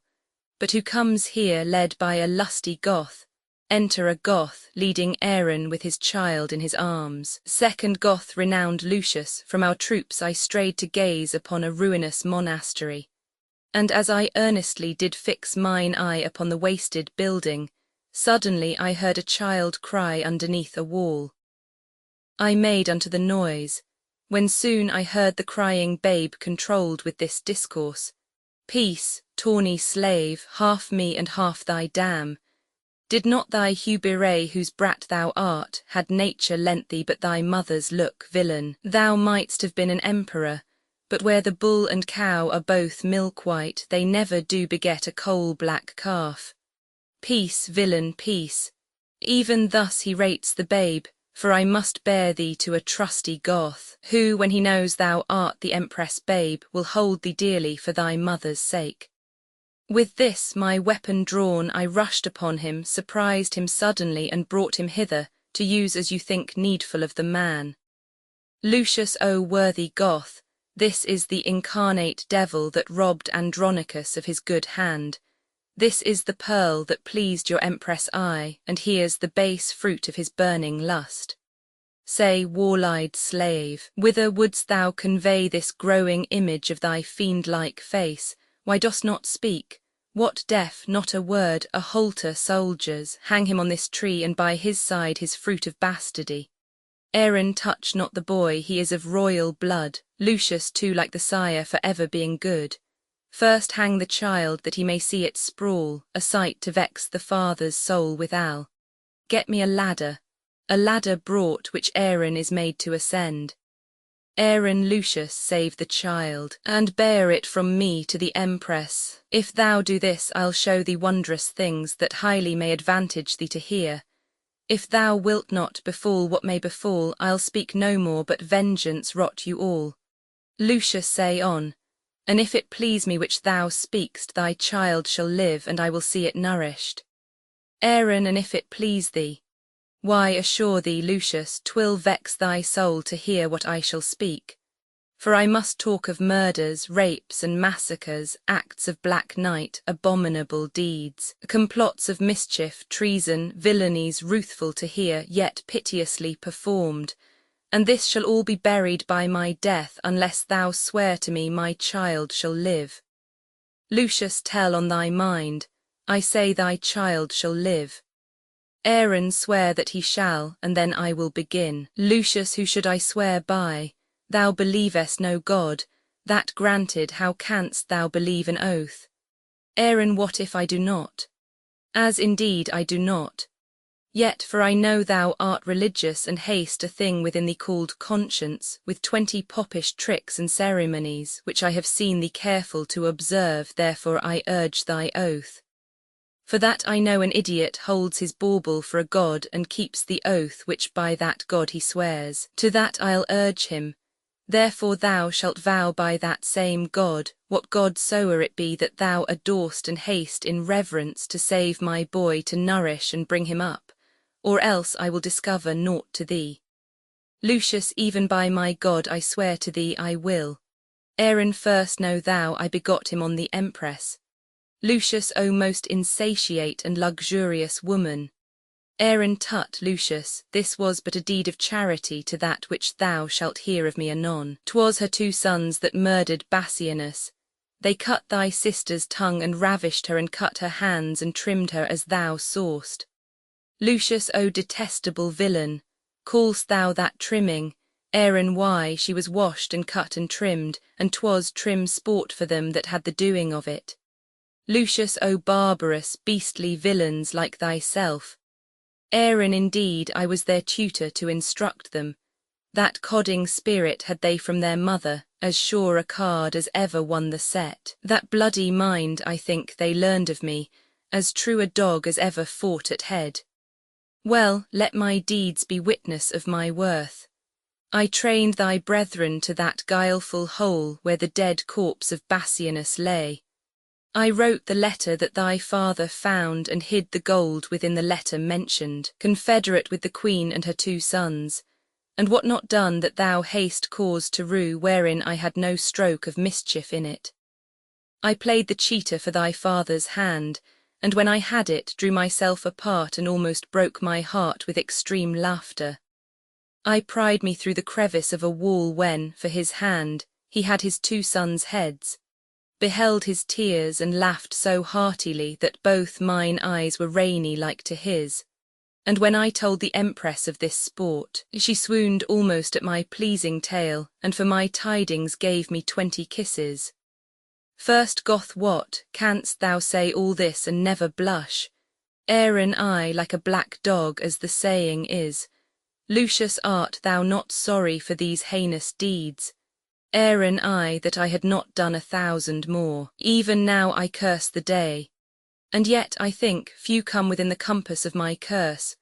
But who comes here led by a lusty Goth? Enter a Goth, leading Aaron with his child in his arms. Second Goth, renowned Lucius, from our troops I strayed to gaze upon a ruinous monastery. And as I earnestly did fix mine eye upon the wasted building, suddenly I heard a child cry underneath a wall. I made unto the noise, when soon I heard the crying babe controlled with this discourse. Peace, tawny slave, half me and half thy dam. Did not thy Hubere, whose brat thou art, had nature lent thee but thy mother's look, villain, thou mightst have been an emperor, but where the bull and cow are both milk-white, they never do beget a coal-black calf. Peace, villain, peace. Even thus he rates the babe, for I must bear thee to a trusty Goth, who, when he knows thou art the empress babe, will hold thee dearly for thy mother's sake. With this, my weapon drawn, I rushed upon him, surprised him suddenly, and brought him hither, to use as you think needful of the man. Lucius, O worthy Goth, this is the incarnate devil that robbed Andronicus of his good hand. This is the pearl that pleased your empress eye, and here's the base fruit of his burning lust. Say, wall-eyed slave, whither wouldst thou convey this growing image of thy fiend-like face? Why dost not speak? What deaf, not a word, a halter soldiers, hang him on this tree, and by his side his fruit of bastardy. Aaron, touch not the boy, he is of royal blood, Lucius too like the sire for ever being good. First hang the child that he may see it sprawl, a sight to vex the father's soul withal. Get me a ladder brought which Aaron is made to ascend. Aaron, Lucius, save the child, and bear it from me to the empress. If thou do this, I'll show thee wondrous things that highly may advantage thee to hear. If thou wilt not befall what may befall, I'll speak no more, but vengeance rot you all. Lucius, say on. And if it please me which thou speak'st, thy child shall live, and I will see it nourished. Aaron, and if it please thee, why, assure thee, Lucius, 'twill vex thy soul to hear what I shall speak. For I must talk of murders, rapes, and massacres, acts of black night, abominable deeds, complots of mischief, treason, villainies ruthful to hear, yet piteously performed. And this shall all be buried by my death, unless thou swear to me my child shall live. Lucius, tell on thy mind, I say thy child shall live. Aaron, swear that he shall, and then I will begin. Lucius, who should I swear by? Thou believest no God, that granted, how canst thou believe an oath? Aaron, what if I do not? As indeed I do not. Yet, for I know thou art religious, and hast a thing within thee called conscience, with 20 popish tricks and ceremonies, which I have seen thee careful to observe, therefore I urge thy oath. For that I know an idiot holds his bauble for a god, and keeps the oath which by that god he swears. To that I'll urge him. Therefore thou shalt vow by that same God, what God soe'er it be that thou adorest, and haste in reverence to save my boy, to nourish and bring him up, or else I will discover naught to thee. Lucius, even by my God I swear to thee I will. Aaron, first know thou I begot him on the Empress. Lucius, O most insatiate and luxurious woman. Aaron, tut, Lucius, this was but a deed of charity to that which thou shalt hear of me anon. 'Twas her 2 sons that murdered Bassianus. They cut thy sister's tongue, and ravished her, and cut her hands, and trimmed her as thou saw'st. Lucius, O detestable villain, call'st thou that trimming? Aaron, why, she was washed and cut and trimmed, and 'twas trim sport for them that had the doing of it. Lucius, O barbarous, beastly villains like thyself. Aaron, indeed, I was their tutor to instruct them. That codding spirit had they from their mother, as sure a card as ever won the set. That bloody mind, I think, they learned of me, as true a dog as ever fought at head. Well, let my deeds be witness of my worth. I trained thy brethren to that guileful hole where the dead corpse of Bassianus lay. I wrote the letter that thy father found, and hid the gold within the letter mentioned, confederate with the queen and her 2 sons. And what not done that thou hast cause to rue, wherein I had no stroke of mischief in it. I played the cheater for thy father's hand, and when I had it, drew myself apart, and almost broke my heart with extreme laughter. I pried me through the crevice of a wall when, for his hand, he had his 2 sons' heads, beheld his tears, and laughed so heartily that both mine eyes were rainy like to his. And when I told the Empress of this sport, she swooned almost at my pleasing tale, and for my tidings gave me 20 kisses. First Goth, what, canst thou say all this and never blush? Aaron, I, like a black dog, as the saying is. Lucius, art thou not sorry for these heinous deeds? Aaron, I, that I had not done 1,000 more. Even now I curse the day. And yet, I think, few come within the compass of my curse,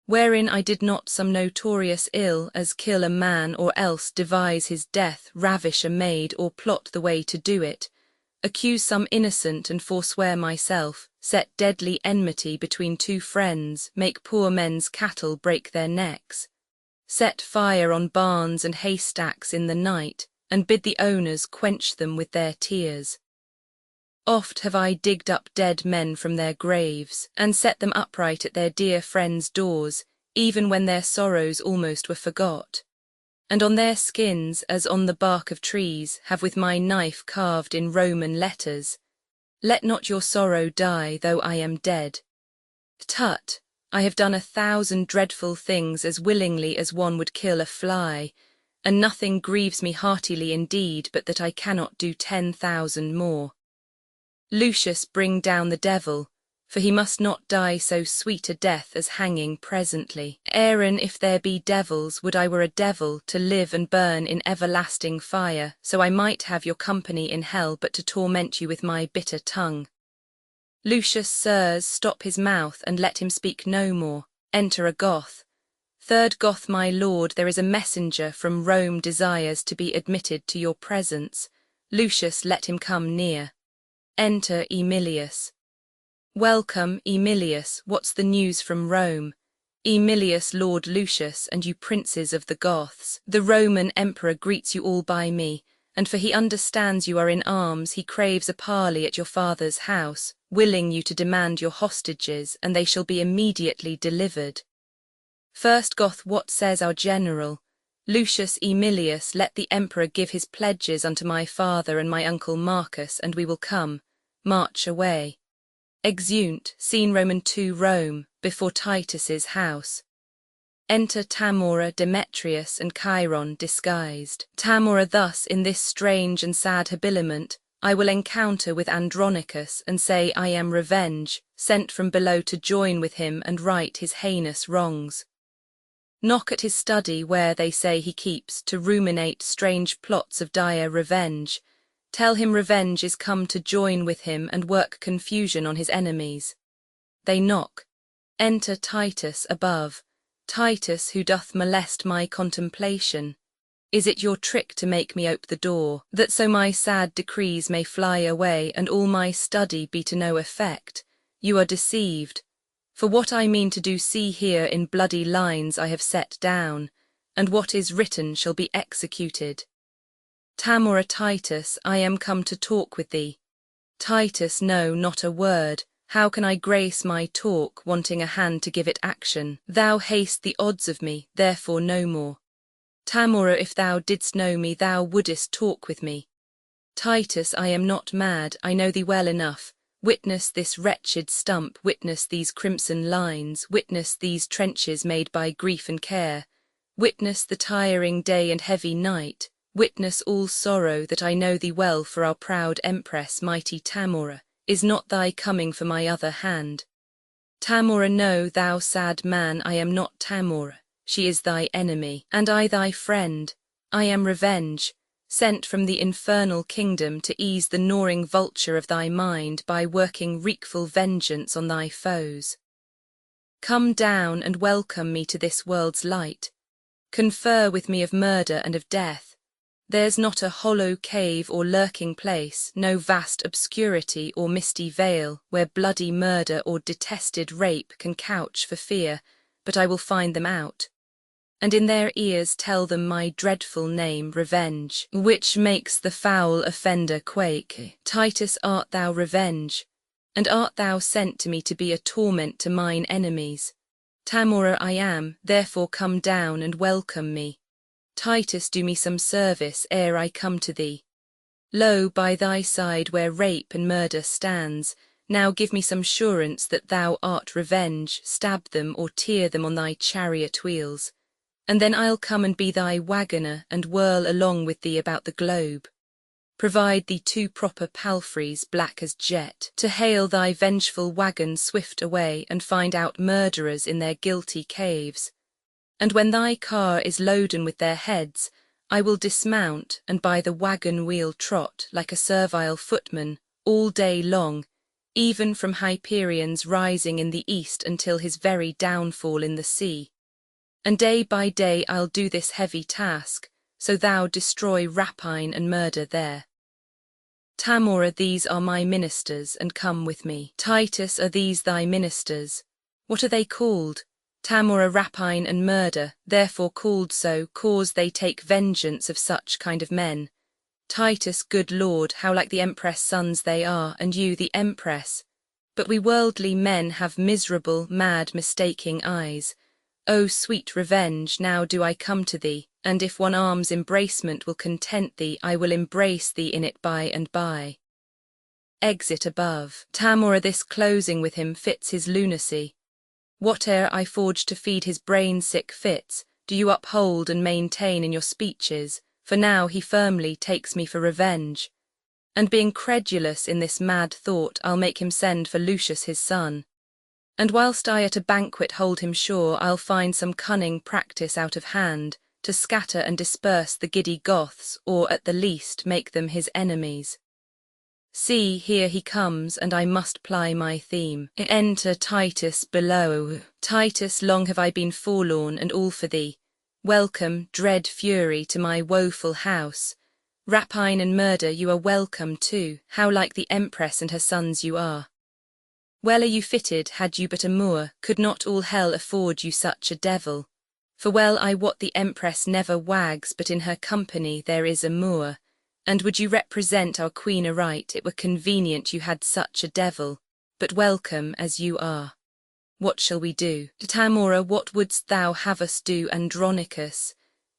wherein I did not some notorious ill, as kill a man, or else devise his death, ravish a maid, or plot the way to do it, accuse some innocent and forswear myself, set deadly enmity between 2 friends, make poor men's cattle break their necks, set fire on barns and haystacks in the night, and bid the owners quench them with their tears. Oft have I digged up dead men from their graves, and set them upright at their dear friends' doors, even when their sorrows almost were forgot. And on their skins, as on the bark of trees, have with my knife carved in Roman letters, "Let not your sorrow die, though I am dead." Tut! I have done 1,000 dreadful things as willingly as one would kill a fly, and nothing grieves me heartily indeed but that I cannot do 10,000 more. Lucius, bring down the devil, for he must not die so sweet a death as hanging presently. Aaron, if there be devils, would I were a devil, to live and burn in everlasting fire, so I might have your company in hell but to torment you with my bitter tongue. Lucius, sirs, stop his mouth, and let him speak no more. Enter a Goth. Third Goth, my lord, there is a messenger from Rome desires to be admitted to your presence. Lucius, let him come near. Enter Aemilius. Welcome, Aemilius, what's the news from Rome? Aemilius, Lord Lucius, and you princes of the Goths, the Roman emperor greets you all by me, and for he understands you are in arms, he craves a parley at your father's house, willing you to demand your hostages, and they shall be immediately delivered. First Goth, what says our general? Lucius, Aemilius, let the emperor give his pledges unto my father and my uncle Marcus, and we will come. March away. Exeunt, scene Roman 2 Rome, before Titus's house. Enter Tamora, Demetrius, and Chiron disguised. Tamora thus, in this strange and sad habiliment, I will encounter with Andronicus, and say I am Revenge, sent from below to join with him and right his heinous wrongs. Knock at his study where they say he keeps to ruminate strange plots of dire revenge. Tell him Revenge is come to join with him and work confusion on his enemies. They knock. Enter Titus above. Titus, who doth molest my contemplation. Is it your trick to make me ope the door, that so my sad decrees may fly away and all my study be to no effect? You are deceived. For what I mean to do see here in bloody lines I have set down, and what is written shall be executed. Tamora, Titus, I am come to talk with thee. Titus, no, not a word. How can I grace my talk, wanting a hand to give it action? Thou haste the odds of me, therefore no more. Tamora, if thou didst know me, thou wouldest talk with me. Titus, I am not mad, I know thee well enough. Witness this wretched stump, witness these crimson lines, witness these trenches made by grief and care, witness the tiring day and heavy night, witness all sorrow, that I know thee well for our proud empress, mighty Tamora, is not thy coming for my other hand. Tamora, no, thou sad man, I am not Tamora, she is thy enemy, and I thy friend. I am Revenge, sent from the infernal kingdom to ease the gnawing vulture of thy mind by working wreakful vengeance on thy foes. Come down and welcome me to this world's light. Confer with me of murder and of death. There's not a hollow cave or lurking place, no vast obscurity or misty veil, where bloody murder or detested rape can couch for fear, but I will find them out. And in their ears tell them my dreadful name, Revenge, which makes the foul offender quake. Titus, art thou Revenge? And art thou sent to me to be a torment to mine enemies? Tamora I am, therefore come down and welcome me. Titus, do me some service ere I come to thee. Lo, by thy side where rape and murder stands, now give me some surance that thou art Revenge, stab them or tear them on thy chariot wheels. And then I'll come and be thy waggoner and whirl along with thee about the globe. Provide thee 2 proper palfreys black as jet, to hail thy vengeful waggon swift away and find out murderers in their guilty caves. And when thy car is loaden with their heads, I will dismount and by the waggon wheel trot like a servile footman all day long, even from Hyperion's rising in the east until his very downfall in the sea. And day by day I'll do this heavy task, so thou destroy rapine and murder there. Tamora, these are my ministers, and come with me. Titus, are these thy ministers? What are they called? Tamora, rapine and murder, therefore called so, cause they take vengeance of such kind of men. Titus, good lord, how like the empress' sons they are, and you the empress. But we worldly men have miserable, mad, mistaking eyes. O sweet Revenge, now do I come to thee, and if one arm's embracement will content thee, I will embrace thee in it by and by. Exit above. Tamora, this closing with him fits his lunacy. Whate'er I forge to feed his brain-sick fits, do you uphold and maintain in your speeches, for now he firmly takes me for Revenge. And being credulous in this mad thought, I'll make him send for Lucius his son. And whilst I at a banquet hold him sure, I'll find some cunning practice out of hand, to scatter and disperse the giddy Goths, or at the least make them his enemies. See, here he comes, and I must ply my theme. Enter Titus below. Titus, long have I been forlorn, and all for thee. Welcome, dread fury, to my woeful house. Rapine and murder, you are welcome too. How like the Empress and her sons you are. Well are you fitted, had you but a Moor, could not all hell afford you such a devil. For well I wot the Empress never wags, but in her company there is a Moor. And would you represent our queen aright, it were convenient you had such a devil. But welcome as you are. What shall we do? Tamora, what wouldst thou have us do? Andronicus.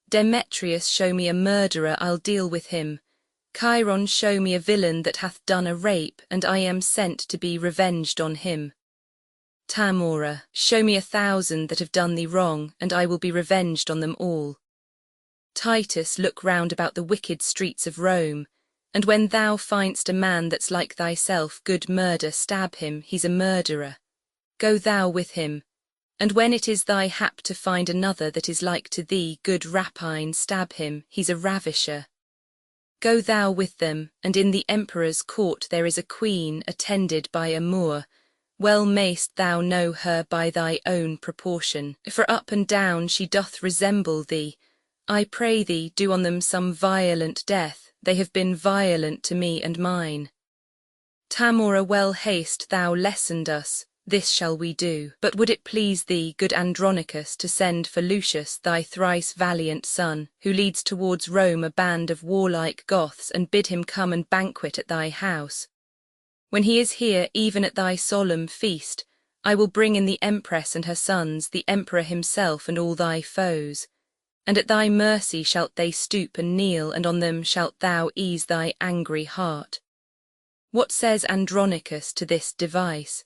Demetrius, show me a murderer, I'll deal with him. Chiron, show me a villain that hath done a rape, and I am sent to be revenged on him. Tamora, show me 1,000 that have done thee wrong, and I will be revenged on them all. Titus, look round about the wicked streets of Rome, and when thou find'st a man that's like thyself, good murder, stab him, he's a murderer. Go thou with him, and when it is thy hap to find another that is like to thee, good rapine, stab him, he's a ravisher. Go thou with them, and in the emperor's court there is a queen attended by a Moor. Well mayst thou know her by thy own proportion, for up and down she doth resemble thee. I pray thee, do on them some violent death, they have been violent to me and mine. Tamora, well hast thou lessoned us, this shall we do. But would it please thee, good Andronicus, to send for Lucius, thy thrice valiant son, who leads towards Rome a band of warlike Goths, and bid him come and banquet at thy house? When he is here, even at thy solemn feast, I will bring in the Empress and her sons, the Emperor himself, and all thy foes. And at thy mercy shalt they stoop and kneel, and on them shalt thou ease thy angry heart. What says Andronicus to this device?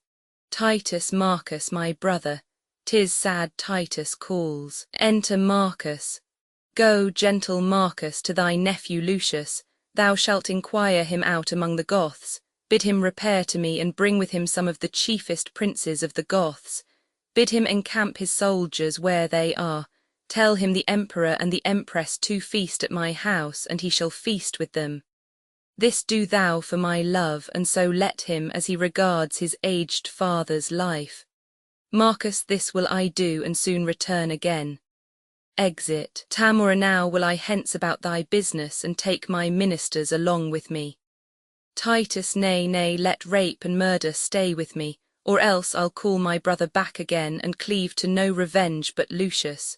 Titus, Marcus, my brother, 'tis sad Titus calls. Enter Marcus. Go, gentle Marcus, to thy nephew Lucius, thou shalt inquire him out among the Goths. Bid him repair to me, and bring with him some of the chiefest princes of the Goths. Bid him encamp his soldiers where they are. Tell him the Emperor and the Empress to feast at my house, and he shall feast with them. This do thou for my love, and so let him as he regards his aged father's life. Marcus, this will I do, and soon return again. Exit. Tamora, now will I hence about thy business, and take my ministers along with me. Titus, nay, nay, let rape and murder stay with me, or else I'll call my brother back again, and cleave to no revenge but Lucius.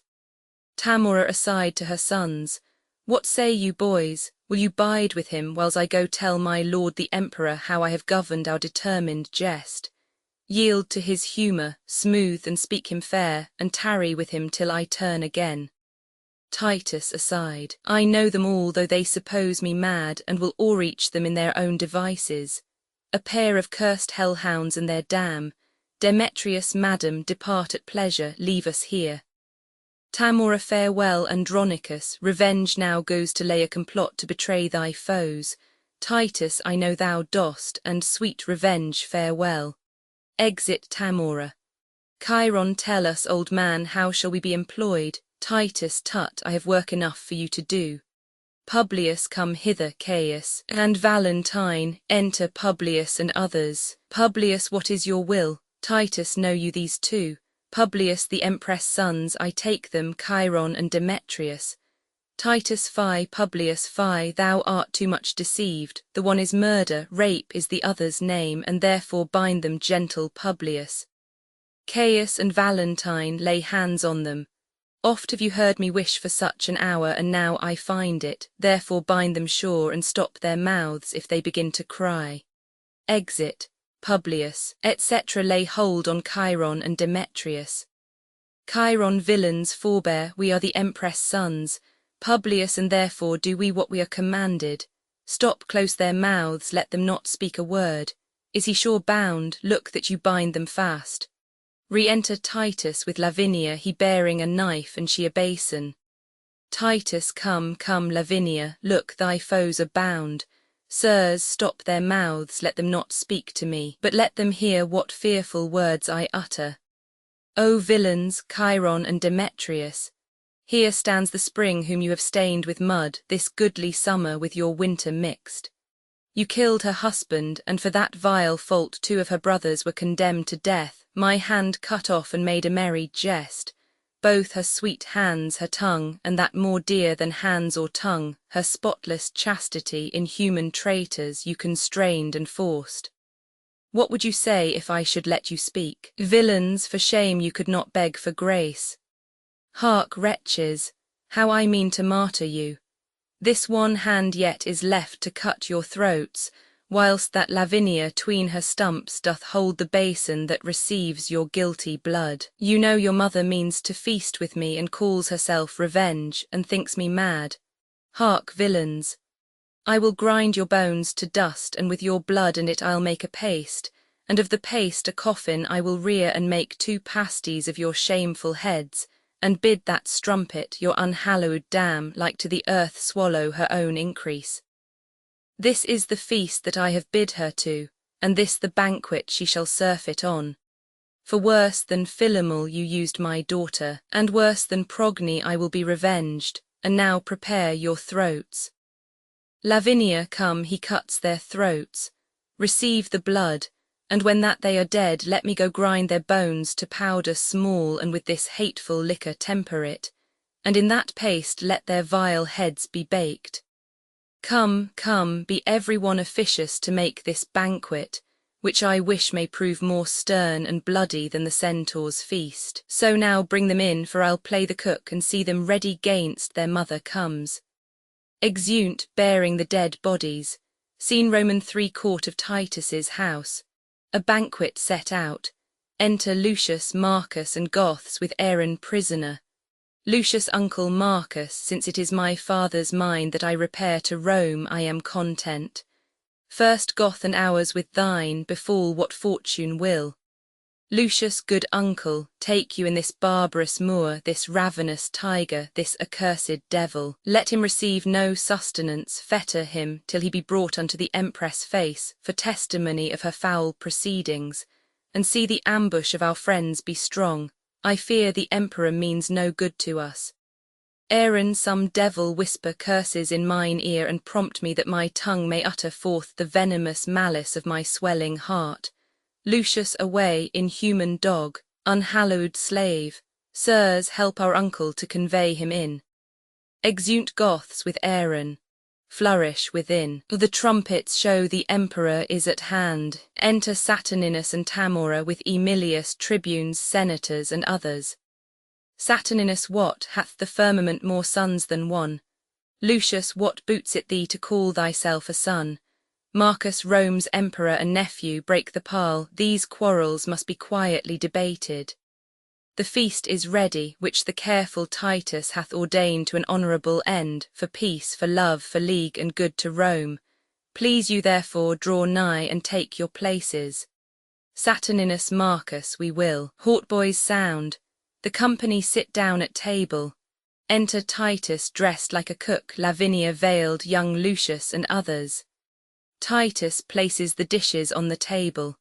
Tamora aside to her sons, what say you, boys? Will you bide with him, whiles I go tell my lord the Emperor how I have governed our determined jest? Yield to his humour, smooth and speak him fair, and tarry with him till I turn again. Titus aside, I know them all, though they suppose me mad, and will o'er-each them in their own devices. A pair of cursed hell-hounds and their dam. Demetrius, madam, depart at pleasure, leave us here. Tamora, farewell, Andronicus, revenge now goes to lay a complot to betray thy foes. Titus, I know thou dost, and sweet revenge, farewell. Exit Tamora. Chiron, tell us, old man, how shall we be employed? Titus, tut, I have work enough for you to do. Publius, come hither, Caius, and Valentine, enter Publius and others. Publius, what is your will? Titus, know you these two? Publius, the Empress' sons, I take them, Chiron and Demetrius. Titus, fie, Publius, fie, thou art too much deceived. The one is murder, rape is the other's name, and therefore bind them, gentle Publius. Caius and Valentine, lay hands on them. Oft have you heard me wish for such an hour, and now I find it, therefore bind them sure, and stop their mouths if they begin to cry. Exit. Publius, etc. lay hold on Chiron and Demetrius. Chiron, villains, forbear, we are the Empress' sons. Publius, and therefore do we what we are commanded. Stop close their mouths, let them not speak a word. Is he sure bound? Look that you bind them fast. Re-enter Titus with Lavinia, he bearing a knife and she a basin. Titus, come, come, Lavinia, look, thy foes are bound. Sirs, stop their mouths, let them not speak to me, but let them hear what fearful words I utter. O villains, Chiron and Demetrius, here stands the spring whom you have stained with mud, this goodly summer with your winter mixed. You killed her husband, and for that vile fault 2 of her brothers were condemned to death, my hand cut off and made a merry jest. Both her sweet hands, her tongue, and that more dear than hands or tongue, her spotless chastity, inhuman traitors, you constrained and forced. What would you say if I should let you speak? Villains, for shame you could not beg for grace. Hark, wretches, how I mean to martyr you. This one hand yet is left to cut your throats, whilst that Lavinia 'tween her stumps doth hold the basin that receives your guilty blood. You know your mother means to feast with me, and calls herself Revenge, and thinks me mad. Hark, villains, I will grind your bones to dust, and with your blood and it I'll make a paste, and of the paste a coffin I will rear, and make 2 pasties of your shameful heads, and bid that strumpet, your unhallowed dam, like to the earth swallow her own increase. This is the feast that I have bid her to, and this the banquet she shall surfeit on. For worse than Philomel you used my daughter, and worse than Progny I will be revenged, and now prepare your throats. Lavinia, come, he cuts their throats. Receive the blood, and when that they are dead, let me go grind their bones to powder small, and with this hateful liquor temper it, and in that paste let their vile heads be baked. Come, come, be every one officious to make this banquet, which I wish may prove more stern and bloody than the centaur's feast. So now bring them in, for I'll play the cook, and see them ready gainst their mother comes. Exeunt, bearing the dead bodies. Scene Roman 3 court of Titus's house. A banquet set out. Enter Lucius, Marcus, and Goths with Aaron prisoner. Lucius' uncle Marcus, since it is my father's mind that I repair to Rome, I am content. First Goth and ours with thine, befall what fortune will. Lucius, good uncle, take you in this barbarous Moor, this ravenous tiger, this accursed devil. Let him receive no sustenance, fetter him, till he be brought unto the Empress' face, for testimony of her foul proceedings, and see the ambush of our friends be strong. I fear the Emperor means no good to us. Aaron, some devil whisper curses in mine ear, and prompt me that my tongue may utter forth the venomous malice of my swelling heart. Lucius, away, inhuman dog, unhallowed slave. Sirs, help our uncle to convey him in. Exeunt Goths with Aaron. Flourish within. The trumpets show the emperor is at hand. Enter Saturninus and Tamora with Aemilius, tribunes, senators, and others. Saturninus, what, hath the firmament more sons than one? Lucius, what boots it thee to call thyself a son? Marcus, Rome's emperor and nephew, break the parle. These quarrels must be quietly debated. The feast is ready, which the careful Titus hath ordained to an honourable end, for peace, for love, for league, and good to Rome. Please you therefore draw nigh and take your places. Saturninus, Marcus, we will. Hautboys sound. The company sit down at table. Enter Titus, dressed like a cook, Lavinia veiled, young Lucius, and others. Titus places the dishes on the table.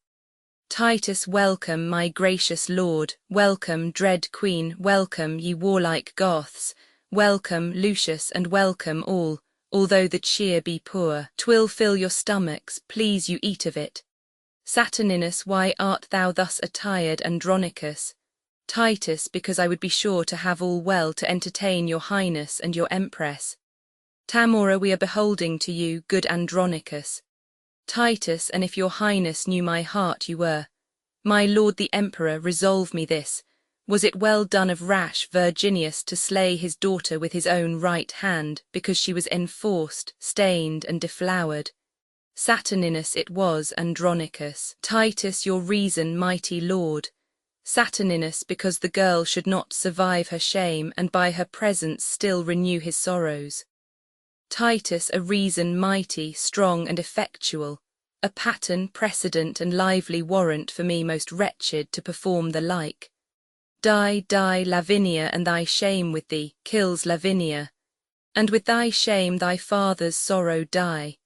Titus, welcome, my gracious lord, welcome, dread queen, welcome, ye warlike Goths, welcome, Lucius, and welcome all, although the cheer be poor. 'Twill fill your stomachs, please you eat of it. Saturninus, why art thou thus attired, Andronicus? Titus, because I would be sure to have all well to entertain your highness and your empress. Tamora, we are beholding to you, good Andronicus. Titus, and if your highness knew my heart you were. My lord the emperor, resolve me this, was it well done of rash Virginius to slay his daughter with his own right hand, because she was enforced, stained, and deflowered? Saturninus it was, Andronicus. Titus, your reason, mighty lord. Saturninus, because the girl should not survive her shame, and by her presence still renew his sorrows. Titus, a reason mighty, strong, and effectual, a pattern, precedent, and lively warrant for me most wretched to perform the like. Die, die, Lavinia, and thy shame with thee, kills Lavinia, and with thy shame thy father's sorrow die.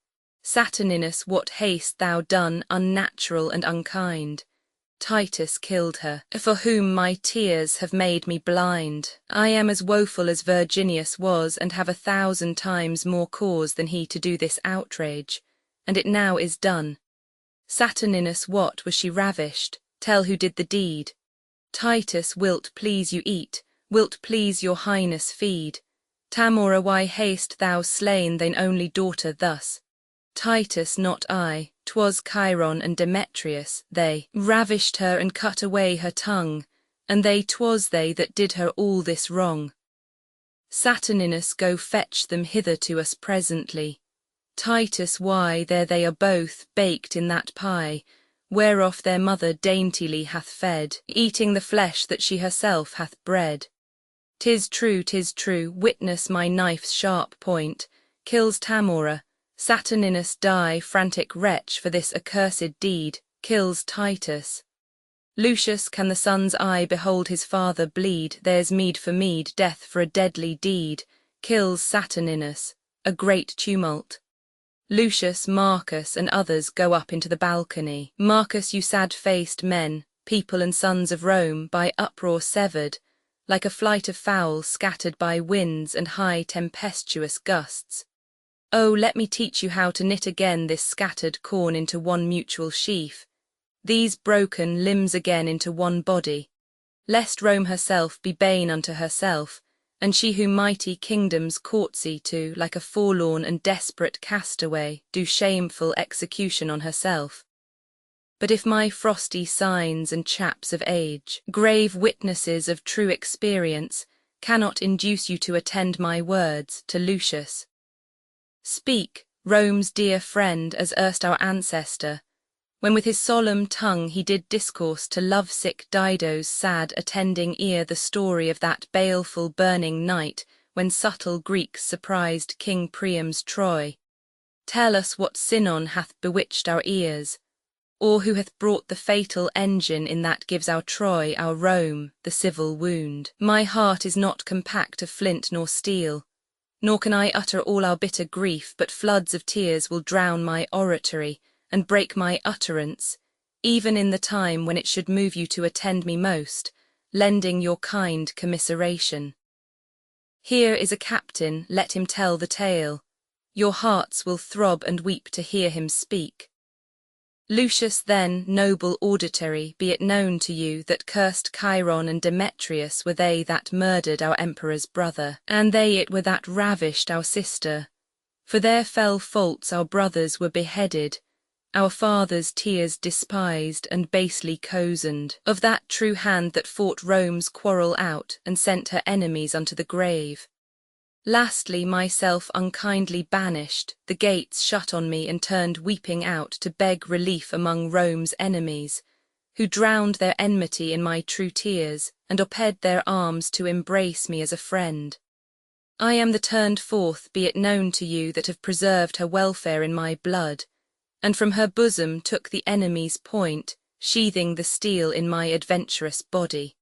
Saturninus, what hast thou done, unnatural and unkind? Titus killed her, for whom my tears have made me blind. I am as woeful as Virginius was, and have 1,000 times more cause than he to do this outrage. and it now is done. Saturninus, what was she ravished? Tell who did the deed. Titus, wilt please you eat, wilt please your highness feed. Tamora, why hast thou slain thine only daughter thus? Titus, not I, 'twas Chiron and Demetrius, they ravished her and cut away her tongue, and 'twas they that did her all this wrong. Saturninus, go fetch them hither to us presently. Titus, why, there they are both, baked in that pie, whereof their mother daintily hath fed, eating the flesh that she herself hath bred. 'Tis true, witness my knife's sharp point, kills Tamora. Saturninus, die, frantic wretch, for this accursed deed, kills Titus. Lucius, can the son's eye behold his father bleed? There's meed for meed, death for a deadly deed, kills Saturninus. A great tumult. Lucius, Marcus, and others go up into the balcony. Marcus, you sad-faced men, people and sons of Rome, by uproar severed, like a flight of fowls scattered by winds and high tempestuous gusts. Oh, let me teach you how to knit again this scattered corn into one mutual sheaf, these broken limbs again into one body, lest Rome herself be bane unto herself, and she who mighty kingdoms courtesy to, like a forlorn and desperate castaway, do shameful execution on herself. But if my frosty signs and chaps of age, grave witnesses of true experience, cannot induce you to attend my words, to Lucius, speak, Rome's dear friend, as erst our ancestor, when with his solemn tongue he did discourse to love-sick Dido's sad attending ear the story of that baleful burning night when subtle Greeks surprised King Priam's Troy. Tell us what Sinon hath bewitched our ears, or who hath brought the fatal engine in that gives our Troy, our Rome, the civil wound. My heart is not compact of flint nor steel, nor can I utter all our bitter grief, but floods of tears will drown my oratory, and break my utterance, even in the time when it should move you to attend me most, lending your kind commiseration. Here is a captain, let him tell the tale. Your hearts will throb and weep to hear him speak. Lucius, then, noble auditory, be it known to you that cursed Chiron and Demetrius were they that murdered our emperor's brother, and they it were that ravished our sister. For their fell faults our brothers were beheaded, our fathers' tears despised and basely cozened, of that true hand that fought Rome's quarrel out and sent her enemies unto the grave. Lastly, myself unkindly banished, the gates shut on me and turned weeping out to beg relief among Rome's enemies, who drowned their enmity in my true tears and oped their arms to embrace me as a friend. I am the turned forth, be it known to you, that have preserved her welfare in my blood, and from her bosom took the enemy's point, sheathing the steel in my adventurous body.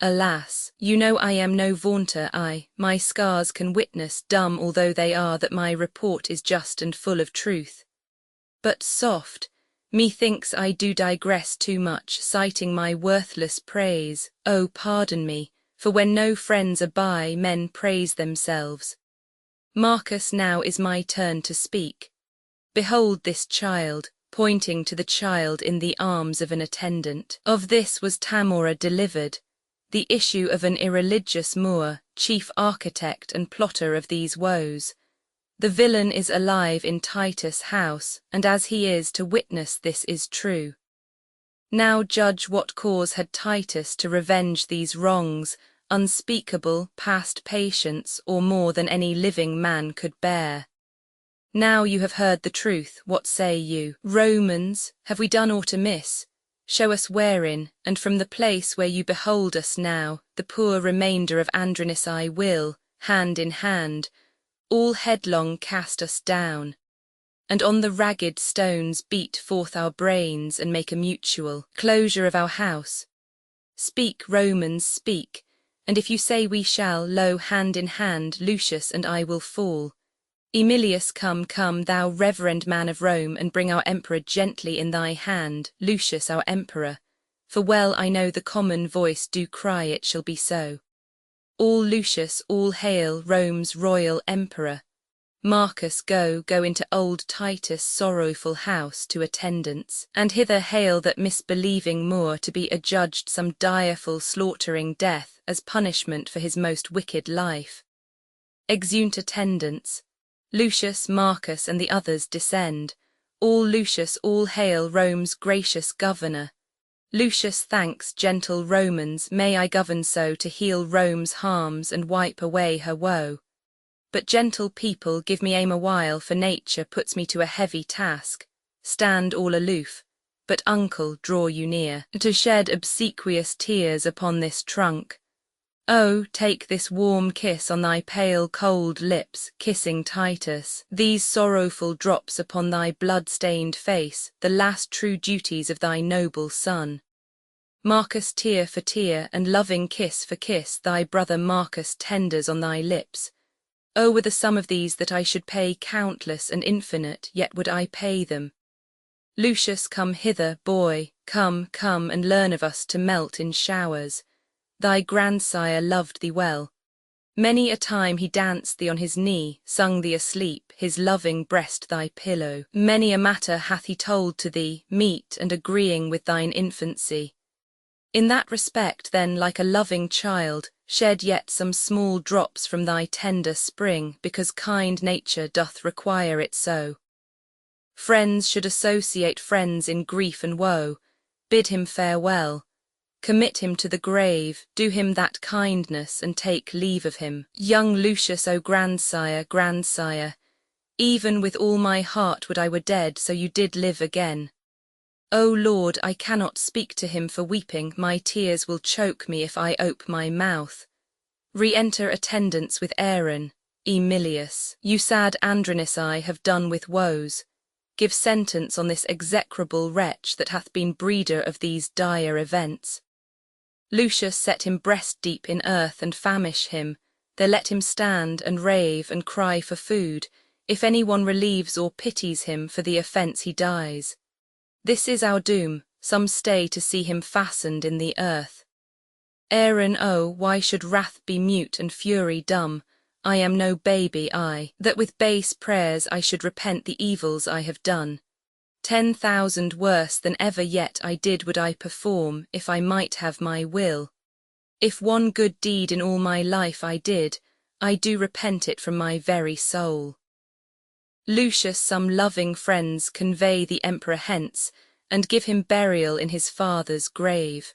Alas, you know I am no vaunter, my scars can witness, dumb although they are, that my report is just and full of truth. But soft, methinks I do digress too much, citing my worthless praise. Oh, pardon me, for when no friends are by, men praise themselves. Marcus, now is my turn to speak. Behold this child, pointing to the child in the arms of an attendant. Of this was Tamora delivered, the issue of an irreligious Moor, chief architect and plotter of these woes. The villain is alive in Titus' house, and as he is to witness this is true. Now judge what cause had Titus to revenge these wrongs, unspeakable, past patience, or more than any living man could bear. Now you have heard the truth, what say you? Romans, have we done aught amiss? Show us wherein, and from the place where you behold us now, the poor remainder of Andronicus will, hand in hand, all headlong cast us down, and on the ragged stones beat forth our brains and make a mutual closure of our house. Speak, Romans, speak, and if you say we shall, lo, hand in hand, Lucius and I will fall. Emilius, come, thou reverend man of Rome, and bring our emperor gently in thy hand, Lucius our emperor, for well I know the common voice do cry it shall be so. All Lucius, all hail, Rome's royal emperor. Marcus, go into old Titus' sorrowful house to attendance, and hither hail that misbelieving Moor to be adjudged some direful slaughtering death as punishment for his most wicked life. Exeunt attendants. Lucius, Marcus, and the others descend. All Lucius, all hail Rome's gracious governor. Lucius thanks, gentle Romans, may I govern so to heal Rome's harms and wipe away her woe. But gentle people, give me aim a while, for nature puts me to a heavy task. Stand all aloof, but uncle, draw you near, to shed obsequious tears upon this trunk. Oh, take this warm kiss on thy pale cold lips, kissing Titus, these sorrowful drops upon thy blood-stained face, the last true duties of thy noble son. Marcus, tear for tear, and loving kiss for kiss, thy brother Marcus tenders on thy lips. Oh, were the sum of these that I should pay countless and infinite, yet would I pay them. Lucius, come hither, boy, come, and learn of us to melt in showers. Thy grandsire loved thee well. Many a time he danced thee on his knee, sung thee asleep, his loving breast thy pillow. Many a matter hath he told to thee, meet and agreeing with thine infancy. In that respect, then, like a loving child, shed yet some small drops from thy tender spring, because kind nature doth require it so. Friends should associate friends in grief and woe. Bid him farewell. Commit him to the grave, do him that kindness, and take leave of him. Young Lucius, O grandsire, even with all my heart would I were dead, so you did live again. O Lord, I cannot speak to him for weeping, my tears will choke me if I ope my mouth. Re-enter attendants with Aaron. Emilius, you sad Andronicus, have done with woes. Give sentence on this execrable wretch that hath been breeder of these dire events. Lucius, set him breast deep in earth and famish him. There let him stand and rave and cry for food. If any one relieves or pities him for the offence, he dies. This is our doom, some stay to see him fastened in the earth. Aaron, oh, why should wrath be mute and fury dumb? I am no baby, I, that with base prayers I should repent the evils I have done. 10,000 worse than ever yet I did would I perform, if I might have my will. If one good deed in all my life I did, I do repent it from my very soul. Lucius, some loving friends convey the emperor hence, and give him burial in his father's grave.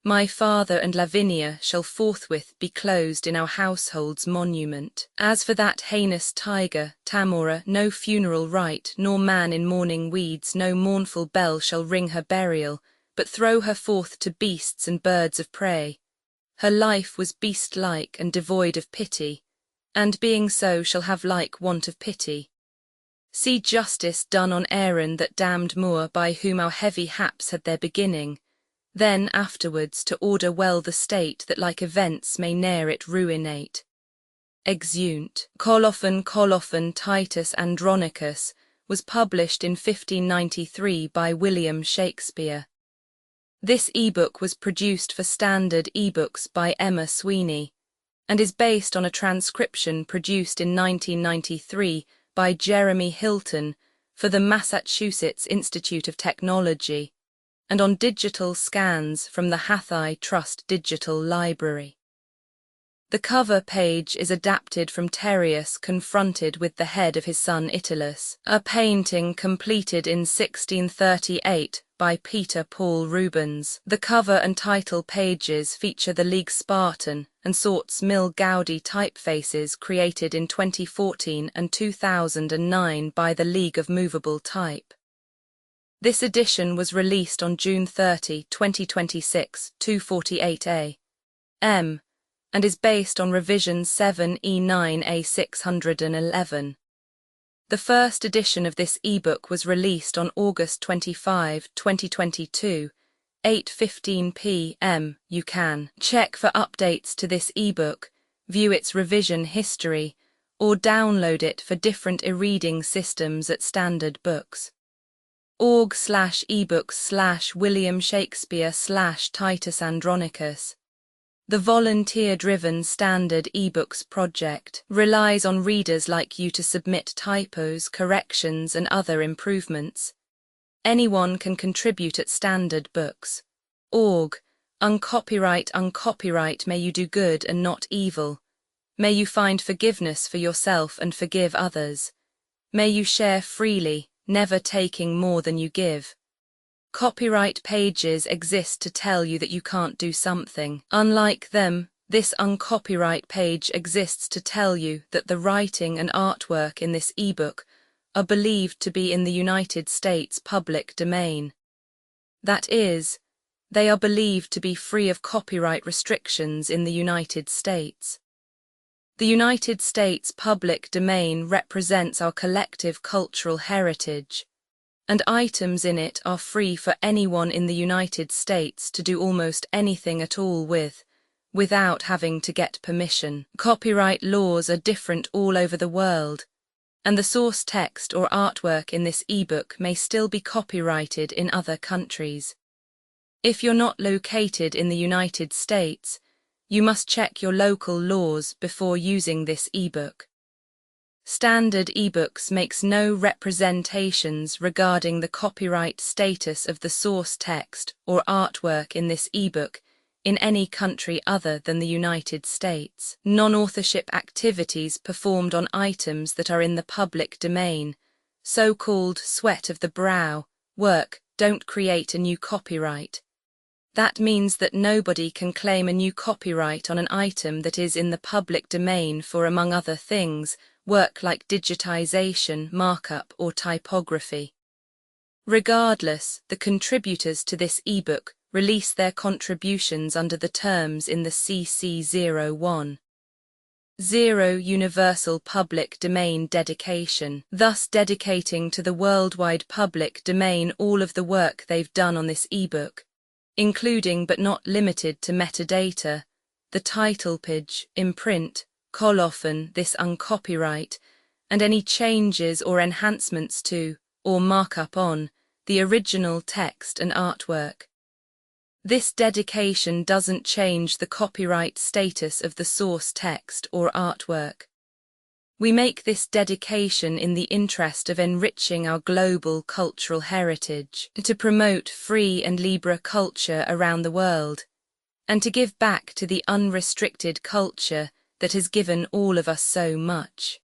My father and Lavinia shall forthwith be closed in our household's monument. As for that heinous tiger, Tamora, no funeral rite, nor man in mourning weeds, no mournful bell shall ring her burial, but throw her forth to beasts and birds of prey. Her life was beast-like and devoid of pity, and being so shall have like want of pity. See justice done on Aaron that damned Moor, by whom our heavy haps had their beginning. Then afterwards to order well the state, that like events may ne'er it ruinate. Exeunt. Colophon Titus Andronicus was published in 1593 by William Shakespeare. This e-book was produced for Standard eBooks by Emma Sweeney, and is based on a transcription produced in 1993 by Jeremy Hilton for the Massachusetts Institute of Technology, and on digital scans from the Hathai Trust Digital Library. The cover page is adapted from Tereus confronted with the head of his son Italus, a painting completed in 1638 by Peter Paul Rubens. The cover and title pages feature the League Spartan and Sorts Mill Gaudi typefaces created in 2014 and 2009 by the League of Movable Type. This edition was released on June 30, 2026, 248 A.M. and is based on revision 7E9A611. The first edition of this ebook was released on August 25, 2022, 8:15 p.m. You can check for updates to this ebook, view its revision history, or download it for different e-reading systems at Standard Books. org/ebooks/William Shakespeare/Titus Andronicus The volunteer-driven Standard eBooks project relies on readers like you to submit typos, corrections, and other improvements. Anyone can contribute at standardbooks.org. Uncopyright, may you do good and not evil. May you find forgiveness for yourself and forgive others. May you share freely, never taking more than you give. Copyright pages exist to tell you that you can't do something. Unlike them, this uncopyright page exists to tell you that the writing and artwork in this ebook are believed to be in the United States public domain. That is, they are believed to be free of copyright restrictions in the United States. The United States public domain represents our collective cultural heritage, and items in it are free for anyone in the United States to do almost anything at all with, without having to get permission. Copyright laws are different all over the world, and the source text or artwork in this ebook may still be copyrighted in other countries. If you're not located in the United States, you must check your local laws before using this ebook. Standard eBooks makes no representations regarding the copyright status of the source text or artwork in this ebook in any country other than the United States. Non-authorship activities performed on items that are in the public domain, so-called sweat of the brow, work, don't create a new copyright. That means that nobody can claim a new copyright on an item that is in the public domain for, among other things, work like digitization, markup, or typography. Regardless, the contributors to this ebook release their contributions under the terms in the CC01. 0 Universal Public Domain Dedication, thus dedicating to the worldwide public domain all of the work they've done on this ebook, including but not limited to metadata, the title page, imprint, colophon, this uncopyright, and any changes or enhancements to, or markup on, the original text and artwork. This dedication doesn't change the copyright status of the source text or artwork. We make this dedication in the interest of enriching our global cultural heritage, to promote free and libre culture around the world, and to give back to the unrestricted culture that has given all of us so much.